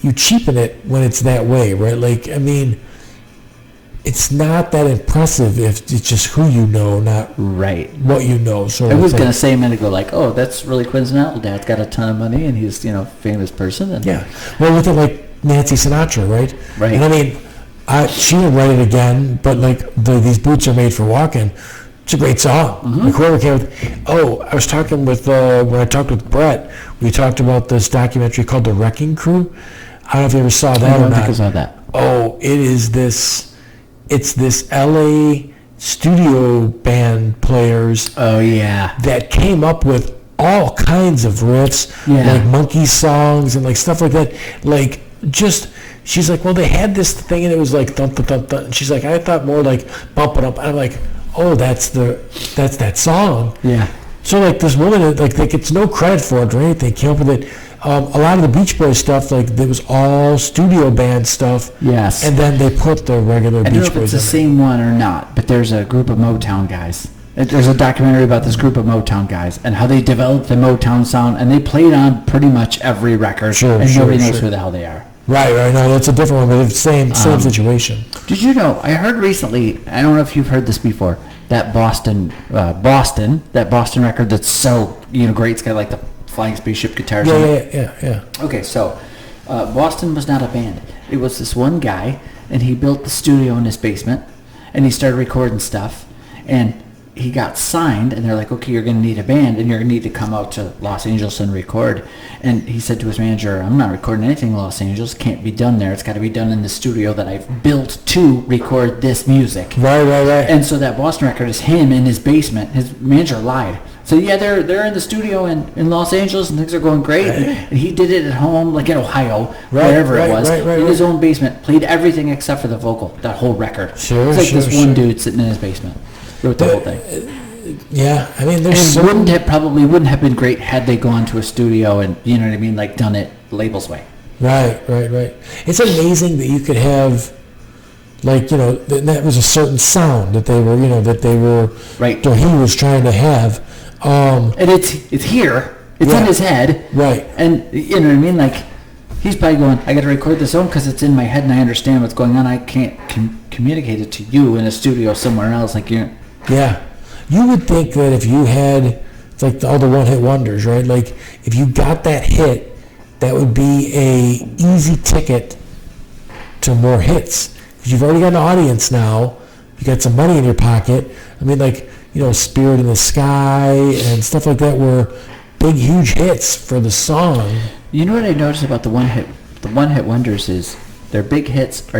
you cheapen it when it's that way, right? Like, I mean, it's not that impressive if it's just who you know, not what you know. So I was going to say a minute ago, like, oh, that's really coincidental. Dad's got a ton of money and he's, famous person. And well, look at like Nancy Sinatra, right? Right. And I mean, she didn't write it again, but like These Boots Are Made for Walking, it's a great song. Mm-hmm. Like whoever came with, I was talking with, when I talked with Brett, we talked about this documentary called The Wrecking Crew. I don't know if you ever saw that or not. I don't think I saw that. Oh, it's this LA studio band players. Oh yeah. That came up with all kinds of riffs, like monkey songs and like stuff like that. Like just, she's like, well, they had this thing and it was like thump, thump, thump, thump. And she's like, I thought more like bump it up. And I'm like, oh, that's that song. Yeah. So like this woman, like they gets no credit for it or anything. Came up with it. A lot of the Beach Boys stuff, like it was all studio band stuff. Yes. And then they put the regular Beach Boys. I don't know if it's the same one or not, but there's a group of Motown guys. There's a documentary about this group of Motown guys and how they developed the Motown sound, and they played on pretty much every record, and nobody knows who the hell they are. Right. No, that's a different one, but it's same situation. Did you know? I heard recently. I don't know if you've heard this before. That Boston record that's so great. It's got like the flying spaceship guitars. Yeah. Okay, so Boston was not a band. It was this one guy, and he built the studio in his basement, and he started recording stuff, and he got signed, and they're like, okay, you're going to need a band, and you're going to need to come out to Los Angeles and record. And he said to his manager, I'm not recording anything in Los Angeles. Can't be done there. It's got to be done in the studio that I've built to record this music. Right. And so that Boston record is him in his basement. His manager lied. So yeah, they're in the studio in Los Angeles, and things are going great. Right. And he did it at home, like in Ohio, wherever it was, in his own basement. Played everything except for the vocal, that whole record. It's like this one dude sitting in his basement. Wrote the whole thing. Yeah, I mean, probably wouldn't have been great had they gone to a studio and like done it labels way. Right. It's amazing that you could have, like, that was a certain sound that they were, right. That he was trying to have. And it's here. It's in his head. Right. And you know what I mean? Like, he's probably going, I got to record this song because it's in my head and I understand what's going on. I can't communicate it to you in a studio somewhere else. Like, yeah. You would think that if you had, it's like all the one-hit wonders, right? Like, if you got that hit, that would be a easy ticket to more hits. Because you've already got an audience now. You got some money in your pocket. I mean, like, Spirit in the Sky and stuff like that were big, huge hits for the song. You know what I noticed about the one-hit wonders is their big hits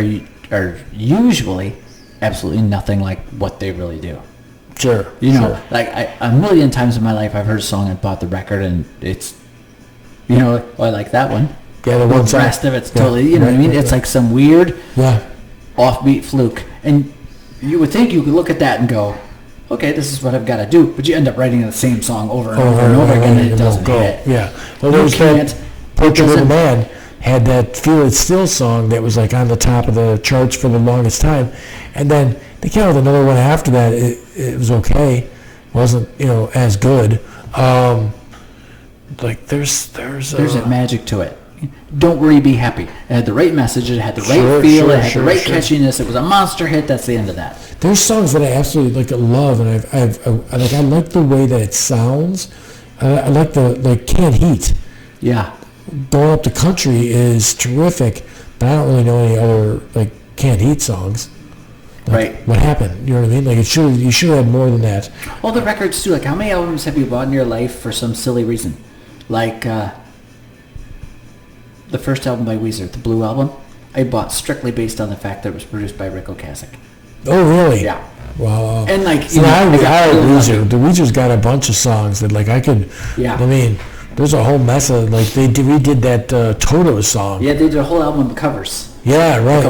are usually absolutely nothing like what they really do. Sure. Like a million times in my life I've heard a song and bought the record and it's, I like that one. Yeah, the rest of it's totally, what I mean? It's like some weird offbeat fluke. And you would think you could look at that and go, okay, this is what I've got to do. But you end up writing the same song over and over again and it doesn't hit. Yeah. Well, there was that Portrait of a Man had that Feel It Still song that was like on the top of the charts for the longest time. And then they came out with another one after that. It was okay. It wasn't, as good. Like there's a magic to it. Don't worry, be happy. It had the right message. It had the right feel. It had the right catchiness. It was a monster hit. That's the end of that. There's songs that I absolutely love, and I like the way that it sounds. I like Can't Heat. Yeah. Going Up the Country is terrific, but I don't really know any other Can't Heat songs. Right. What happened? You know what I mean? Like you should have more than that. Well, the records too. Like, how many albums have you bought in your life for some silly reason? Like the first album by Weezer, the Blue Album, I bought strictly based on the fact that it was produced by Rick Ocasek. Oh, really? Yeah. Wow. And I Weezer. The Weezer's got a bunch of songs that I could. Yeah. I mean, there's a whole mess of they redid that Toto song. Yeah, they did a whole album of covers. Yeah, right.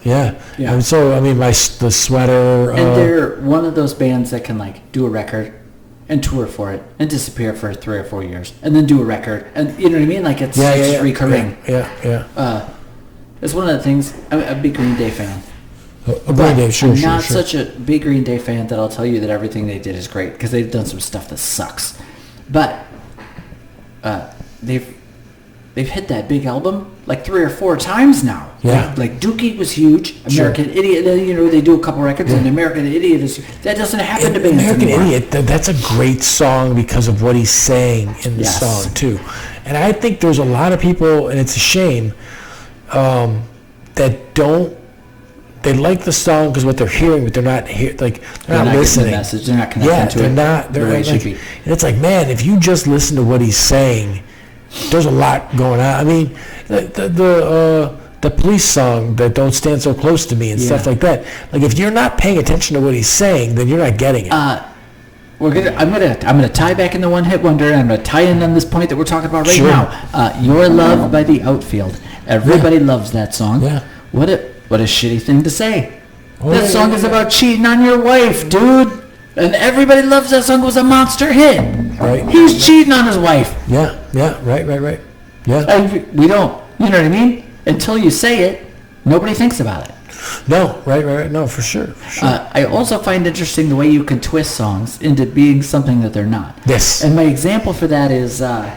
Yeah. And so the Sweater. And they're one of those bands that can do a record and tour for it and disappear for 3 or 4 years and then do a record and you know what I mean? It's just recurring. Yeah. It's one of the things. I'm a big Green Day fan. A Green Day, sure. I'm not such a big Green Day fan that I'll tell you that everything they did is great because they've done some stuff that sucks. But they've hit that big album 3 or 4 times now. Yeah. Like Dookie was huge. American Idiot. They do a couple records, and American Idiot is that doesn't happen to bands American anymore. Idiot. That's a great song because of what he's saying in the song too. And I think there's a lot of people, and it's a shame that don't. They like the song because what they're hearing, but they're not they're not listening. The message. They're not connecting to it. They're not. And it's man, if you just listen to what he's saying, there's a lot going on. I mean, the Police song, that Don't Stand So Close to Me and stuff like that. If you're not paying attention to what he's saying, then you're not getting it. I'm gonna tie back in the one-hit wonder, and I'm gonna tie in on this point that we're talking about right now. Your Love by The Outfield. Everybody loves that song. Yeah. What a shitty thing to say. That song is about cheating on your wife, dude. And everybody loves that song. It was a monster hit. Right. He's cheating on his wife. Yeah. Right. Yeah. And we don't, you know what I mean? Until you say it, nobody thinks about it. No, right. No, for sure. I also find interesting the way you can twist songs into being something that they're not. Yes. And my example for that is the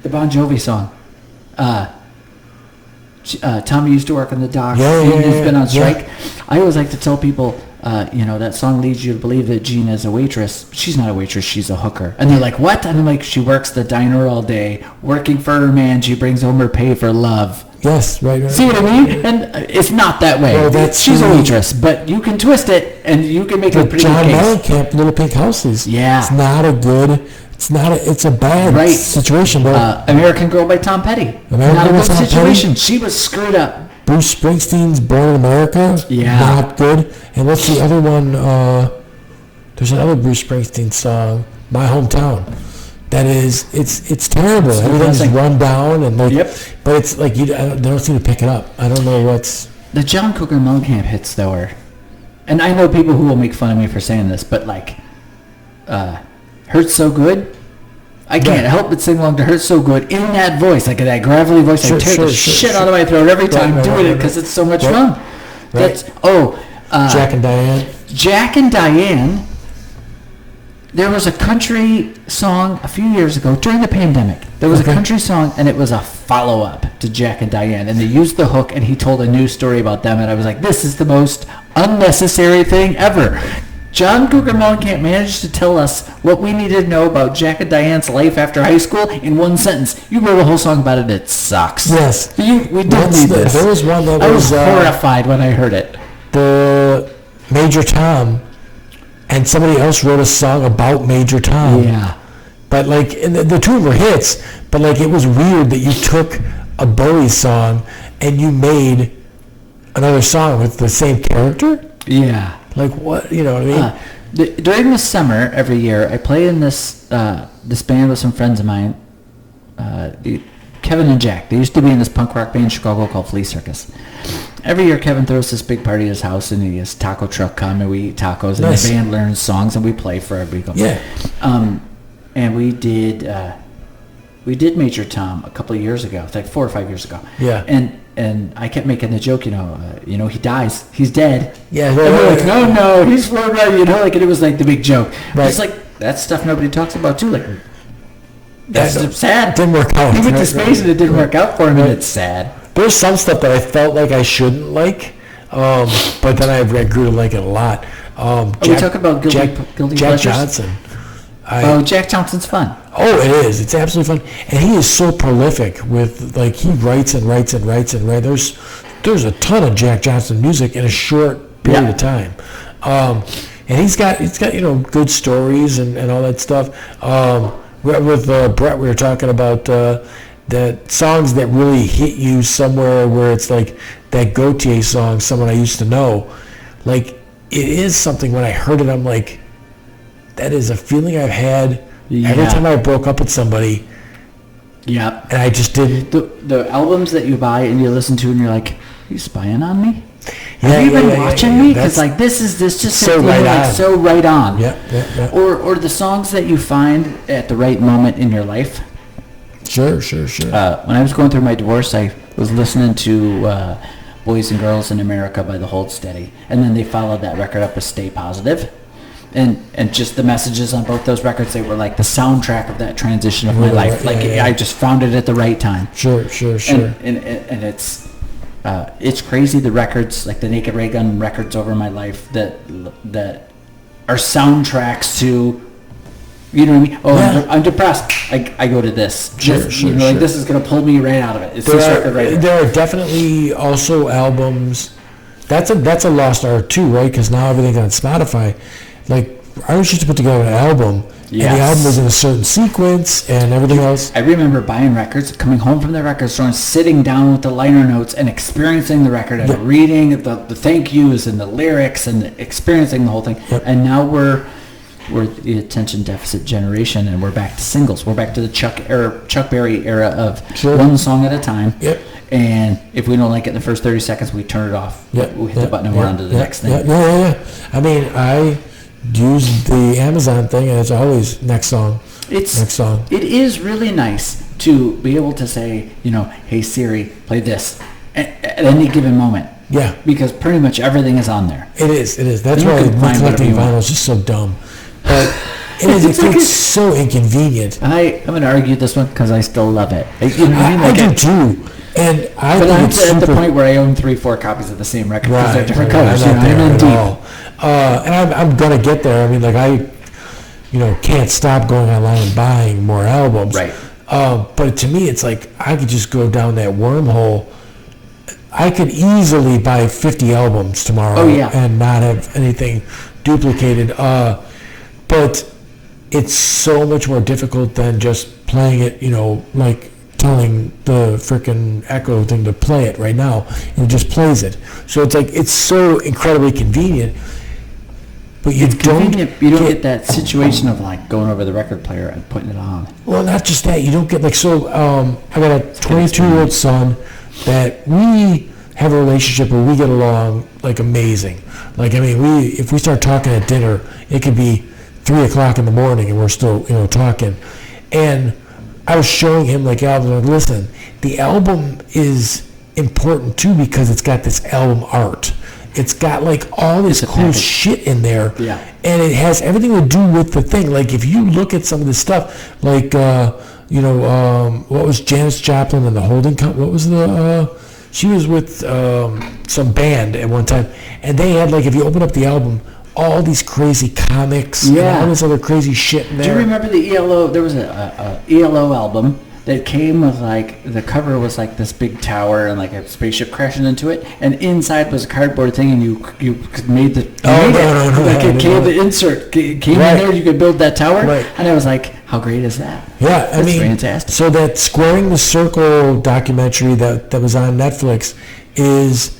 Bon Jovi song. Tommy used to work on the docks. He's been on strike. Yeah. I always like to tell people, that song leads you to believe that Gina is a waitress. But she's not a waitress. She's a hooker. And they're like, what? And I'm like, she works the diner all day. Working for her man, she brings home her pay for love. Yes, right. See what I mean? And it's not that way. Well, she's a waitress, but you can twist it, and you can make a pretty John good case. Mellencamp, Little Pink Houses. Yeah. It's not a good... It's a bad situation. But American Girl by Tom Petty. Not a good situation. She was screwed up. Bruce Springsteen's Born in America. Yeah. Not good. And what's the other one? There's another Bruce Springsteen song, My Hometown. That is, it's terrible. Everything's run down and but it's they don't seem to pick it up. I don't know what's the John Cougar Mellencamp hits though are, and I know people who will make fun of me for saying this, but Hurts So Good. I can't help but sing along to Hurts So Good in that voice, that gravelly voice. I tear the shit out of my throat every time doing it because it's so much fun. That's Jack and Diane. Jack and Diane There was a country song a few years ago during the pandemic. There was a country song, and it was a follow-up to Jack and Diane. And they used the hook, and he told a new story about them. And I was like, this is the most unnecessary thing ever. John Cougar Mellencamp managed to tell us what we needed to know about Jack and Diane's life after high school in one sentence. You wrote a whole song about it. It sucks. Yes. We don't need this. There was one that I was horrified when I heard it. The Major Tom, and somebody else wrote a song about Major Tom. Yeah. But like, and the two were hits, but like, it was weird that you took a Bowie song and you made another song with the same character. Yeah. Like, what, you know what I mean? During the summer, every year, I play in this this band with some friends of mine, Kevin and Jack. They used to be in this punk rock band in Chicago called Flea Circus. Every year, Kevin throws this big party at his house, and he has a taco truck come, and we eat tacos, and the band learns songs, and we play for everybody. Yeah. And we did Major Tom a couple of years ago. It's like 4 or 5 years ago. Yeah. And I kept making the joke, he dies, he's dead. Yeah. And we're like, no, he's floating around, and it was like the big joke. Right. It's like, that's stuff nobody talks about too. Like, that's sad. Didn't work out. He went to space and it didn't work out for him, and it's sad. There's some stuff that I felt like I shouldn't like, but then I grew to like it a lot. Are we talking about guilty Jack pleasures? Johnson. Jack Johnson's fun. Oh, it is. It's absolutely fun, and he is so prolific with, like, he writes and writes and writes and writes. There's a ton of Jack Johnson music in a short period of time, and he's got good stories and all that stuff. With Brett, we were talking about that songs that really hit you somewhere where it's like that Gautier song, Someone I Used to Know. Like, it is something, when I heard it, I'm like, that is a feeling I've had every time I broke up with somebody. Yeah. And I just didn't. The albums that you buy and you listen to and you're like, are you spying on me? Have you been watching me? Because like, this just so right on. So right on. Yeah. Or the songs that you find at the right moment in your life. Sure. When I was going through my divorce, I was listening to Boys and Girls in America by the Hold Steady. And then they followed that record up with Stay Positive. And just the messages on both those records, they were like the soundtrack of that transition of my life. Like, I just found it at the right time. Sure. And it's crazy, the records, like the Naked Ray Gun records over my life that are soundtracks to, you know what I mean? Oh, yeah. I'm depressed. I go to this. Sure. Like, this is going to pull me right out of it. It's this record right here. There are definitely also albums. That's a lost art too, right? Because now everything's on Spotify. Like, I used to put together an album, and the album was in a certain sequence and everything else. I remember buying records, coming home from the record store, and sitting down with the liner notes and experiencing the record and reading the thank yous and the lyrics and experiencing the whole thing. Yep. And now we're the attention deficit generation, and we're back to singles. We're back to the Chuck Berry era of one song at a time. Yep. And if we don't like it in the first 30 seconds, we turn it off. Yep. We hit the button and we're on to the next thing. Yeah. I mean, I use the Amazon thing, and it's always next song. It is really nice to be able to say, hey Siri, play this at any given moment. Yeah. Because pretty much everything is on there. It is. That's why my collecting vinyl is just so dumb. But it's so inconvenient. I'm going to argue this one because I still love it. I do too. And I'm at the point where I own 3-4 copies of the same record because they're different colors. I'm in deep. And I'm gonna get there. I mean, like, I can't stop going online and buying more albums. Right. But to me, it's like I could just go down that wormhole. I could easily buy 50 albums tomorrow and not have anything duplicated. But it's so much more difficult than just playing it, like telling the frickin' Echo thing to play it right now, and it just plays it. So it's like, it's so incredibly convenient, but you don't get that situation of like going over the record player and putting it on. Well, not just that, you don't get like, so I got a 22-year-old son that we have a relationship where we get along like amazing. Like, I mean, if we start talking at dinner, it could be 3 o'clock in the morning and we're still talking. And I was showing him like albums. Like, listen, the album is important too because it's got this album art. it's got like all this cool shit in there. Yeah. And it has everything to do with the thing. Like if you look at some of this stuff, like what was Janis Joplin and the Holding Company? What was she was with some band at one time, and they had, like, if you open up the album, all these crazy comics and all this other crazy shit in there. Do you remember the ELO? There was a ELO album that came with, like, the cover was like this big tower and like a spaceship crashing into it, and inside was a cardboard thing, and you made the the insert came in there, you could build that tower, and I was like, how great is that? Yeah, That's fantastic. So that Squaring the Circle documentary that was on Netflix is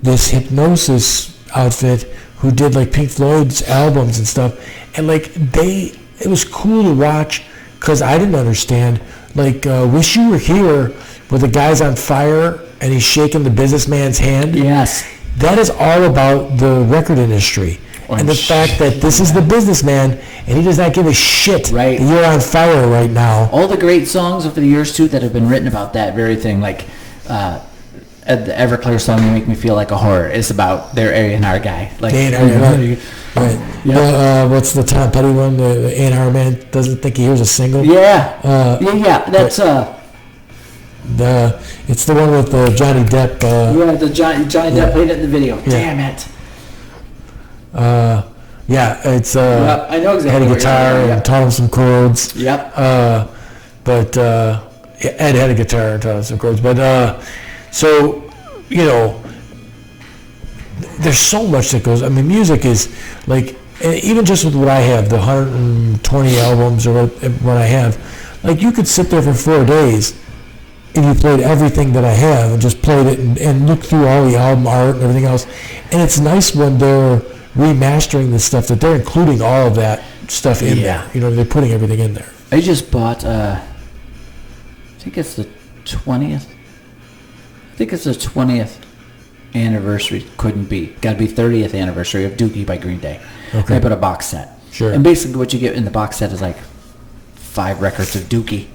this Hypnosis outfit who did like Pink Floyd's albums and stuff, and like it was cool to watch because I didn't understand. Like, Wish You Were Here, where the guy's on fire and he's shaking the businessman's hand. Yes. That is all about the record industry. And the fact that this is the businessman and he does not give a shit that you're on fire right now. All the great songs over the years, too, that have been written about that very thing, like the Everclear song, You Make Me Feel Like a Whore, is about their A&R guy. Like, right. What's the Tom Petty one? The A&R man doesn't think he hears a single. Yeah. That's it's the one with Johnny Depp. The Johnny Depp played it in the video. Damn it. It's I know exactly. Had a guitar and taught him some chords. Yep. But Ed had a guitar and taught him some chords. But so there's so much that goes. I mean, music is like, even just with what I have, the 120 albums or what I have, like, you could sit there for 4 days if you played everything that I have and just played it and look through all the album art and everything else. And it's nice when they're remastering this stuff that they're including all of that stuff in there. They're putting everything in there. I just bought, I think it's the 20th. I think it's the 20th anniversary. Couldn't be. Got to be 30th anniversary of Dookie by Green Day. Okay. I bought a box set. Sure. And basically what you get in the box set is like 5 records of Dookie.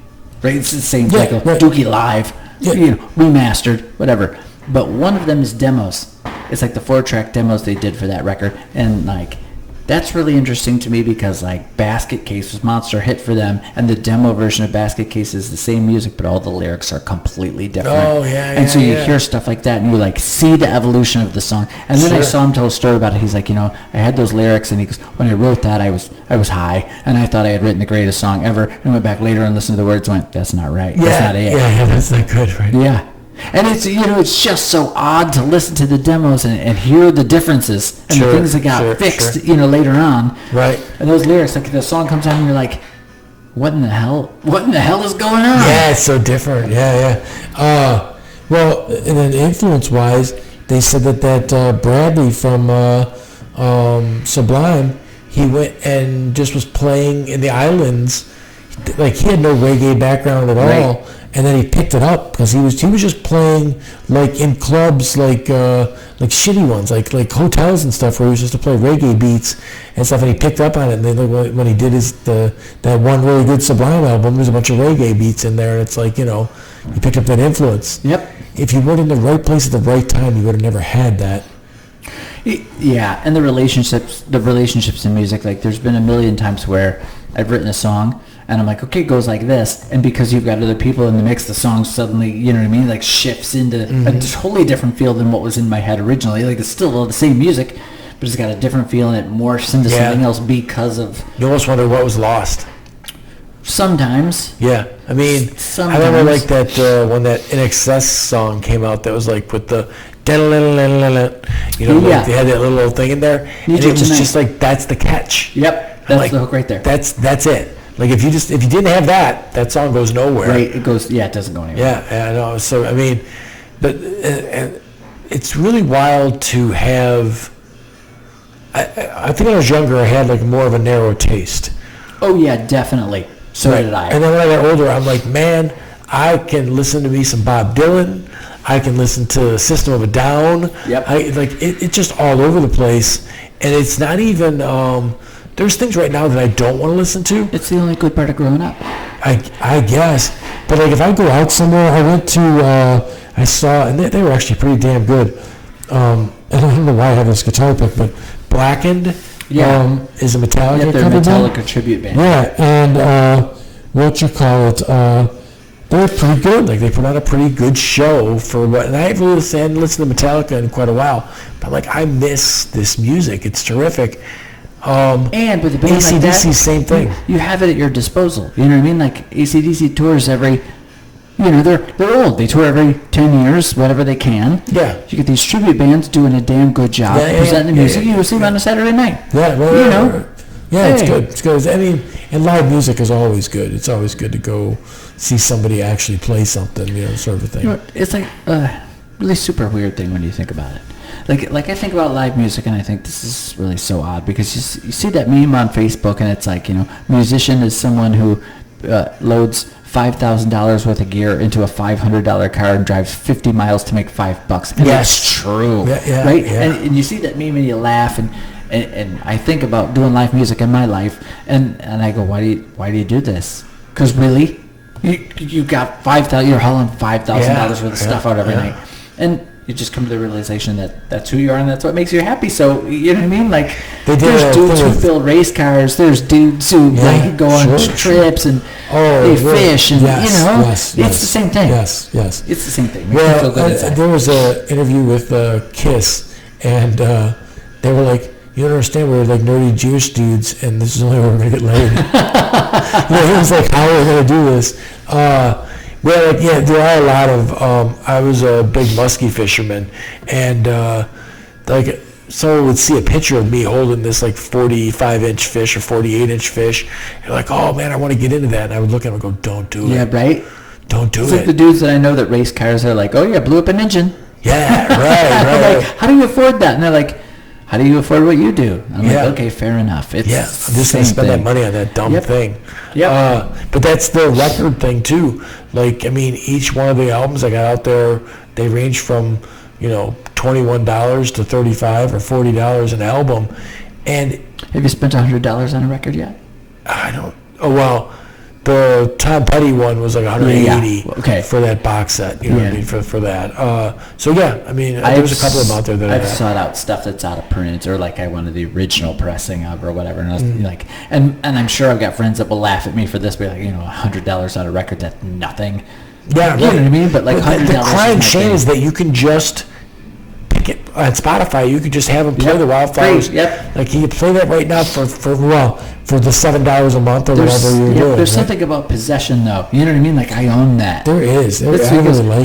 Right? It's the same cycle. Right. Dookie Live. Yeah. Remastered. Whatever. But one of them is demos. It's like the 4-track demos they did for that record. And like, that's really interesting to me because like Basket Case was monster hit for them, and the demo version of Basket Case is the same music, but all the lyrics are completely different. Oh yeah. And so you hear stuff like that, and you like see the evolution of the song. And then I saw him tell a story about it. He's like, I had those lyrics, and he goes, when I wrote that, I was high, and I thought I had written the greatest song ever. And I went back later and listened to the words, and went, that's not right. That's not it. Yeah, that's not good, right? Yeah. And it's it's just so odd to listen to the demos and hear the differences and the things that got fixed later on. Right. And those lyrics, like the song comes out and you're like, what in the hell is going on? Yeah, it's so different. Yeah. Well, and then influence-wise, they said that Bradley from Sublime, he went and just was playing in the islands. Like, he had no reggae background at all. And then he picked it up because he was just playing like in clubs, like shitty ones, like hotels and stuff, where he was just to play reggae beats and stuff. And he picked up on it. And then when he did that one really good Sublime album, there's a bunch of reggae beats in there, and it's like he picked up that influence. Yep. If you weren't in the right place at the right time, you would have never had that. Yeah, and the relationships in music, like there's been a million times where I've written a song. And I'm like, okay, it goes like this. And because you've got other people in the mix, the song suddenly, like shifts into a totally different feel than what was in my head originally. Like, it's still the same music, but it's got a different feel, and it morphs into something else because of... You almost wonder what was lost. Sometimes. Yeah. I mean, sometimes. I remember like that when that INXS song came out that was like with the... like they had that little thing in there. And it was just like, that's the catch. Yep. That's the hook right there. That's it. Like, if you didn't have that song goes nowhere. Right, it doesn't go anywhere. Yeah, I know. So, I mean, but it's really wild to have... I think when I was younger, I had, like, more of a narrow taste. Oh, yeah, definitely. So did I. And then when I got older, I'm like, man, I can listen to me some Bob Dylan. I can listen to System of a Down. Yep. It's just all over the place. And it's not even... there's things right now that I don't want to listen to. It's the only good part of growing up. I guess. But like, if I go out somewhere, I went to, I saw, and they were actually pretty damn good. and I don't know why I have this guitar pick, but Blackened is a Metallica they're cover Metallica band. tribute band. Yeah, and they're pretty good. Like, they put on a pretty good show for what. And I haven't listened to Metallica in quite a while, but like, I miss this music. It's terrific. And with a band AC/DC, like that, same thing. You have it at your disposal. You know what I mean? Like AC/DC tours every, they're old. They tour every 10 years, whatever they can. Yeah. You get these tribute bands doing a damn good job presenting the music. You see them on a Saturday night. Yeah, right. Yeah, Hey. it's good. It's good. I mean, and live music is always good. It's always good to go see somebody actually play something, sort of a thing. It's like a really super weird thing when you think about it. Like I think about live music, and I think this is really so odd because you see that meme on Facebook, and it's like, musician is someone who loads $5,000 worth of gear into a $500 car and drives 50 miles to make $5. And that's true, right? Yeah. And you see that meme and you laugh, and I think about doing live music in my life, and I go, why do you do this? Because really, you got $5,000, you're hauling $5,000 worth of stuff out every night, and you just come to the realization that that's who you are and that's what makes you happy. So, you know what I mean? Like, there's dudes who build race cars. There's dudes who go on trips and they fish. And, it's the same thing. Yes. It's the same thing. Well, there was an interview with Kiss, and they were like, you don't understand, we're like nerdy Jewish dudes, and this is the only way we're going to get laid. It was like, how are we going to do this? Well, there are a lot of. I was a big muskie fisherman, and someone would see a picture of me holding this like 45-inch fish or 48-inch fish. You're like, oh man, I want to get into that. And I would look at them and go, don't do it. Yeah, right. Don't do it. It's like the dudes that I know that race cars are like, oh yeah, blew up an engine. Yeah, right. I'm like, how do you afford that? And they're like, how do you afford what you do? I'm like, okay, fair enough. I'm just going to spend that money on that dumb thing. Yeah. But that's the record thing too. Like, I mean, each one of the albums I got out there, they range from, $21 to $35 or $40 an album. And have you spent $100 on a record yet? I don't. Oh well, the Tom Petty one was like $180 for that box set. You know what I mean, for that. So yeah, I mean, there's a couple of them out there that I've sought out stuff that's out of print, or like I wanted the original pressing of, or whatever. And I was like, and I'm sure I've got friends that will laugh at me for this, but like, $100 on a record, that's nothing. Yeah, right. You know what I mean? But like $100. The crying shame is that you can just pick it on Spotify. You could just have them play the Wildflowers. Yep. Like, you can play that right now for the $7 a month or whatever you're doing. There's something about possession, though. You know what I mean? Like, I own that. There is. That's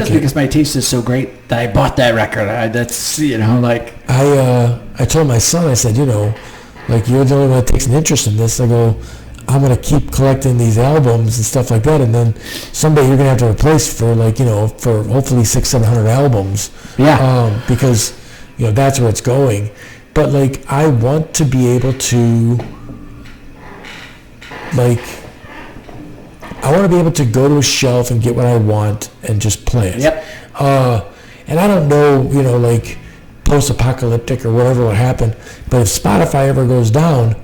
because my taste is so great that I bought that record. I told my son, I said, like, you're the only one that takes an interest in this. I go, I'm going to keep collecting these albums and stuff like that, and then someday you're going to have to replace for for hopefully 600-700 albums. Yeah. Because, that's where it's going. But, like, I want to be able to, like, I want to be able to go to a shelf and get what I want and just play it. Yep. And I don't know, like, post-apocalyptic or whatever would happen, but if Spotify ever goes down,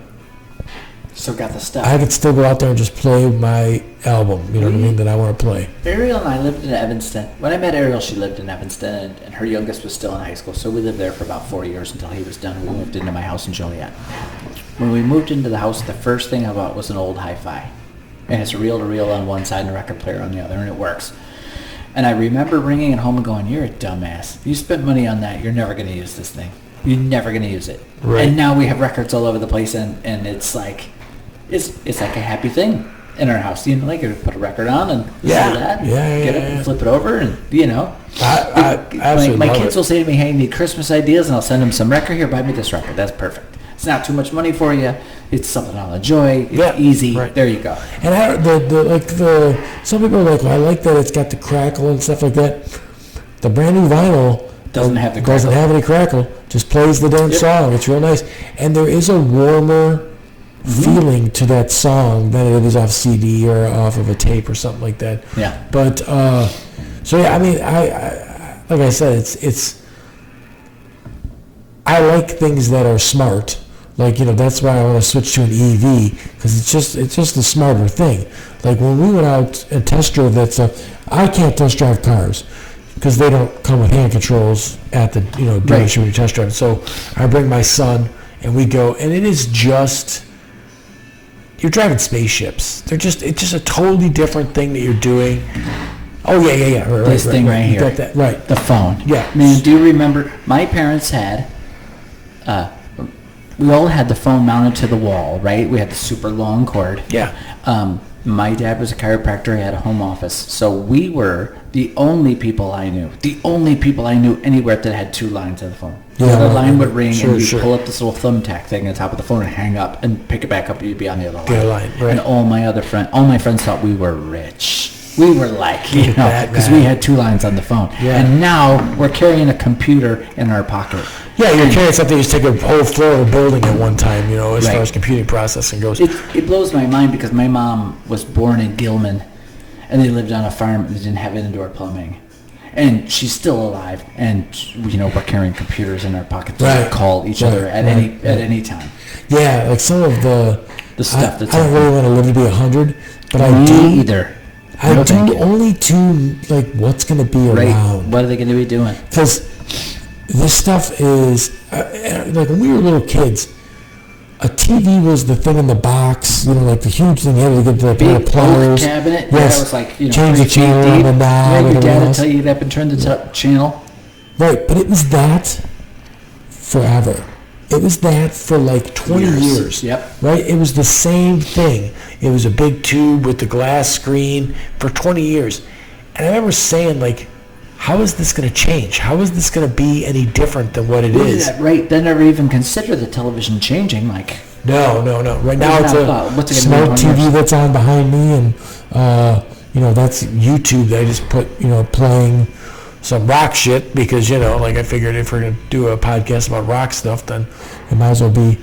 still got the stuff. I could still go out there and just play my album, what I mean, that I want to play. Ariel and I lived in Evanston. When I met Ariel, she lived in Evanston, and her youngest was still in high school, so we lived there for about 4 years until he was done, and we moved into my house in Joliet. When we moved into the house, the first thing I bought was an old hi-fi. And it's a reel-to-reel on one side and a record player on the other, and it works. And I remember ringing it home and going, you're a dumbass. You spent money on that. You're never going to use this thing. You're never going to use it. Right. And now we have records all over the place, and it's like... It's like a happy thing in our house. Like, you put a record on and listen to that, get up and flip it over, and my kids will say to me, hey, I need Christmas ideas, and I'll send them some record. Here, buy me this record. That's perfect. It's not too much money for you. It's something I'll enjoy. It's easy. Right. There you go. And some people are like, well, I like that it's got the crackle and stuff like that. The brand new vinyl doesn't have any crackle. Just plays the damn song. It's real nice. And there is a warmer feeling to that song than it is off CD or off of a tape or something like that. Yeah. But so yeah, I mean, I like I said, it's I like things that are smart. Like, that's why I want to switch to an EV, because it's just a smarter thing. Like, when we went out and test drove that stuff, I can't test drive cars. because they don't come with hand controls at the dealership when you test drive. So I bring my son and we go, and it is just, you're driving spaceships. It's just a totally different thing that you're doing. Oh yeah. This thing right here. Got that, right. The phone. Yeah. I mean, do you remember? My parents had. We all had the phone mounted to the wall, right? We had the super long cord. Yeah. My dad was a chiropractor. He had a home office. So we were the only people I knew. The only people I knew anywhere that had two lines of the phone. Yeah, the line would ring, and you'd sure. pull up this little thumbtack thing on top of the phone and hang up and pick it back up, and you'd be on the other line. The other line, right. And all my friends thought we were rich. We were like, because we had two lines on the phone. Yeah. And now we're carrying a computer in our pocket. Yeah, you're carrying something. You just take a whole floor of a building at one time, as far as computing processing goes. It blows my mind because my mom was born in Gilman, and they lived on a farm that didn't have indoor plumbing. And she's still alive, and we're carrying computers in our pockets to call each other at any time. Yeah, like some of the stuff that's. I don't really want to live to be 100, but I do either. I do only to like what's going to be around. Right. What are they going to be doing? Because this stuff is like when we were little kids, a TV was the thing in the box, like the huge thing. You had to get the big pliers. Cabinet. Yes. Yeah, it was like change the channel on the knob. Your dad would tell you that and turn the channel. Right, but it was that forever. It was that for like 20 years. Yep. Right? It was the same thing. It was a big tube with the glass screen for 20 years. And I remember saying, like, how is this going to change? How is this going to be any different than what it is? Yeah, right. They never even consider the television changing. Like, no. Right now it's a smart TV that's on behind me, and that's YouTube that I just put playing some rock shit because like I figured if we're gonna do a podcast about rock stuff, then it might as well be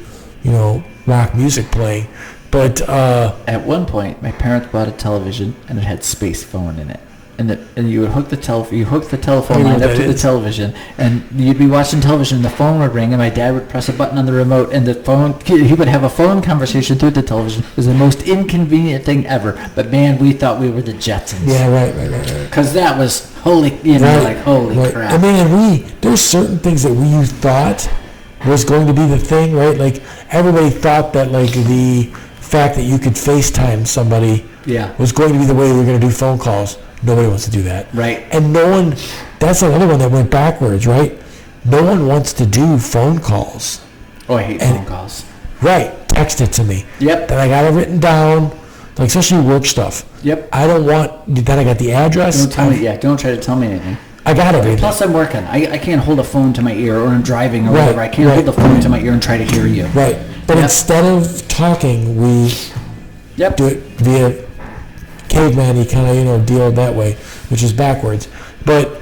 rock music playing. But at one point, my parents bought a television and it had space phone in it. And you would hook the telephone line up to the television, and you'd be watching television, and the phone would ring, and my dad would press a button on the remote, and he would have a phone conversation through the television. It was the most inconvenient thing ever. But man, we thought we were the Jetsons. Yeah, right. Because that was holy crap. I mean, there's certain things that we thought was going to be the thing, right? Like everybody thought that like the fact that you could FaceTime somebody was going to be the way we were going to do phone calls. Nobody wants to do that. Right. And that's another one that went backwards, right? No one wants to do phone calls. Oh, I hate phone calls. Right. Text it to me. Yep. Then I got it written down, like especially work stuff. Yep. I don't want, then I got the address. Don't try to tell me anything. I got everything. Plus I'm working. I can't hold a phone to my ear, or I'm driving or whatever. I can't hold the phone to my ear and try to hear you. Right. But instead of talking, we do it via caveman-y kind of deal that way, which is backwards. But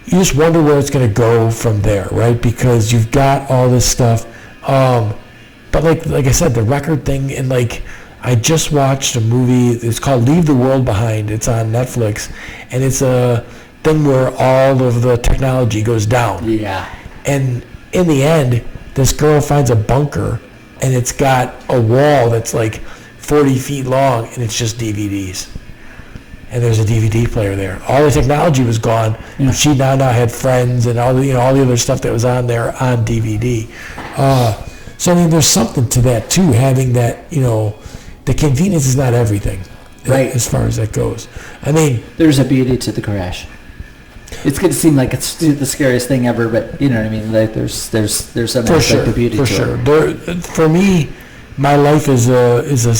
you just wonder where it's going to go from there, right? Because you've got all this stuff. But like I said, the record thing, and like I just watched a movie. It's called Leave the World Behind. It's on Netflix, and it's a thing where all of the technology goes down. Yeah. And in the end, this girl finds a bunker, and it's got a wall that's like 40 feet long, and it's just DVDs. And there's a DVD player there. All the technology was gone, but she now had friends and all the other stuff that was on there on DVD. So I mean, there's something to that too. Having that, the convenience is not everything, right? As far as that goes. I mean, there's a beauty to the crash. It's going to seem like it's the scariest thing ever, but you know what I mean. Like there's some aspect of beauty to it. For me, my life is a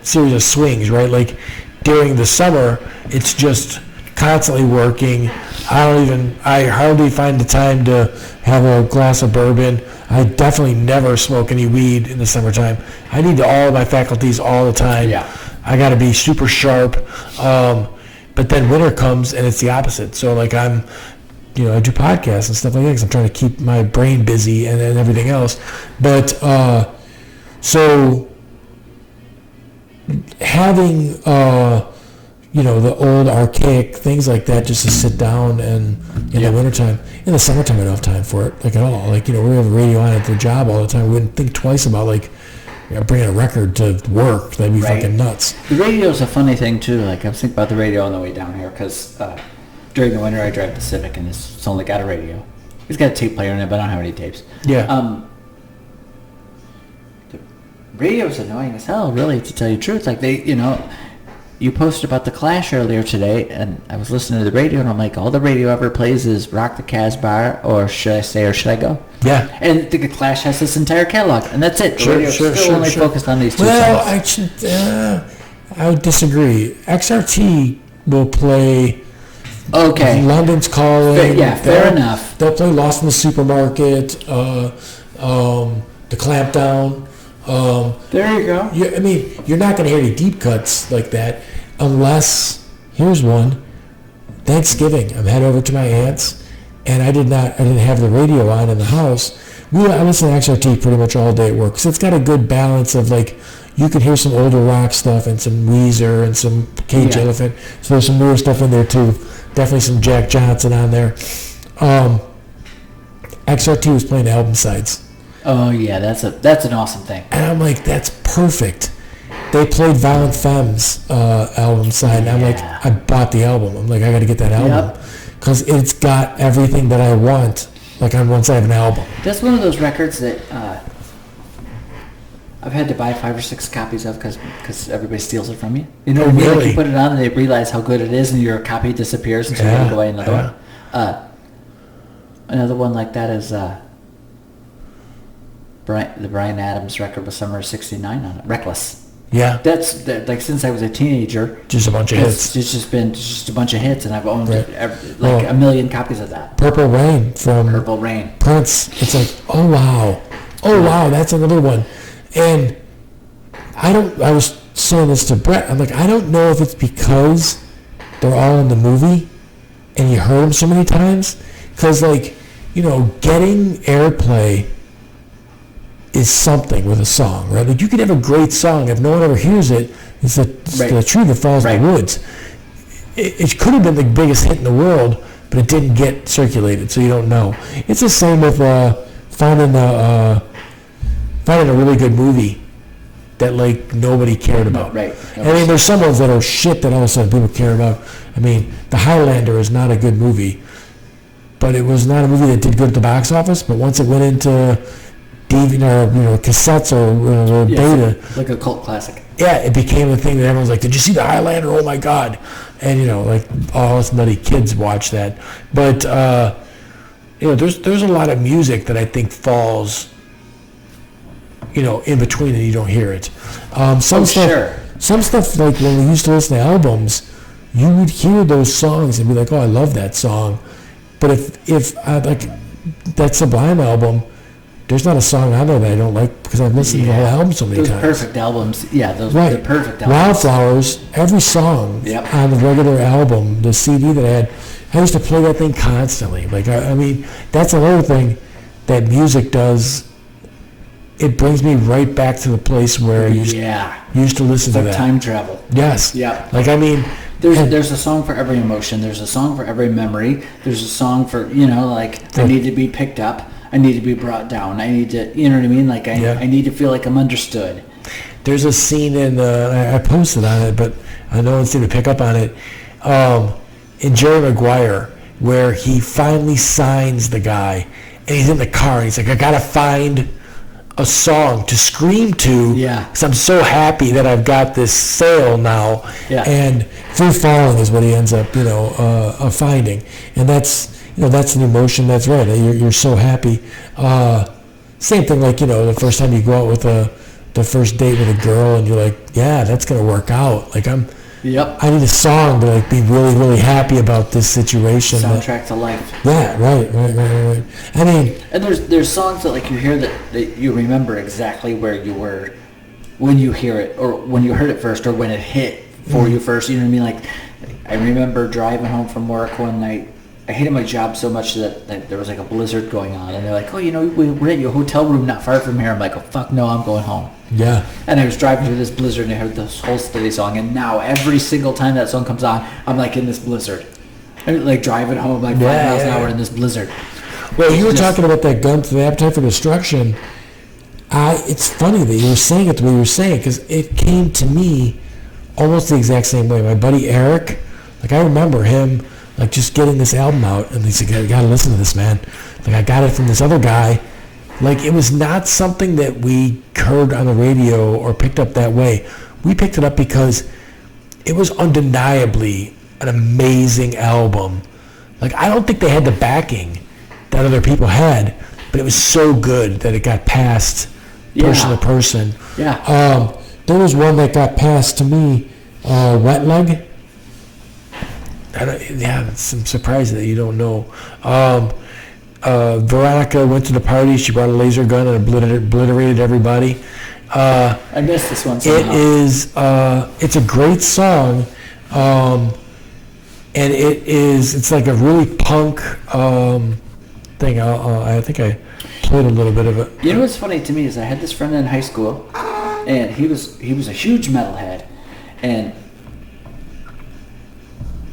series of swings, right? Like during the summer, it's just constantly working. I hardly find the time to have a glass of bourbon. I definitely never smoke any weed in the summertime. I need all of my faculties all the time. Yeah. I got to be super sharp. But then winter comes and it's the opposite. So like I do podcasts and stuff like that because I'm trying to keep my brain busy and everything else. But so having the old archaic things like that just to sit down and in the wintertime. In the summertime I don't have time for it like at all. Like we have a radio on at the job all the time. We wouldn't think twice about like bringing a record to work. That'd be fucking nuts. The radio's a funny thing too. Like I was thinking about the radio on the way down here because during the winter I drive the Civic, and it's only got a radio. It's got a tape player in it, but I don't have any tapes. Yeah. The radio's annoying as hell, really, to tell you the truth. Like, you posted about the Clash earlier today, and I was listening to the radio, and I'm like, all the radio ever plays is Rock the Casbah, or Should I Stay or Should I Go? Yeah. And the Clash has this entire catalog, and that's it. The radio's still only focused on these two songs. I would disagree. XRT will play... Okay. London's Calling. Fair enough. They'll play Lost in the Supermarket, The Clampdown. There you go. I mean, you're not going to hear any deep cuts like that unless, here's one, Thanksgiving. I'm headed over to my aunt's, and I didn't have the radio on in the house. I listen to XRT pretty much all day at work, because it's got a good balance of, like, you can hear some older rock stuff and some Weezer and some Cage Elephant. So there's some newer stuff in there too. Definitely some Jack Johnson on there. XRT was playing album sides. Oh yeah, that's an awesome thing. And I'm like, that's perfect. They played Violent Femmes album side, and I'm like, I bought the album. I'm like, I got to get that album because it's got everything that I want. Like on one side of an album. That's one of those records that I've had to buy 5 or 6 copies of because everybody steals it from you. You know what I mean? Really? Like you put it on and they realize how good it is, and your copy disappears, and so you have to buy another one. Another one like that is the Bryan Adams record with Summer of '69 on it, Reckless. Yeah. That's like since I was a teenager. Just a bunch of hits. It's just been a bunch of hits, and I've owned a million copies of that. Purple Rain from Purple Rain. Prince. It's like, oh wow, that's another one. And I was saying this to Brett, I'm like, I don't know if it's because they're all in the movie and you heard them so many times, because like, getting airplay is something with a song, right? Like you could have a great song, if no one ever hears it, it's the tree that falls in the woods. It could have been the biggest hit in the world, but it didn't get circulated, so you don't know. It's the same with finding a really good movie that like nobody cared about. Right. I mean, there's some ones that are shit that all of a sudden people care about. I mean, The Highlander is not a good movie, but it was not a movie that did good at the box office. But once it went into DVD or cassettes or beta, like a cult classic. Yeah, it became the thing that everyone's like, "Did you see The Highlander? Oh my God!" And like all us nutty kids watch that. But there's a lot of music that I think falls in between and you don't hear it. Some stuff like when we used to listen to albums, you would hear those songs and be like, oh, I love that song. But if I like that Sublime album, there's not a song on there that I don't like because I've listened to the whole album so many times. Those perfect albums. Yeah, those are the perfect albums. Wildflowers, every song on the regular album, the CD that I used to play that thing constantly. Like, I mean, that's another thing that music does. It brings me right back to the place where I used to listen to that. Time travel. Yes. Yeah. Like, I mean... There's a song for every emotion. There's a song for every memory. There's a song for, I need to be picked up. I need to be brought down. I need to, you know what I mean? Like, I need to feel like I'm understood. There's a scene in, I posted on it, but no one seemed to pick up on it, in Jerry Maguire, where he finally signs the guy, and he's in the car, and he's like, I got to find a song to scream to because I'm so happy that I've got this sale now. Yeah. And Free Falling is what he ends up, finding. And that's an emotion that's right. You're so happy. Same thing like, the first time you go out with the first date with a girl and you're like, yeah, that's going to work out. Like I need a song to like be really, really happy about this situation. Soundtrack to life. Yeah, right. I mean, and there's songs that like you hear that you remember exactly where you were when you hear it, or when you heard it first, or when it hit for you first. You know what I mean? Like I remember driving home from work one night. I hated my job so much that there was like a blizzard going on, and they're like, "Oh, we rent you a hotel room not far from here." I'm like, "Oh fuck no, I'm going home." Yeah. And I was driving through this blizzard, and I heard this whole Steady song, and now every single time that song comes on, I'm like in this blizzard, like driving home like 5 miles an hour in this blizzard. Well, you were talking about that gun to the Appetite for Destruction. It's funny that you were saying it the way you were saying, because it came to me almost the exact same way. My buddy Eric, like I remember him like just getting this album out, and he's like, "You gotta listen to this, man." Like, I got it from this other guy. Like, it was not something that we heard on the radio or picked up that way. We picked it up because it was undeniably an amazing album. Like, I don't think they had the backing that other people had, but it was so good that it got passed person to person. Yeah. There was one that got passed to me, Wet Leg. I'm surprised that you don't know. Veronica went to the party. She brought a laser gun and obliterated everybody. I missed this one somehow. It's a great song, and it's like a really punk thing. I think I played a little bit of it. You know what's funny to me is I had this friend in high school, and he was a huge metalhead, and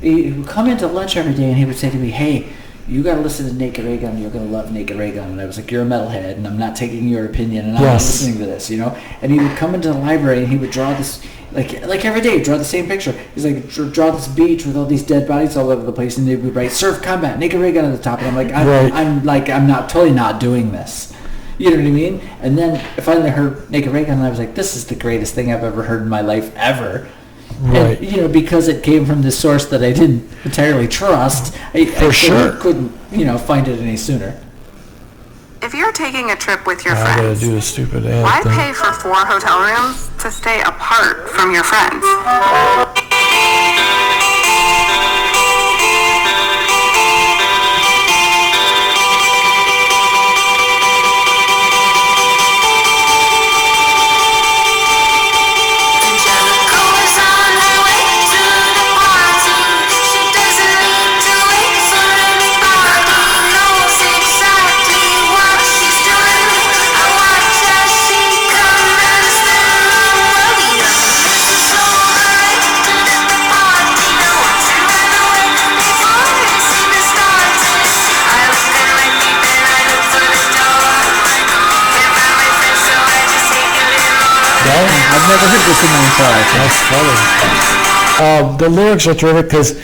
he would come into lunch every day and he would say to me, "Hey, you got to listen to Naked Ray Gun. You're going to love Naked Ray Gun." And I was like, "You're a metalhead, and I'm not taking your opinion, and I'm not listening to this, you know." And he would come into the library and he would draw this, like every day, draw the same picture. He's like, draw this beach with all these dead bodies all over the place, and they would write "Surf Combat, Naked Ray Gun" at the top. And I'm like, I'm not totally not doing this. You know what I mean? And then I finally heard Naked Ray Gun, and I was like, this is the greatest thing I've ever heard in my life ever. Right. And, because it came from this source that I didn't entirely trust, I couldn't, find it any sooner. If you're taking a trip with your I friends, gotta do the stupid ad why thing. pay for 4 hotel rooms to stay apart from your friends? I've never heard this in my entire life. That's funny. The lyrics are terrific because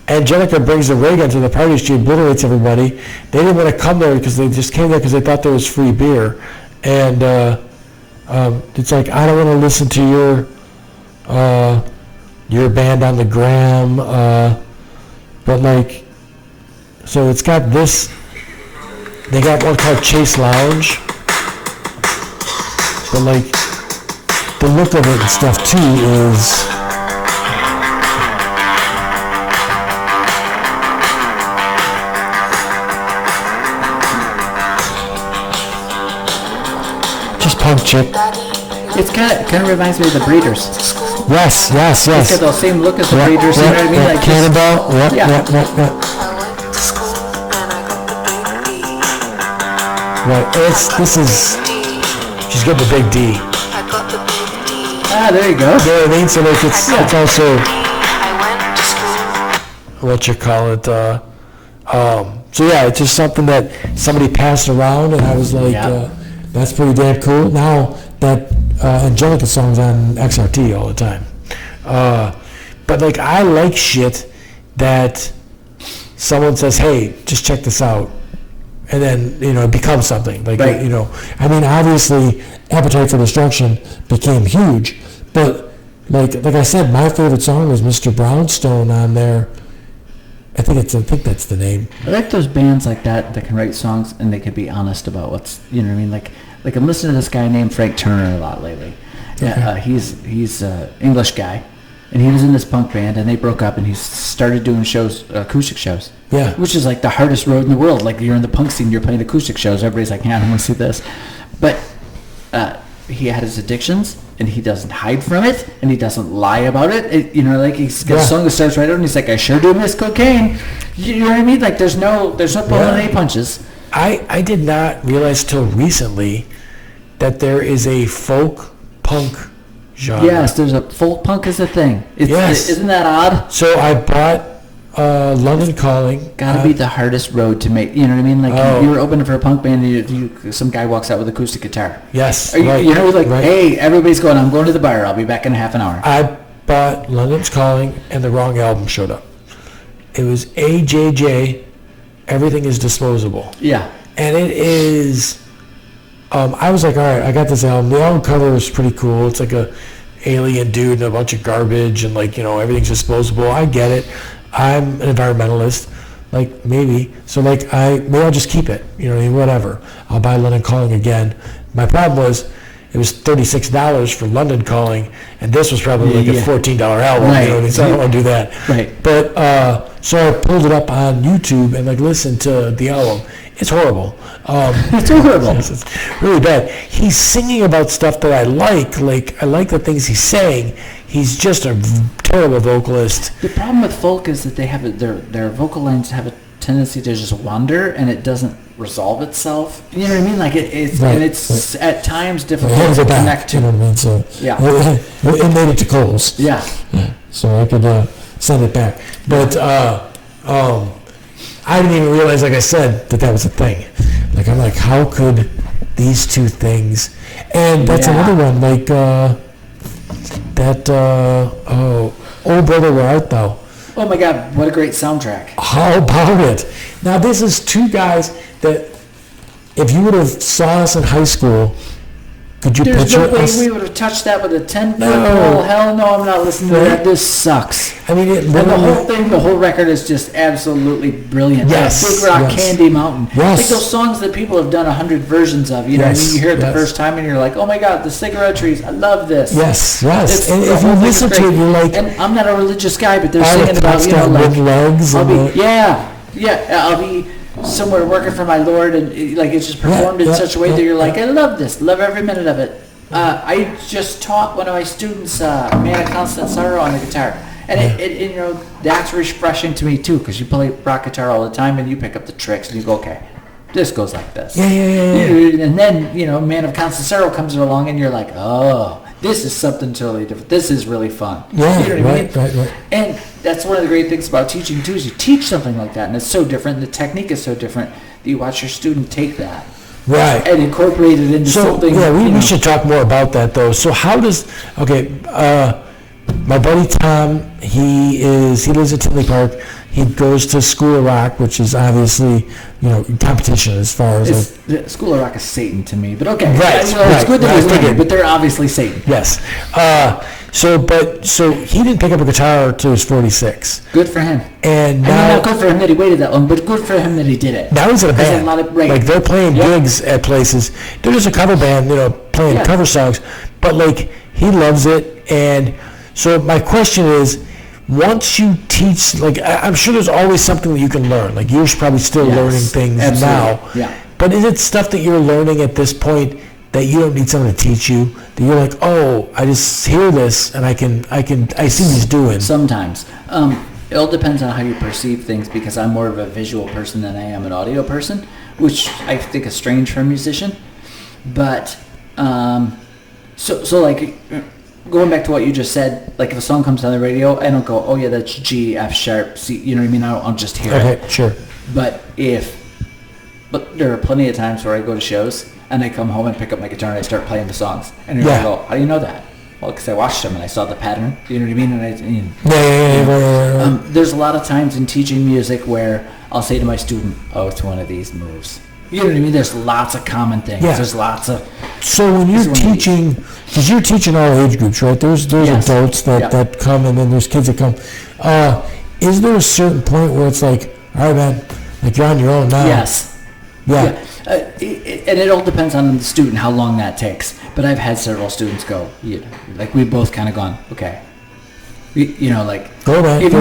Angelica brings the ray gun to the party. She obliterates everybody. They didn't want to come there because they just came there because they thought there was free beer. And it's like, I don't want to listen to your band on the gram. But like, so it's got this. They got one called Chase Lounge. But like, the look of it and stuff too is just punk chick. It's kind of reminds me of the Breeders. Yes. It's got the same look as the Breeders. You know what I mean? Like Cannonball. Yeah. Right. She's got the big D. There you go. Yeah, I mean, so like it's also what you call it. So yeah, it's just something that somebody passed around, and I was like, that's pretty damn cool. Now that Angelica song's on XRT all the time, but like I like shit that someone says, "Hey, just check this out," and then it becomes something. Like right. I mean, obviously, Appetite for Destruction became huge. But like I said, my favorite song was Mr. Brownstone on there. I think that's the name. I like those bands like that can write songs and they can be honest about what's what I mean. Like I'm listening to this guy named Frank Turner a lot lately. Yeah, he's an English guy, and he was in this punk band, and they broke up, and he started doing shows, acoustic shows. Yeah, which is like the hardest road in the world. Like you're in the punk scene, you're playing acoustic shows. Everybody's like, "Yeah, I don't want to see this," but he had his addictions. And he doesn't hide from it, and he doesn't lie about it. Like he's got a song that starts right out, and he's like, "I sure do miss cocaine." You know what I mean? Like there's no pulling any punches. I did not realize till recently that there is a folk punk genre. Yes, there's a folk punk is a thing. Isn't that odd? So I bought London Calling. Gotta be the hardest road to make. You know what I mean? Like you were opening for a punk band, and some guy walks out with acoustic guitar. Yes. Hey, everybody's going. I'm going to the bar. I'll be back in half an hour. I bought London's Calling, and the wrong album showed up. It was AJJ. Everything is disposable. Yeah. And it is. I was like, all right, I got this album. The album cover is pretty cool. It's like a alien dude and a bunch of garbage and like, everything's disposable. I get it. I'm an environmentalist. Like, maybe. So like, maybe I'll just keep it. Whatever. I'll buy London Calling again. My problem was, it was $36 for London Calling, and this was probably like a $14 album. Right. So I don't want to do that. Right. But so I pulled it up on YouTube and like listened to the album. It's horrible. It's horrible. It's really bad. He's singing about stuff that I like. Like, I like the things he's saying. He's just a terrible vocalist. The problem with folk is that they have their vocal lines have a tendency to just wander, and it doesn't resolve itself. You know what I mean? Like it's right, and it's right. at times difficult to connect to. You know what I mean? So yeah, it made it to Coles. Yeah. So I could send it back, but I didn't even realize, like I said, that was a thing. Like, I'm like, how could these two things? And that's another one, like Oh Brother, Where Art Thou? Oh my God, what a great soundtrack. How about it? Now, this is two guys that, if you would have saw us in high school, could you There's picture no way us? we would have touched that with a 10-foot pole. Hell no, I'm not listening to that. This sucks. I mean, and the whole record is just absolutely brilliant. Yes. Big Rock Candy Mountain. Yes. Like those songs that people have done 100 versions of. You know what I mean? You hear it the first time and you're like, oh my God, the cigarette trees. I love this. Yes. And if you listen to it, you're like... And I'm not a religious guy, but they're singing about, like... legs I'll be somewhere working for my Lord, and it's just performed in such a way that you're like, I love this, love every minute of it. I just taught one of my students Man of Constant Sorrow on the guitar, and it that's refreshing to me too, because you play rock guitar all the time and you pick up the tricks and you go, okay, this goes like this. Yeah. And then Man of Constant Sorrow comes along and you're like, oh, this is something totally different. This is really fun. Yeah, you know what I mean? Right. And that's one of the great things about teaching too, is you teach something like that, and it's so different, and the technique is so different that you watch your student take that, right, and incorporate it into something. Yeah, we should talk more about that though. So how does my buddy Tom, he lives at Tinley Park. He goes to School of Rock, which is obviously, competition as far as... School of Rock is Satan to me, but okay. Right, it's good that he's learning, but they're obviously Satan. Yes. So he didn't pick up a guitar till he was 46. Good for him. And now... not good for him that he waited that long, but good for him that he did it. Now he's in a band. Like, they're playing gigs at places. They're just a cover band, playing cover songs. But, he loves it. And so my question is, once you teach, I'm sure there's always something that you can learn. Like, you're probably still learning things now. Yeah. But is it stuff that you're learning at this point that you don't need someone to teach you? That you're like, oh, I just hear this and I see what he's doing. Sometimes. It all depends on how you perceive things, because I'm more of a visual person than I am an audio person, which I think is strange for a musician. But, going back to what you just said, like if a song comes on the radio, I don't go, oh yeah, that's G, F sharp, C, you know what I mean? I'll just hear it. Okay, sure. But there are plenty of times where I go to shows and I come home and pick up my guitar and I start playing the songs. And you're like, oh, how do you know that? Well, because I watched them and I saw the pattern, you know what I mean? And there's a lot of times in teaching music where I'll say to my student, oh, it's one of these moves. You know what I mean? There's lots of common things. Yeah. There's lots of... So when you're teaching, because you're teaching all age groups, right? There's adults that come, and then there's kids that come. Is there a certain point where it's like, all right, man, like you're on your own now? Yes. Yeah. And it all depends on the student, how long that takes. But I've had several students go, we've both kind of gone, okay. Go back, if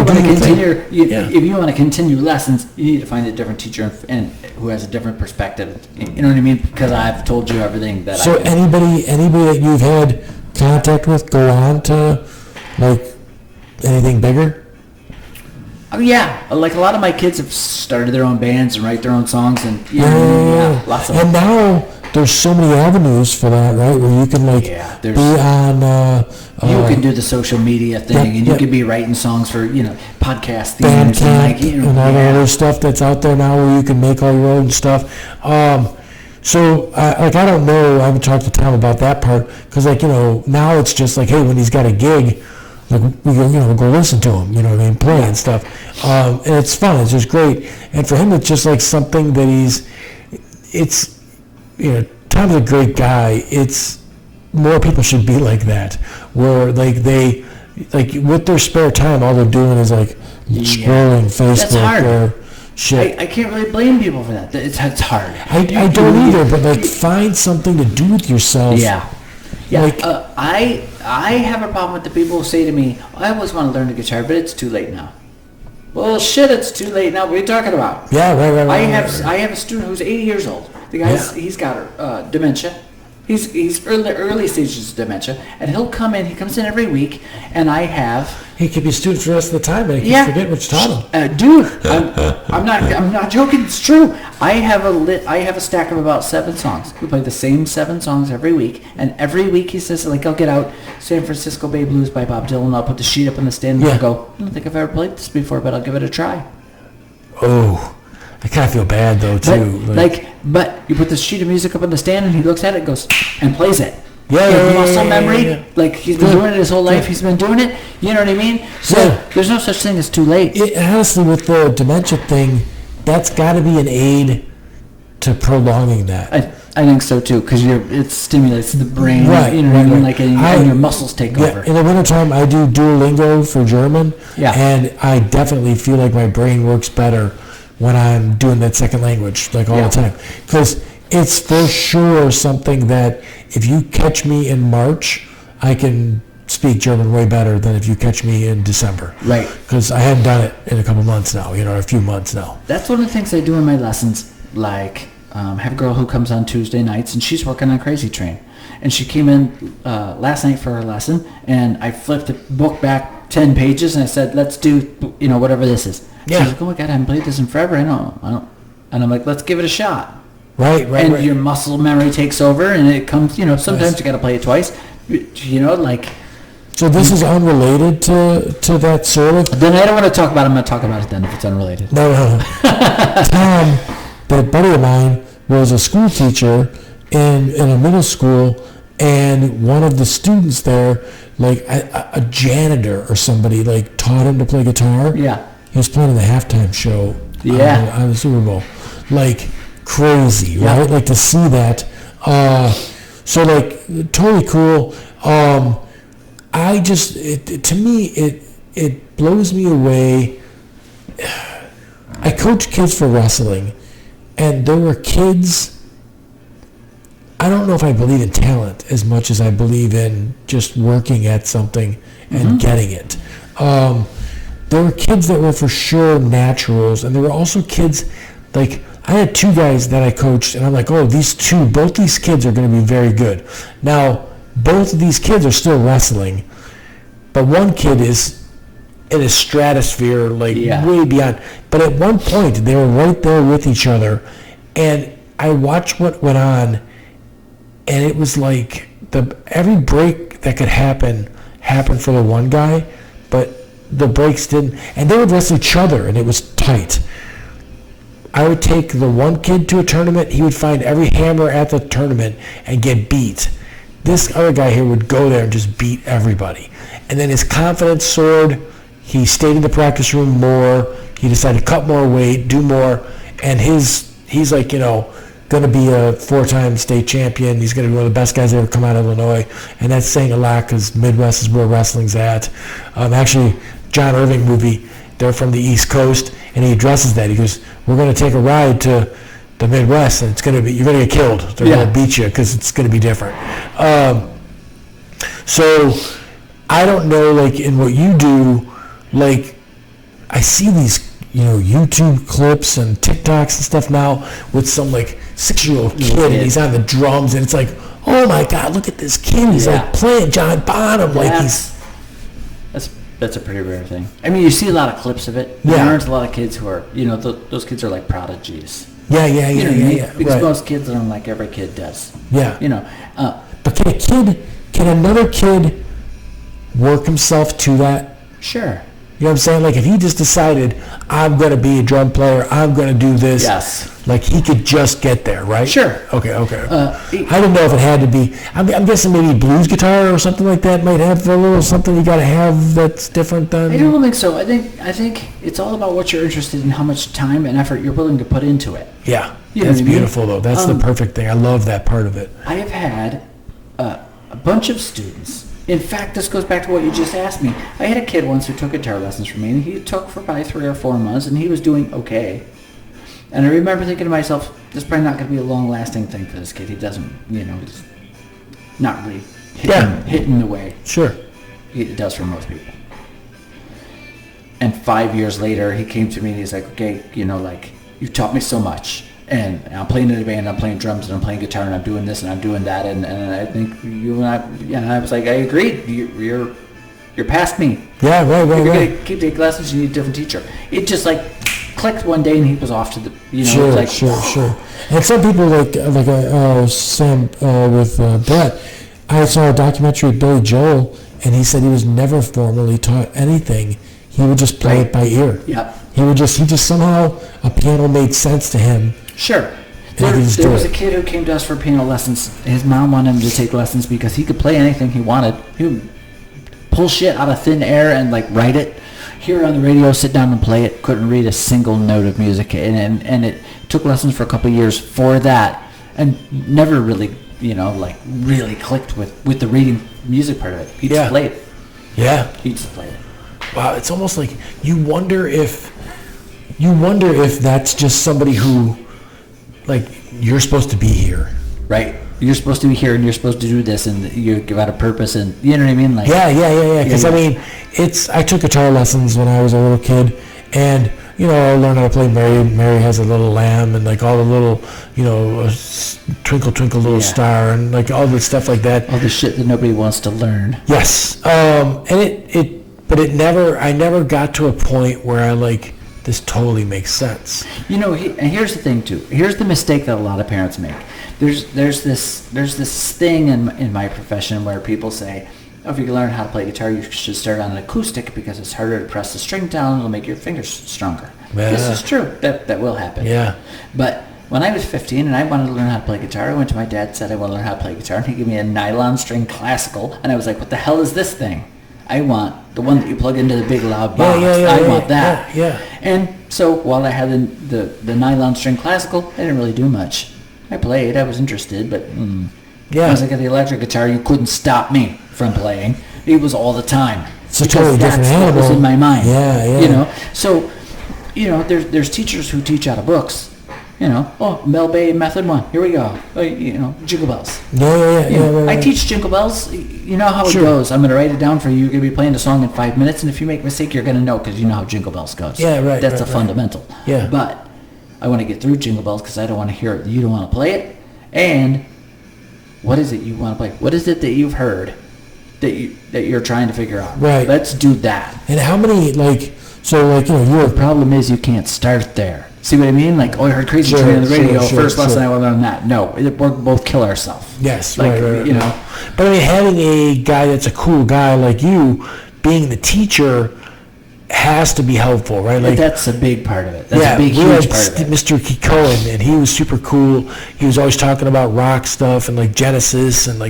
you want to continue lessons, you need to find a different teacher and who has a different perspective. You know what I mean? Because I've told you everything that. So anybody that you've had contact with go on to anything bigger? Oh yeah, like a lot of my kids have started their own bands and write their own songs, and lots of. And now there's so many avenues for that, right? Where you can be on. You can do the social media thing, and you can be writing songs for podcast themes and all the other stuff that's out there now, where you can make all your own stuff. So I don't know. I haven't talked to Tom about that part, because now it's just like, hey, when he's got a gig, like we'll go listen to him, play and stuff. And it's fun. It's just great. And for him, it's just like something that Tom's a great guy. It's more people should be like that, where like they, like with their spare time, all they're doing is like scrolling Facebook or shit. I can't really blame people for that. It's hard. I don't either, but like find something to do with yourself. Yeah. Like, I have a problem with the people who say to me, I always want to learn the guitar, but it's too late now. Well, shit, it's too late now. What are you talking about? Yeah, right. I have a student who's 80 years old. The guy's he's got dementia. He's early stages of dementia, and he'll come in. He comes in every week, and he could be a student for the rest of the time, and he can forget what you taught him. Dude, I'm not joking. It's true. I have a stack of about 7 songs. We play the same 7 songs every week, and every week he says, like, I'll get out San Francisco Bay Blues by Bob Dylan. I'll put the sheet up on the stand, and I'll go, I don't think I've ever played this before, but I'll give it a try. Oh. I kind of feel bad though too. But you put the sheet of music up on the stand, and he looks at it, goes and plays it. Muscle memory. Yeah. Like he's been doing it his whole life. He's been doing it. You know what I mean? So there's no such thing as too late. Honestly, with the dementia thing, that's got to be an aid to prolonging that. I think so too, because it stimulates the brain. Right. You know what I mean? Like and your muscles take over. In the wintertime, I do Duolingo for German. Yeah. And I definitely feel like my brain works better when I'm doing that second language, like all the time. Because it's for sure something that if you catch me in March, I can speak German way better than if you catch me in December. Right. Because I hadn't done it in a couple months now, a few months now. That's one of the things I do in my lessons. Like, I have a girl who comes on Tuesday nights, and she's working on Crazy Train. And she came in last night for her lesson, and I flipped the book back 10 pages, and I said, let's do, whatever this is. Yeah. She's like, oh my God, I haven't played this in forever. I don't. And I'm like, let's give it a shot. Right. And your muscle memory takes over, and it comes, sometimes you got to play it twice. So this is unrelated to that sort of? Then I don't want to talk about it. I'm going to talk about it then if it's unrelated. No. Tom, that buddy of mine, was a school teacher in a middle school, and one of the students there, like a janitor or somebody, like taught him to play guitar. Yeah. He was playing in the halftime show on the Super Bowl. Like, crazy, right? Like, to see that. So, like, totally cool. To me, it blows me away. I coach kids for wrestling, and there were kids, I don't know if I believe in talent as much as I believe in just working at something and getting it. There were kids that were for sure naturals, and there were also kids, like, I had 2 guys that I coached, and I'm like, both these kids are going to be very good. Now, both of these kids are still wrestling, but one kid is in a stratosphere, like, way beyond. But at one point, they were right there with each other, and I watched what went on, and it was like every break that could happen happened for the one guy, but the breaks didn't, and they would wrestle each other, and it was tight. I would take the one kid to a tournament, he would find every hammer at the tournament and get beat. This other guy here would go there and just beat everybody. And then his confidence soared, he stayed in the practice room more, he decided to cut more weight, do more, and he's like, going to be a 4-time state champion. He's going to be one of the best guys that ever come out of Illinois, and that's saying a lot because Midwest is where wrestling's at. Actually, John Irving movie, they're from the East Coast, and he addresses that. He goes, we're going to take a ride to the Midwest, and you're going to get killed. They're going to beat you because it's going to be different. So I don't know, like, in what you do, like, I see these, YouTube clips and TikToks and stuff now with some, like, 6-year-old kid, and he's on the drums, and it's like, oh my God, look at this kid. He's like playing John Bonham. That's a pretty rare thing. I mean, you see a lot of clips of it. There aren't a lot of kids who are, those kids are like prodigies. Yeah. Because most kids learn like every kid does. Yeah. But can another kid work himself to that? Sure. You know what I'm saying? Like, if he just decided, I'm going to be a drum player, I'm going to do this. Yes. Like, he could just get there, right? Sure. Okay. I don't know if it had to be. I'm guessing maybe blues guitar or something like that might have a little something you got to have that's different than. I don't think so. I think it's all about what you're interested in, how much time and effort you're willing to put into it. Yeah. That's beautiful, though. That's the perfect thing. I love that part of it. I have had a bunch of students. In fact, this goes back to what you just asked me. I had a kid once who took guitar lessons from me, and he took for probably 3 or 4 months, and he was doing okay. And I remember thinking to myself, this is probably not going to be a long-lasting thing for this kid. He doesn't, he's not really hitting the way it does for most people. And 5 years later, he came to me, and he's like, okay, you taught me so much. And I'm playing in a band, I'm playing drums, and I'm playing guitar, and I'm doing this, and I'm doing that, and I think you and I was like, I agreed. You're past me. Yeah, right. If you're gonna keep taking lessons, you need a different teacher. It just clicked one day, and he was off to the Sure. And some people like Sam with Brett. I saw a documentary of Billy Joel, and he said he was never formally taught anything. He would just play it by ear. Yeah. He just somehow a piano made sense to him. Sure. There was a kid who came to us for piano lessons. His mom wanted him to take lessons because he could play anything he wanted. He would pull shit out of thin air and write it, hear it on the radio, sit down and play it. Couldn't read a single note of music, and it took lessons for a couple of years for that, and never really really clicked with the reading music part of it. He just played it. Yeah. He just played it. Wow, it's almost like you wonder if that's just somebody who, you're supposed to be here. Right. You're supposed to be here, and you're supposed to do this, and you give out a purpose, and you know what I mean? Yeah. Because I took guitar lessons when I was a little kid, and I learned how to play Mary Has a Little Lamb, and all the little, Twinkle Twinkle Little Star, and all the stuff like that. All the shit that nobody wants to learn. Yes. But I never got to a point where I this totally makes sense. And here's the thing too. Here's the mistake that a lot of parents make. There's this thing in my profession where people say, oh, if you can learn how to play guitar, you should start on an acoustic because it's harder to press the string down. It'll make your fingers stronger. Yeah. This is true. That will happen. Yeah. But when I was 15 and I wanted to learn how to play guitar, I went to my dad, said I want to learn how to play guitar, and he gave me a nylon string classical, and I was like, what the hell is this thing? I want the one that you plug into the big loud box. I want that. Yeah. And so while I had the nylon string classical, I didn't really do much. I played. I was interested, but once I got the electric guitar, you couldn't stop me from playing. It was all the time. It's a totally different animal. That's what was in my mind. Yeah. So, there's teachers who teach out of books. Mel Bay Method 1. Here we go. Jingle Bells. Yeah. I teach Jingle Bells. You know how it goes. I'm going to write it down for you. You're going to be playing the song in 5 minutes, and if you make a mistake, you're going to know because you know how Jingle Bells goes. Yeah, right. That's a fundamental. Yeah. But I want to get through Jingle Bells because I don't want to hear it. You don't want to play it. And what is it you want to play? What is it that you've heard that you're trying to figure out? Right. Let's do that. And how many The problem is you can't start there. See what I mean? I heard Crazy Train on the radio. First lesson, I want to learn that. No, we'll both kill ourselves. Yes, right. But having a guy that's a cool guy like you, being the teacher, has to be helpful, right? That's a big part of it. That's a big, huge part of it. Mr. Cohen, and he was super cool. He was always talking about rock stuff and Genesis and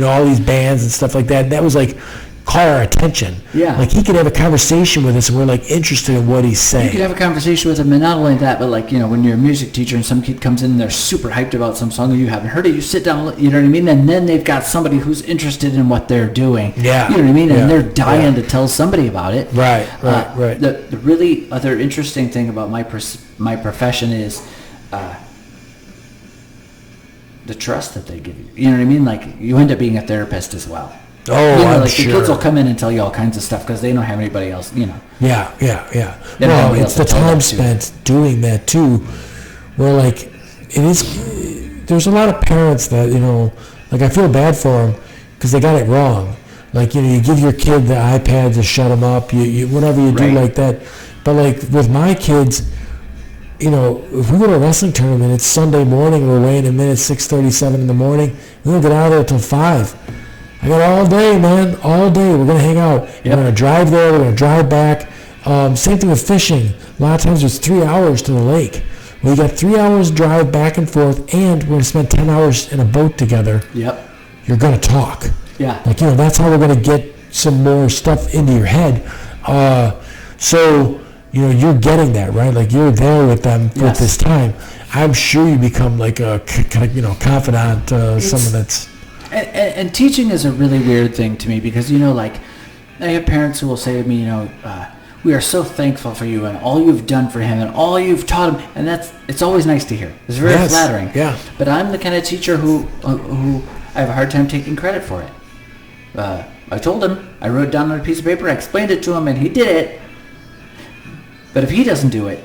all these bands and stuff like that. And that was caught our attention. Yeah. He could have a conversation with us and we're interested in what he's saying. You could have a conversation with him, and not only that, but when you're a music teacher and some kid comes in and they're super hyped about some song and you haven't heard it, you sit down, you know what I mean? And then they've got somebody who's interested in what they're doing. Yeah. You know what I mean? And they're dying to tell somebody about it. Right. The really other interesting thing about my profession is the trust that they give you. You know what I mean? You end up being a therapist as well. Oh, I'm sure. The kids will come in and tell you all kinds of stuff because they don't have anybody else, Yeah. Well, it's the time spent doing that too, where it is. There's a lot of parents that I feel bad for them because they got it wrong. You give your kid the iPad to shut them up. You whatever you do like that. But with my kids, if we go to a wrestling tournament, it's Sunday morning. We're weighing in minutes 6:37 in the morning. We don't get out of there till 5. I got all day, man. All day. We're going to hang out. We're going to drive there. We're going to drive back. Same thing with fishing. A lot of times it's 3 hours to the lake. Well, you got 3 hours drive back and forth, and we're going to spend 10 hours in a boat together. Yep. You're going to talk. Yeah. Like, that's how we're going to get some more stuff into your head. So, you're getting that, right? Like, you're there with them for this time. I'm sure you become like a, confidant, someone that's... And teaching is a really weird thing to me because, like, I have parents who will say to me, we are so thankful for you and all you've done for him and all you've taught him. And it's always nice to hear. It's very flattering. Yeah. But I'm the kind of teacher who I have a hard time taking credit for it. I told him, I wrote it down on a piece of paper, I explained it to him, and he did it. But if he doesn't do it,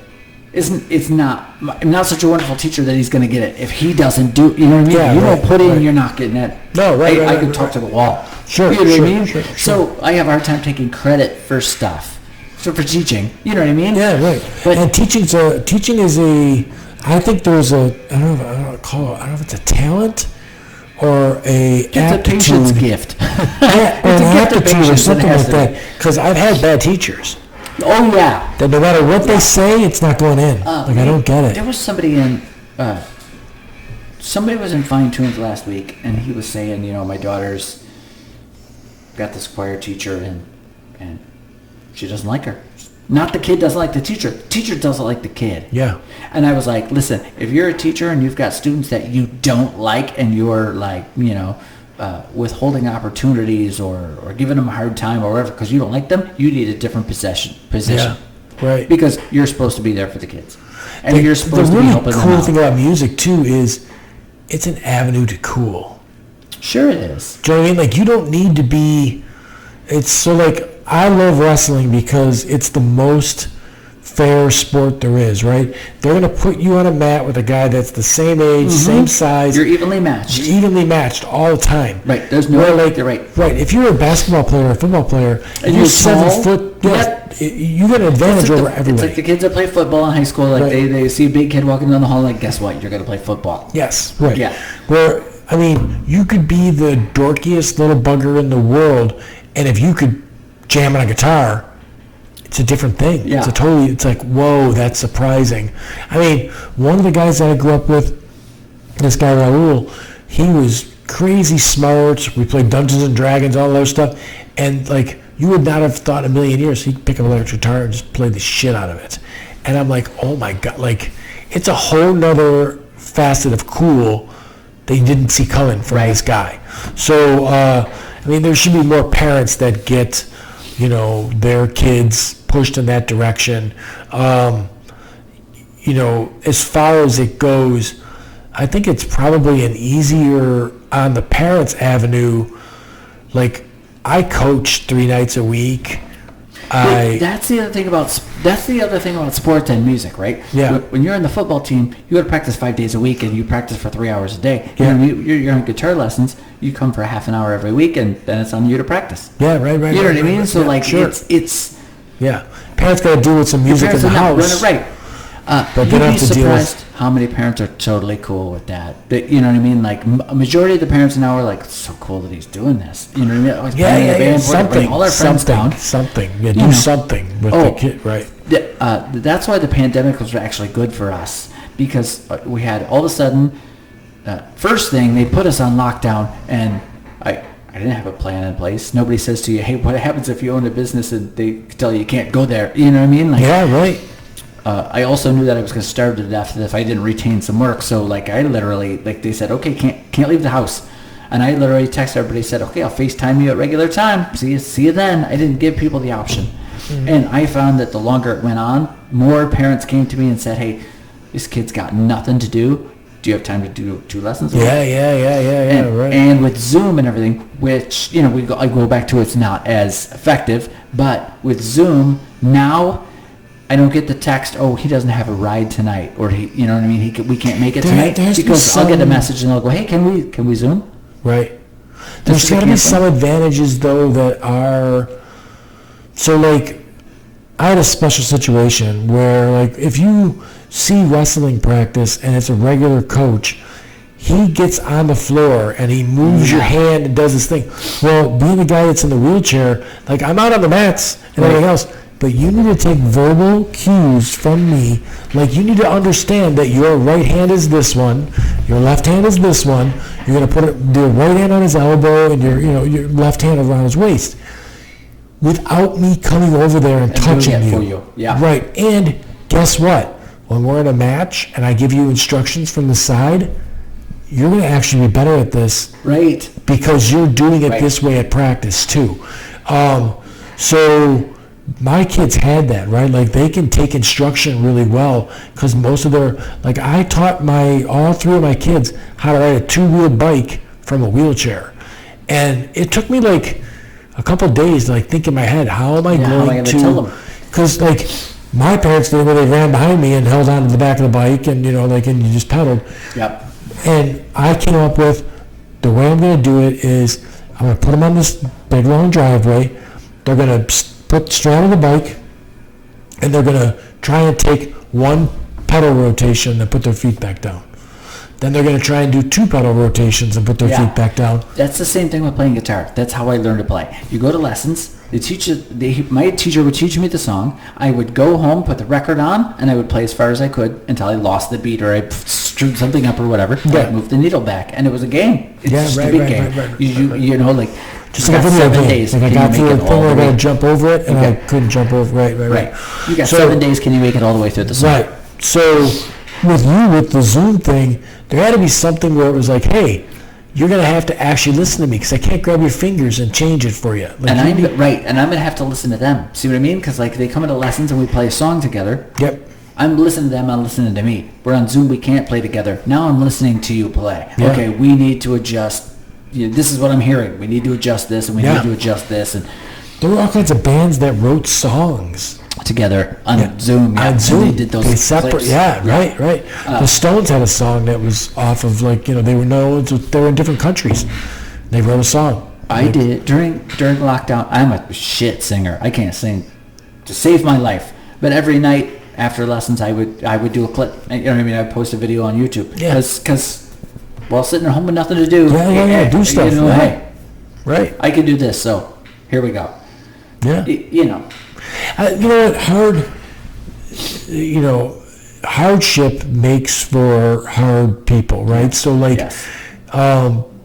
I'm not such a wonderful teacher that he's going to get it. If he doesn't do, you know what I mean? Yeah, you don't put in, you're not getting it. No, right. I can talk to the wall. Sure, you know what I mean? Sure. So I have a hard time taking credit for stuff. So for teaching, you know what I mean? Yeah, right. But, and teaching is I think there's I don't know if it's a talent or it's aptitude. a patience gift. Yeah, or an aptitude or something like that. Because I've had bad teachers. Oh, yeah. That no matter what they say, it's not going in. I don't get it. There was somebody somebody was in fine tunes last week, and he was saying, my daughter's got this choir teacher, and she doesn't like her. Not the kid doesn't like the teacher. The teacher doesn't like the kid. Yeah. And I was like, listen, if you're a teacher and you've got students that you don't like and you're like, withholding opportunities or giving them a hard time or whatever because you don't like them, you need a different position. Yeah, right. Because you're supposed to be there for the kids. And you're supposed to be helping them out. The really cool thing about music, too, is it's an avenue to cool. Sure it is. Do you know what I mean? Like, you don't need to be... It's so, like, I love wrestling because it's the most fair sport there is, right? They're going to put you on a mat with a guy that's the same age, same size. You're evenly matched. You're evenly matched all the time. Right. There's no... You're right. Right. If you're a basketball player or a football player, and you're 7 foot... You got an advantage over everybody. It's like the kids that play football in high school. Like they see a big kid walking down the hall, like, guess what? You're going to play football. Yes. Right. Yeah. Where, you could be the dorkiest little bugger in the world, and if you could jam on a guitar, it's a different thing. Yeah. It's like, whoa, that's surprising. One of the guys that I grew up with, this guy Raul, he was crazy smart. We played Dungeons and Dragons, all that stuff, and like you would not have thought in a million years he'd pick up an electric guitar and just play the shit out of it. And I'm like, oh my god, like it's a whole nother facet of cool that you didn't see coming from this guy. So there should be more parents that get their kids pushed in that direction. As far as it goes, I think it's probably an easier on the parents' avenue. Like, I coach 3 nights a week. That's the other thing about sports and music, right? Yeah. When you're in the football team, you go to practice 5 days a week, and you practice for 3 hours a day. Yeah. You're in guitar lessons. You come for half an hour every week, and then it's on you to practice. Yeah, right. You know what I mean? So sure. it's yeah. Parents got to deal with some music in the house. Run it right. But you'd be surprised how many parents are totally cool with that. You know what I mean? Like, a majority of the parents now are like, it's so cool that he's doing this. You know what I mean? Yeah. Something. All our friends down. Something. Yeah, do something with the kid, right? That's why the pandemic was actually good for us, because we had all of a sudden, first thing, they put us on lockdown, and I didn't have a plan in place. Nobody says to you, hey, what happens if you own a business and they tell you can't go there? You know what I mean? Like, yeah, right. I also knew that I was going to starve to death if I didn't retain some work. So, like, I literally, like, they said, okay, can't leave the house. And I literally texted everybody, said, okay, I'll FaceTime you at regular time. See you then. I didn't give people the option. Mm-hmm. And I found that the longer it went on, more parents came to me and said, hey, this kid's got nothing to do. Do you have time to do 2 lessons a week? Yeah, right. And with Zoom and everything, which, I go back to, it's not as effective, but with Zoom, now I don't get the text, oh, he doesn't have a ride tonight, or we can't make it tonight, because I'll get a message and they'll go, hey, can we Zoom? Right. There's got to be some advantages, though, that are, so, like, I had a special situation where, like, if you see wrestling practice and it's a regular coach, he gets on the floor and he moves your hand and does his thing. Well, being the guy that's in the wheelchair, like, I'm out on the mats and everything else, but you need to take verbal cues from me. Like, you need to understand that your right hand is this one, your left hand is this one. You're going to put the right hand on his elbow and your left hand around his waist, without me coming over there and touching you. For you. Yeah. Right. And guess what? When we're in a match and I give you instructions from the side, you're going to actually be better at this. Right. Because you're doing it this way at practice too. So my kids had that, right? Like, they can take instruction really well because most of like, I taught all three of my kids how to ride a two-wheel bike from a wheelchair. And it took me like a couple days to like think in my head, how am I going to tell them? Because like, my parents did, where they ran behind me and held on to the back of the bike and, and you just pedaled. Yep. And I came up with, the way I'm going to do it is, I'm going to put them on this big long driveway. They're going to put straddle the bike, and they're going to try and take one pedal rotation and put their feet back down. Then they're going to try and do two pedal rotations and put their feet back down. That's the same thing with playing guitar. That's how I learned to play. You go to lessons. My teacher would teach me the song. I would go home, put the record on, and I would play as far as I could until I lost the beat or I screwed something up or whatever. Yeah. I'd move the needle back, and it was a game. It's just a big game. Right. Just like a video game. Days. Like, I got through a thing where I got to jump over it, and I couldn't jump over. Right. You got 7 days. Can you make it all the way through the song? Right. So with the Zoom thing, there had to be something where it was like, hey, you're going to have to actually listen to me because I can't grab your fingers and change it for you. Like, and I'm going to have to listen to them. See what I mean? Because like, they come into lessons and we play a song together. Yep. I'm listening to them, I'm listening to me. We're on Zoom, we can't play together. Now I'm listening to you play. Yeah. Okay, we need to adjust. This is what I'm hearing. We need to adjust this, and we need to adjust this. And there were all kinds of bands that wrote songs together on Zoom. Yeah. On Zoom. And they did those separate. clips. Yeah, right. The Stones had a song that was off of, like, they were in different countries. They wrote a song. I did during lockdown. I'm a shit singer. I can't sing to save my life. But every night after lessons, I would do a clip. You know what I mean? I'd post a video on YouTube. Yeah. Because while sitting at home with nothing to do. Yeah. Do stuff. Hey, right. I can do this. So here we go. Yeah. You know what? Hardship makes for hard people, right? So, like,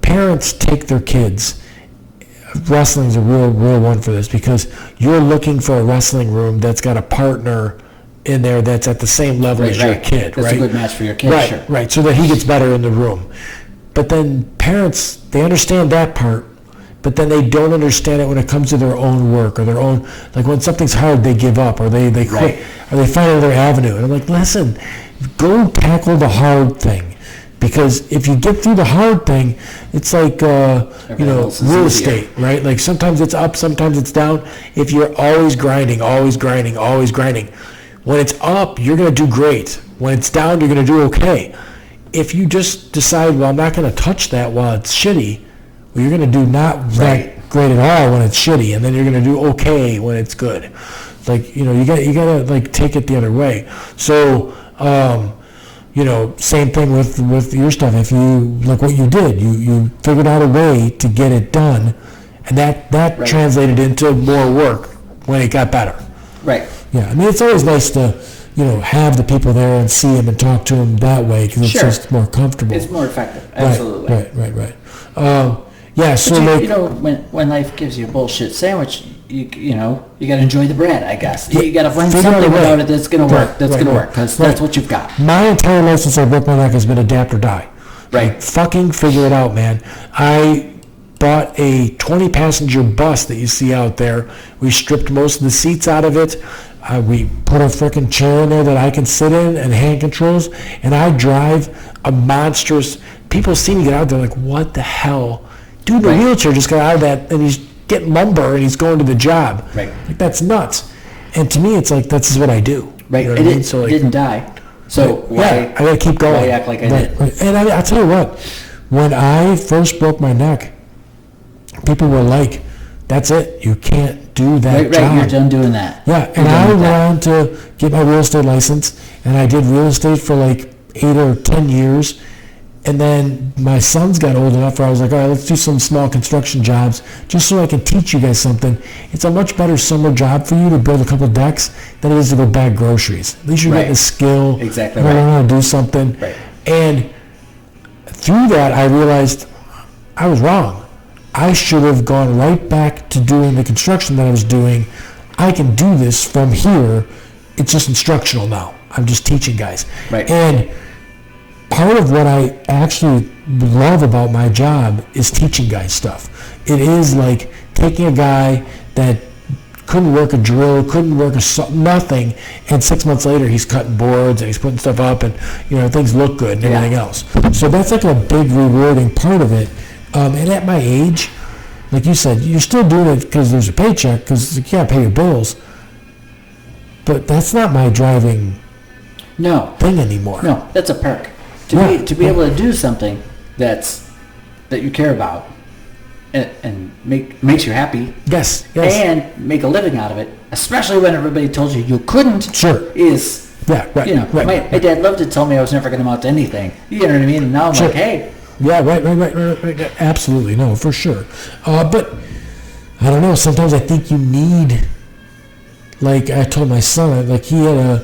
parents take their kids. Wrestling's a real one for this, because you're looking for a wrestling room that's got a partner in there that's at the same level as your kid, that's right? A good match for your kid, right, sure. Right, so that he gets better in the room. But then parents, they understand that part, but then they don't understand it when it comes to their own work or their own, like, when something's hard, they give up or they quit or they find another avenue. And I'm like, listen, go tackle the hard thing. Because if you get through the hard thing, it's like, real estate, right? Like, sometimes it's up, sometimes it's down. If you're always grinding, when it's up, you're going to do great. When it's down, you're going to do okay. If you just decide, well, I'm not going to touch that while it's shitty, well, you're going to do not that great at all when it's shitty, and then you're going to do okay when it's good. Like, you got to like take it the other way. So, same thing with your stuff. If you, like what you did, you figured out a way to get it done, and that translated into more work when it got better. Right. Yeah, I mean, it's always nice to, have the people there and see them and talk to them that way, because it's just more comfortable. It's more effective. Absolutely. Right. So but when life gives you a bullshit sandwich, you got to enjoy the bread, I guess. You got to find something about it that's going to work. That's going to work, because that's what you've got. My entire life since I broke my neck has been adapt or die. Right. Like, fucking figure it out, man. I bought a 20-passenger bus that you see out there. We stripped most of the seats out of it. We put a freaking chair in there that I can sit in and hand controls, and I drive a monstrous. People see me get out there like, what the hell? Dude in a wheelchair just got out of that, and he's getting lumber, and he's going to the job. Right. Like, that's nuts. And to me, it's like, this is what I do. Right. You know what I mean? So, like, didn't die. So I got to keep going. Why act like I did? And I'll tell you what, when I first broke my neck, people were like, that's it. You can't do that job. Right, you're done doing that. Yeah, and I went on to get my real estate license, and I did real estate for like 8 or 10 years, And then my sons got old enough where I was like, all right, let's do some small construction jobs just so I can teach you guys something. It's a much better summer job for you to build a couple decks than it is to go bag groceries. At least you're getting a skill. Exactly. You learn how to do something. Right. And through that, I realized I was wrong. I should have gone right back to doing the construction that I was doing. I can do this from here. It's just instructional now. I'm just teaching guys. Right. And part of what I actually love about my job is teaching guys stuff. It is like taking a guy that couldn't work a drill, couldn't work nothing, and 6 months later he's cutting boards and he's putting stuff up, and things look good and everything else. So that's like a big rewarding part of it. And at my age, like you said, you're still doing it because there's a paycheck, because you can't pay your bills. But that's not my driving thing anymore. No, that's a perk. To be able to do something that you care about and makes you happy. Yes. And make a living out of it, especially when everybody told you couldn't. Sure. Is my dad loved to tell me I was never going to amount to anything. You know what I mean? And now I'm like, hey. Yeah, right. Absolutely, no, for sure. But I don't know. Sometimes I think you need. Like I told my son, like he had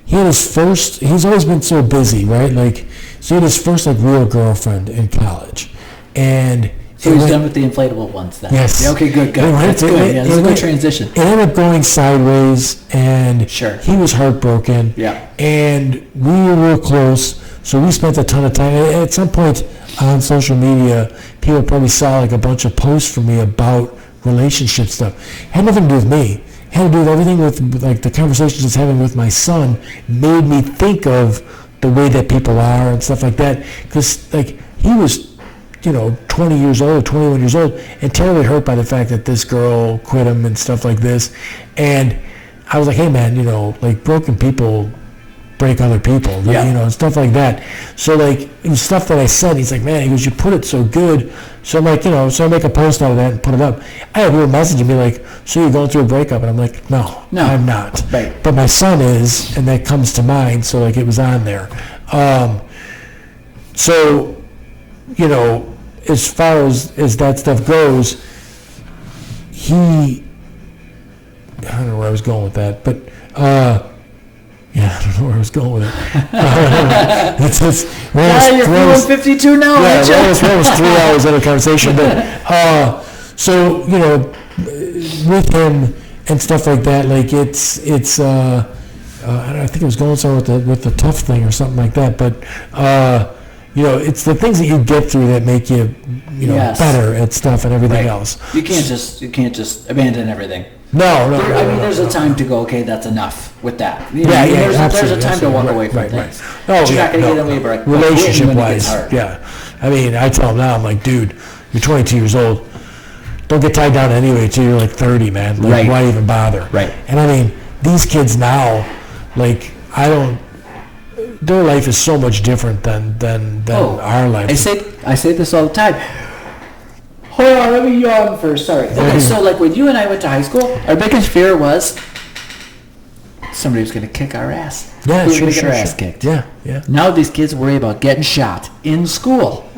his first. He's always been so busy, right? Like, so he had his first real girlfriend in college, and so he's done with the inflatable ones then. Yes. Yeah, okay, good. That's good. Yeah, that's a good transition. It ended up going sideways, and he was heartbroken. Yeah. And we were real close, so we spent a ton of time. At some point on social media, people probably saw a bunch of posts from me about relationship stuff. It had nothing to do with me. It had to do with everything with the conversations I was having with my son made me think of the way that people are and stuff like that. Because he was 20 years old, 21 years old, and terribly hurt by the fact that this girl quit him and stuff like this. And I was like, hey man, broken people break other people, and stuff like that. So it was stuff that I said. He's like, man, he goes, you put it so good. So I'm like, so I make a post out of that and put it up. I had people messaging me like, so you're going through a breakup? And I'm like, no, I'm not. Right. But my son is, and that comes to mind. So it was on there. So, as far as that stuff goes, I don't know where I was going with that, but I don't know where I was going with it. It's just, you're feeling 52 now, aren't you? That was 3 hours of a conversation. But, so, with him and stuff like that, it's I think it was going somewhere with the tough thing or something like that. But, it's the things that you get through that make you, better at stuff and everything else. You can't just abandon everything. No. There's a time to go, okay, that's enough with that. There's a time to walk away from things. Oh, you're not going to get away, but relationship-wise, I tell him now, I'm like, dude, you're 22 years old. Don't get tied down anyway until you're 30, man. Why even bother? Right. And these kids now, their life is so much different than our life. I say this all the time. Hold on, let me yawn first. Sorry. Okay, so when you and I went to high school, our biggest fear was somebody was going to kick our ass. Yeah, we were going to get our ass kicked. Yeah. Now these kids worry about getting shot in school.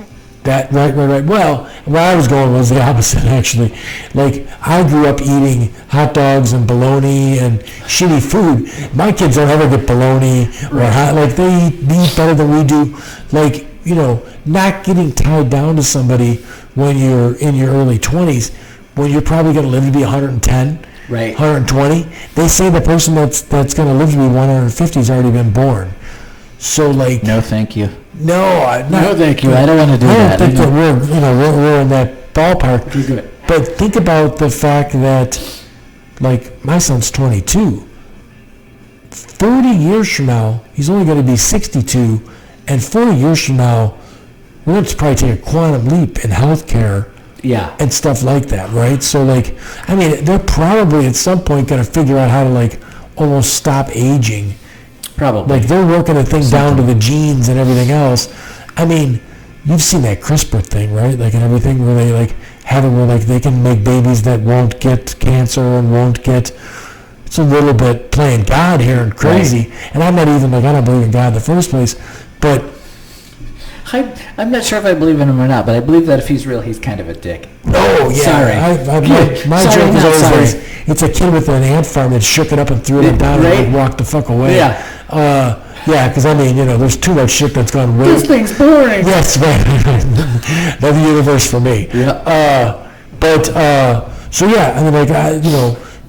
That right. Well, where I was going was the opposite, actually. I grew up eating hot dogs and bologna and shitty food. My kids don't ever get bologna or hot. They eat better than we do. Not getting tied down to somebody when you're in your early 20s, when you're probably going to live to be 110, 120. They say the person that's going to live to be 150 has already been born. So no, thank you. No, thank you. I don't want to do that. I don't think that we're in that ballpark. You're good. But think about the fact that, my son's 22. 30 years from now, he's only going to be 62, and 40 years from now, we're going to probably take a quantum leap in healthcare. Yeah. And stuff like that, right? So, they're probably at some point going to figure out how to, almost stop aging. Probably. They're working a thing down to the genes and everything else. You've seen that CRISPR thing, right? And everything where they, have it where, they can make babies that won't get cancer and won't get... It's a little bit playing God here and crazy. Right. And I'm not even, I don't believe in God in the first place. But I'm not sure if I believe in him or not, but I believe that if he's real, he's kind of a dick. Oh, yeah. Sorry. My joke is always like, it's a kid with an ant farm that shook it up and threw it down and walked the fuck away. Yeah. Yeah, because, there's too much shit that's gone way... This thing's boring. Yes, right. Another universe for me. Yeah. So, yeah,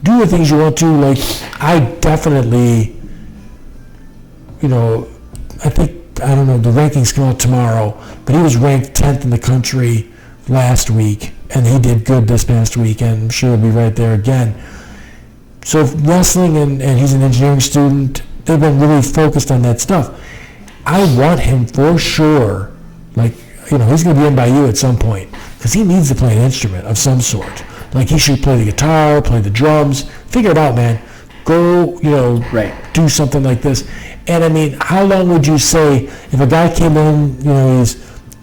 do the things you want to. Like, I definitely, I think, I don't know, the rankings come out tomorrow, but he was ranked 10th in the country last week, and he did good this past week, and I'm sure he'll be right there again. So wrestling, and he's an engineering student, they've been really focused on that stuff. I want him for sure, he's going to be in by you at some point, because he needs to play an instrument of some sort. Like, he should play the guitar, play the drums, figure it out, man. Go, do something like this. And, how long would you say, if a guy came in, he's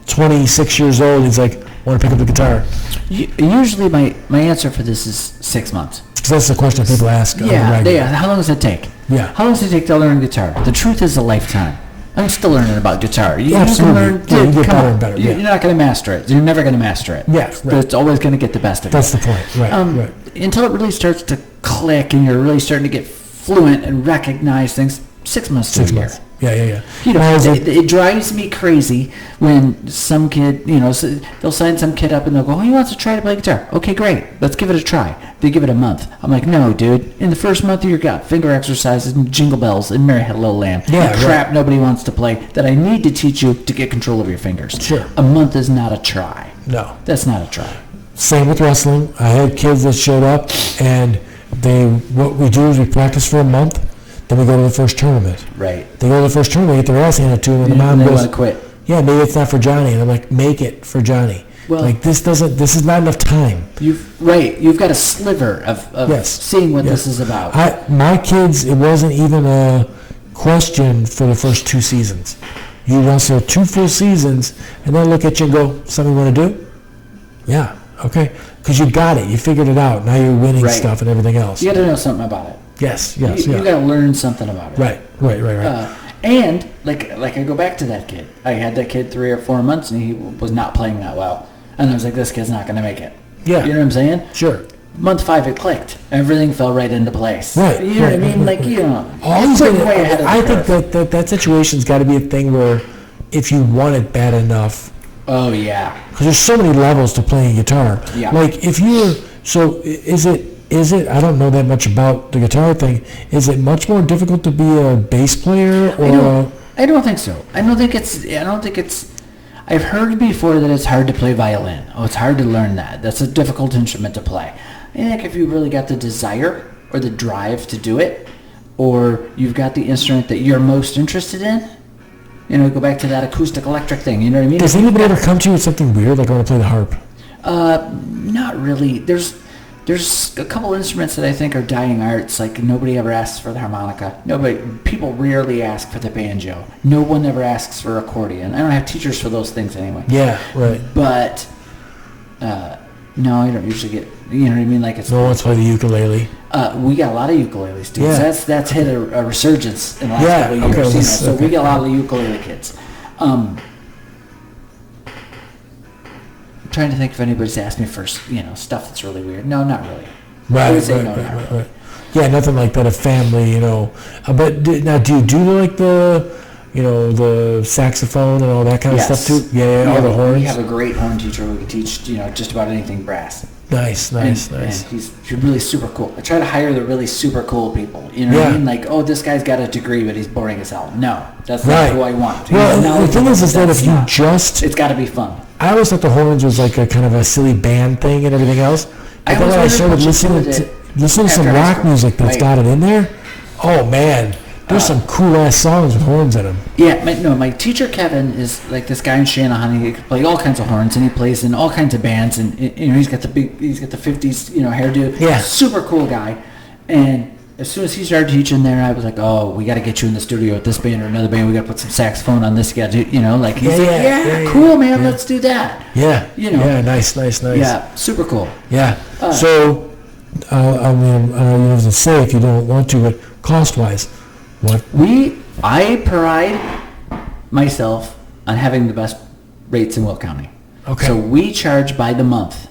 26 years old, he's like, want to pick up the guitar? Usually my answer for this is 6 months. Because that's the question people ask. Yeah. How long does it take? Yeah. How long does it take to learn guitar? The truth is a lifetime. I'm still learning about guitar. You absolutely. Can learn, you get better and better. You're not going to master it. You're never going to master it. Yeah, right. But it's always going to get the best of it. That's the point. Right. Until it really starts to click and you're really starting to get fluent and recognize things, 6 months to a year. Yeah. It drives me crazy when some kid, they'll sign some kid up and they'll go, he wants to try to play guitar. Okay, great. Let's give it a try. They give it a month. I'm like, no, dude. In the first month, you got finger exercises and jingle bells and Mary Had a Little Lamb. Yeah, and crap nobody wants to play that I need to teach you to get control of your fingers. Sure. A month is not a try. No. That's not a try. Same with wrestling. I had kids that showed up, and what we do is we practice for a month. Then we go to the first tournament. Right. They go to the first tournament, get their ass handed to them, and the mom goes, goes, want to quit. Yeah, maybe it's not for Johnny. And I'm like, make it for Johnny. Well, this is not enough time. You've got a sliver of seeing what this is about. My kids, it wasn't even a question for the first 2 seasons. You wrestle 2 full seasons, and then look at you and go, something you want to do? Yeah, okay. Because you got it. You figured it out. Now you're winning stuff and everything else. You got to know something about it. Yes. You got to learn something about it. Right. And I go back to that kid. I had that kid 3 or 4 months, and he was not playing that well. And I was like, this kid's not going to make it. Yeah. You know what I'm saying? Sure. Month 5, it clicked. Everything fell right into place. Right. You know what I mean? I think that situation's got to be a thing where if you want it bad enough. Oh, yeah. Because there's so many levels to playing guitar. Yeah. Like, if you're... So, is it, I don't know that much about the guitar thing, is it much more difficult to be a bass player or... I don't think so. I don't think it's... I've heard before that it's hard to play violin. Oh, it's hard to learn that. That's a difficult instrument to play. I think if you really got the desire or the drive to do it, or you've got the instrument that you're most interested in, go back to that acoustic electric thing, you know what I mean? Does anybody ever come to you with something weird, like I want to play the harp? Not really. There's a couple instruments that I think are dying arts. Like, nobody ever asks for the harmonica. People rarely ask for the banjo. No one ever asks for accordion. I don't have teachers for those things anyway. Yeah, right. But no, I don't usually get. You know what I mean? Like, it's. No one's played the ukulele. We got a lot of ukuleles, dude. Yeah. That's hit a resurgence in the last couple of years. Okay, So we got a lot of ukulele kids. Trying to think if anybody's asked me for stuff that's really weird. No, not really. Right. I would say not really. Yeah, nothing like that. A family, But now, do you do like the saxophone and all that kind of stuff too? Yeah, all the horns. We have a great horn teacher who can teach just about anything brass. Nice. And he's really super cool. I try to hire the really super cool people. You know what I mean? Like, this guy's got a degree, but he's boring as hell. No, that's not who I want. Well, the thing is that if you it's got to be fun. I always thought the horns was like a kind of a silly band thing and everything else. But then when I started listening to some rock music that's got it in there, oh man, there's some cool ass songs with horns in them. Yeah, my teacher Kevin is like this guy in Shanahan. He can play all kinds of horns, and he plays in all kinds of bands. And he's got the 50s hairdo. Yeah, super cool guy. And as soon as he started teaching there, I was like, oh, we got to get you in the studio with this band or another band. We got to put some saxophone on this. You got to do, cool, man. Let's do that. Yeah, yeah, nice. Yeah, super cool. Yeah. So, I don't to say if you don't want to, but cost-wise, what? I pride myself on having the best rates in Will County. Okay. So we charge by the month,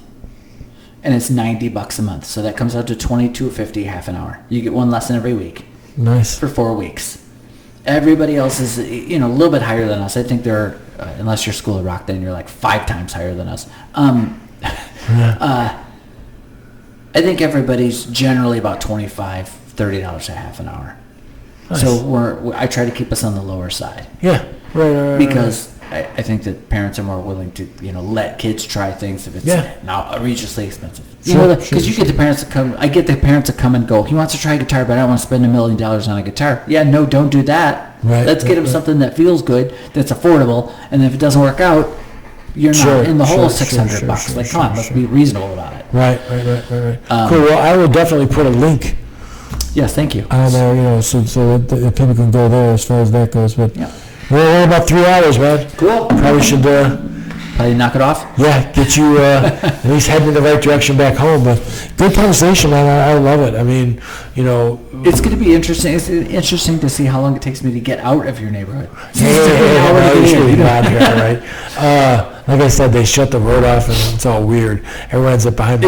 and it's $90 a month. So that comes out to $22.50 half an hour. You get one lesson every week. Nice. For 4 weeks. Everybody else is, a little bit higher than us. I think they're, unless you're School of Rock, then you're like 5 times higher than us. I think everybody's generally about $25, $30 a half an hour. Nice. So I try to keep us on the lower side. Yeah. Right. Because I think that parents are more willing to, let kids try things if it's not outrageously expensive. Because you get the parents to come. I get the parents to come and go, he wants to try guitar, but I don't want to spend $1 million on a guitar. Yeah, no, don't do that. Right. Let's get him something that feels good, that's affordable, and if it doesn't work out, you're not in the whole $600. Come on, let's be reasonable about it. Right. Cool. Well, I will definitely put a link. Yes, thank you. On there, so that people can go there as far as that goes. But we're about 3 hours, man. Cool. Probably should. Probably knock it off. Yeah, get you at least heading in the right direction back home. But good conversation, man. I love it. I mean, it's going to be interesting. It's interesting to see how long it takes me to get out of your neighborhood. Right. Like I said, they shut the road off, and it's all weird. Everyone's up behind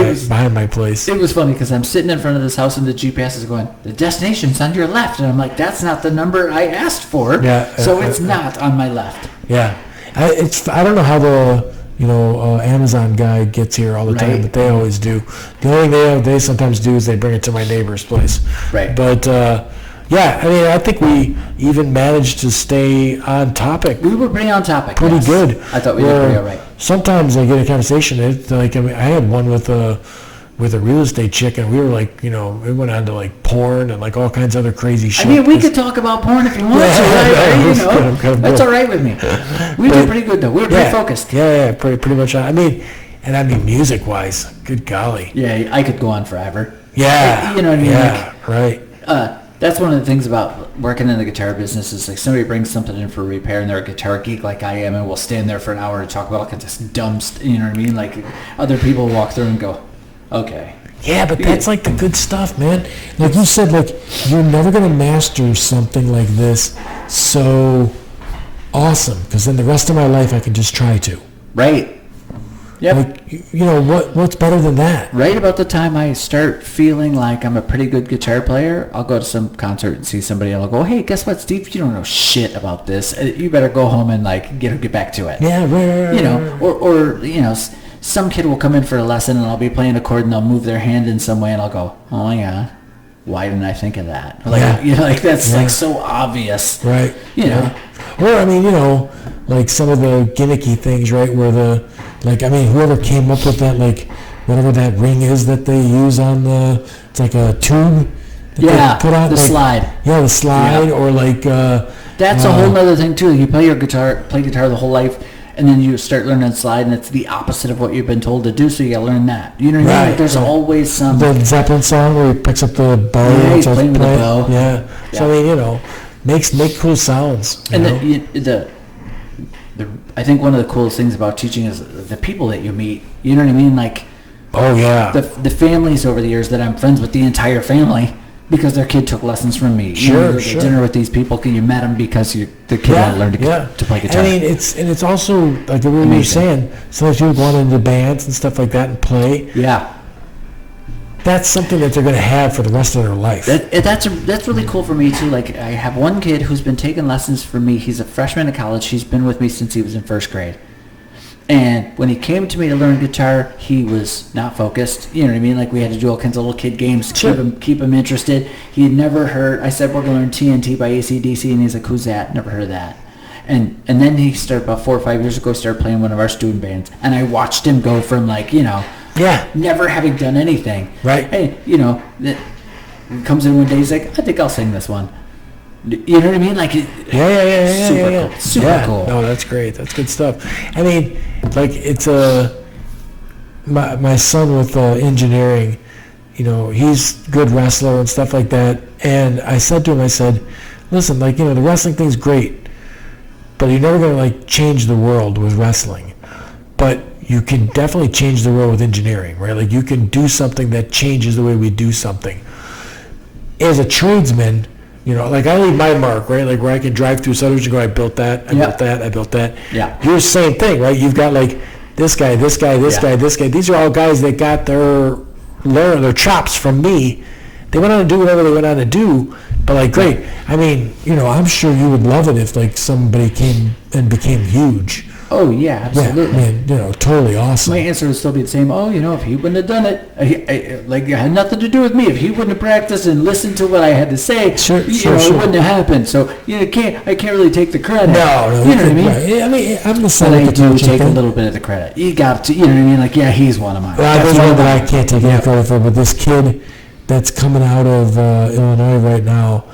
my place. It was funny because I'm sitting in front of this house, and the GPS is going, the destination's on your left, and I'm like, that's not the number I asked for. Yeah. So it's not on my left. Yeah. I don't know how the Amazon guy gets here all the time, but they always do. The only thing they sometimes do is they bring it to my neighbor's place. Right. But I think we even managed to stay on topic. We were pretty on topic. Pretty good. I thought we did pretty all right. Sometimes I get a conversation. It's like I had one with a real estate chick, and we were like, it went on to like porn and like all kinds of other crazy shit. I mean, we could talk about porn if you want to, right? That's all right with me. We did pretty good though. We were pretty focused. Yeah, pretty much. I mean, music-wise, good golly. Yeah, I could go on forever. Yeah. You know what I mean? Yeah, right. That's one of the things about working in the guitar business is like somebody brings something in for repair and they're a guitar geek like I am, and we'll stand there for an hour and talk about all kinds of dumb stuff. You know what I mean? Like other people walk through and go, okay. Yeah, but that's like the good stuff, man. Like you said, like you're never going to master something like this so awesome, because then the rest of my life I can just try to. Right. Yep. Like, what's better than that? Right about the time I start feeling like I'm a pretty good guitar player, I'll go to some concert and see somebody and I'll go, hey, guess what, Steve? You don't know shit about this. You better go home and like get back to it. Yeah, right. Or some kid will come in for a lesson and I'll be playing a chord and they'll move their hand in some way and I'll go, oh my God, why didn't I think of that? Like, that's like so obvious. Right. Or I mean, like some of the gimmicky things, right, where whoever came up with that, like whatever that ring is that they use on it's like a tube that they put on the slide. Yeah, the slide, or like that's a whole other thing too. You play guitar the whole life, and then you start learning slide, and it's the opposite of what you've been told to do, so you gotta learn that. You know what I mean? Like, there's always some... The Zeppelin song where he picks up the bow. Yeah, he's playing with the bow. Yeah. So, I mean, make cool sounds. And I think one of the coolest things about teaching is the people that you meet. You know what I mean? Like... Oh, yeah. The families over the years that I'm friends with, the entire family... Because their kid took lessons from me. Sure. Dinner with these people. You met them because the kid had learned to play guitar. I mean, it's also like what you were saying. Sometimes people go on into bands and stuff like that and play. Yeah. That's something that they're going to have for the rest of their life. That's really cool for me too. Like I have one kid who's been taking lessons from me. He's a freshman in college. He's been with me since he was in first grade. And when he came to me to learn guitar, he was not focused. You know what I mean? Like we had to do all kinds of little kid games to keep him interested. He had never heard. I said, we're going to learn TNT by AC/DC, and he's like, who's that? Never heard of that. And then he started about 4 or 5 years ago. Started playing one of our student bands, and I watched him go from like never having done anything. Right. Hey, that comes in one day. He's like, I think I'll sing this one. You know what I mean? Like, yeah. Cool. Super cool. No, that's great. That's good stuff. I mean, like it's my son with engineering. He's a good wrestler and stuff like that. And I said to him, listen, like the wrestling thing's great, but you're never gonna like change the world with wrestling. But you can definitely change the world with engineering, right? Like you can do something that changes the way we do something. As a tradesman, You know, like I leave my mark, right? Like where I can drive through subdivision and go, I built that, I built that, I built that. Yeah. You're the same thing, right? You've got like this guy, this guy, this guy, this guy. These are all guys that got their chops from me. They went on to do whatever they went on to do, but like, great. I mean, you know, I'm sure you would love it if like somebody came and became huge. Oh yeah, absolutely. Yeah, I mean, you know, totally awesome. My answer would still be the same. Oh, you know, if he wouldn't have done it, it had nothing to do with me. If he wouldn't have practiced and listened to what I had to say, it wouldn't have happened. So I can't really take the credit. No, you know what I mean? Right. I mean, I'm the same. But I do take a little bit of the credit. You got to, you know what I mean? Like, yeah, he's one of mine. Well, there's one that I can't take any credit for, but this kid that's coming out of Illinois right now,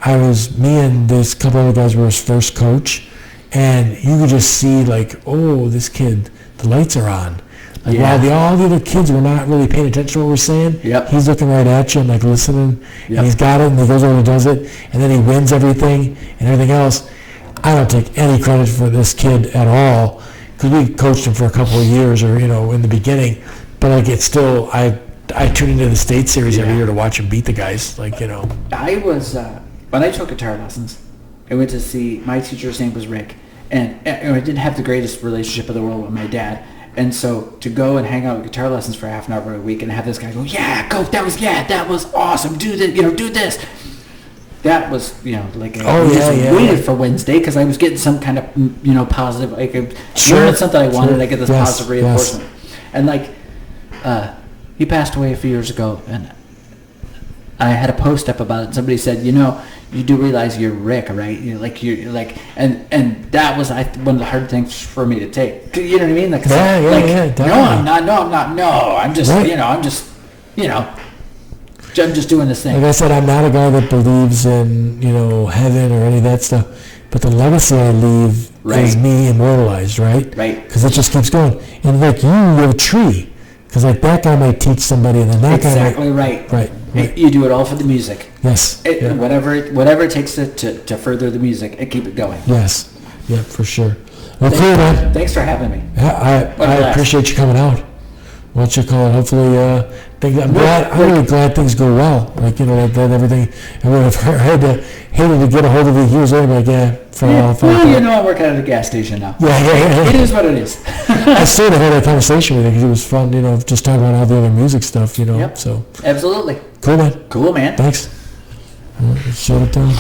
me and this couple other guys were his first coach. And you could just see, like, oh, this kid, the lights are on. Like, while all the other kids were not really paying attention to what we're saying, he's looking right at you and, like, listening. And he's got it, and he goes over and does it. And then he wins everything and everything else. I don't take any credit for this kid at all because we coached him for a couple of years or, you know, in the beginning. But, like, it's still, I tune into the state series every year to watch him beat the guys. Like, you know. I was, when I took guitar lessons, I went to see, my teacher's name was Rick, and I didn't have the greatest relationship in the world with my dad. And so to go and hang out with guitar lessons for half an hour a week and have this guy go, that was awesome, do this, do this. That was, like, waited for Wednesday because I was getting some kind of, positive, like, learning something I wanted, I get this positive reinforcement. And, like, he passed away a few years ago, and I had a post up about it. Somebody said, you do realize you're Rick, right? And that was one of the hard things for me to take. You know what I mean? Like, I'm not. No, I'm just, I'm just doing this thing. Like I said, I'm not a guy that believes in, heaven or any of that stuff. But the legacy I leave is me immortalized, right? Right. Because it just keeps going. And like you're a tree. Because like that guy might teach somebody, and then that guy might... Right. You do it all for the music. Yes. Whatever it takes to further the music and keep it going. Yes. Yeah, for sure. Well, cool, man. Thanks for having me. Yeah, I appreciate you coming out. What you call it? Hopefully, I'm really glad things go well. Like, that everything. I would have hated to get a hold of you years later, but I'm working at a gas station now. Yeah. It is what it is. I still had a conversation with you because it was fun, just talking about all the other music stuff, Yep. So. Absolutely. Cool, man. Cool, man. Thanks. Shut it down.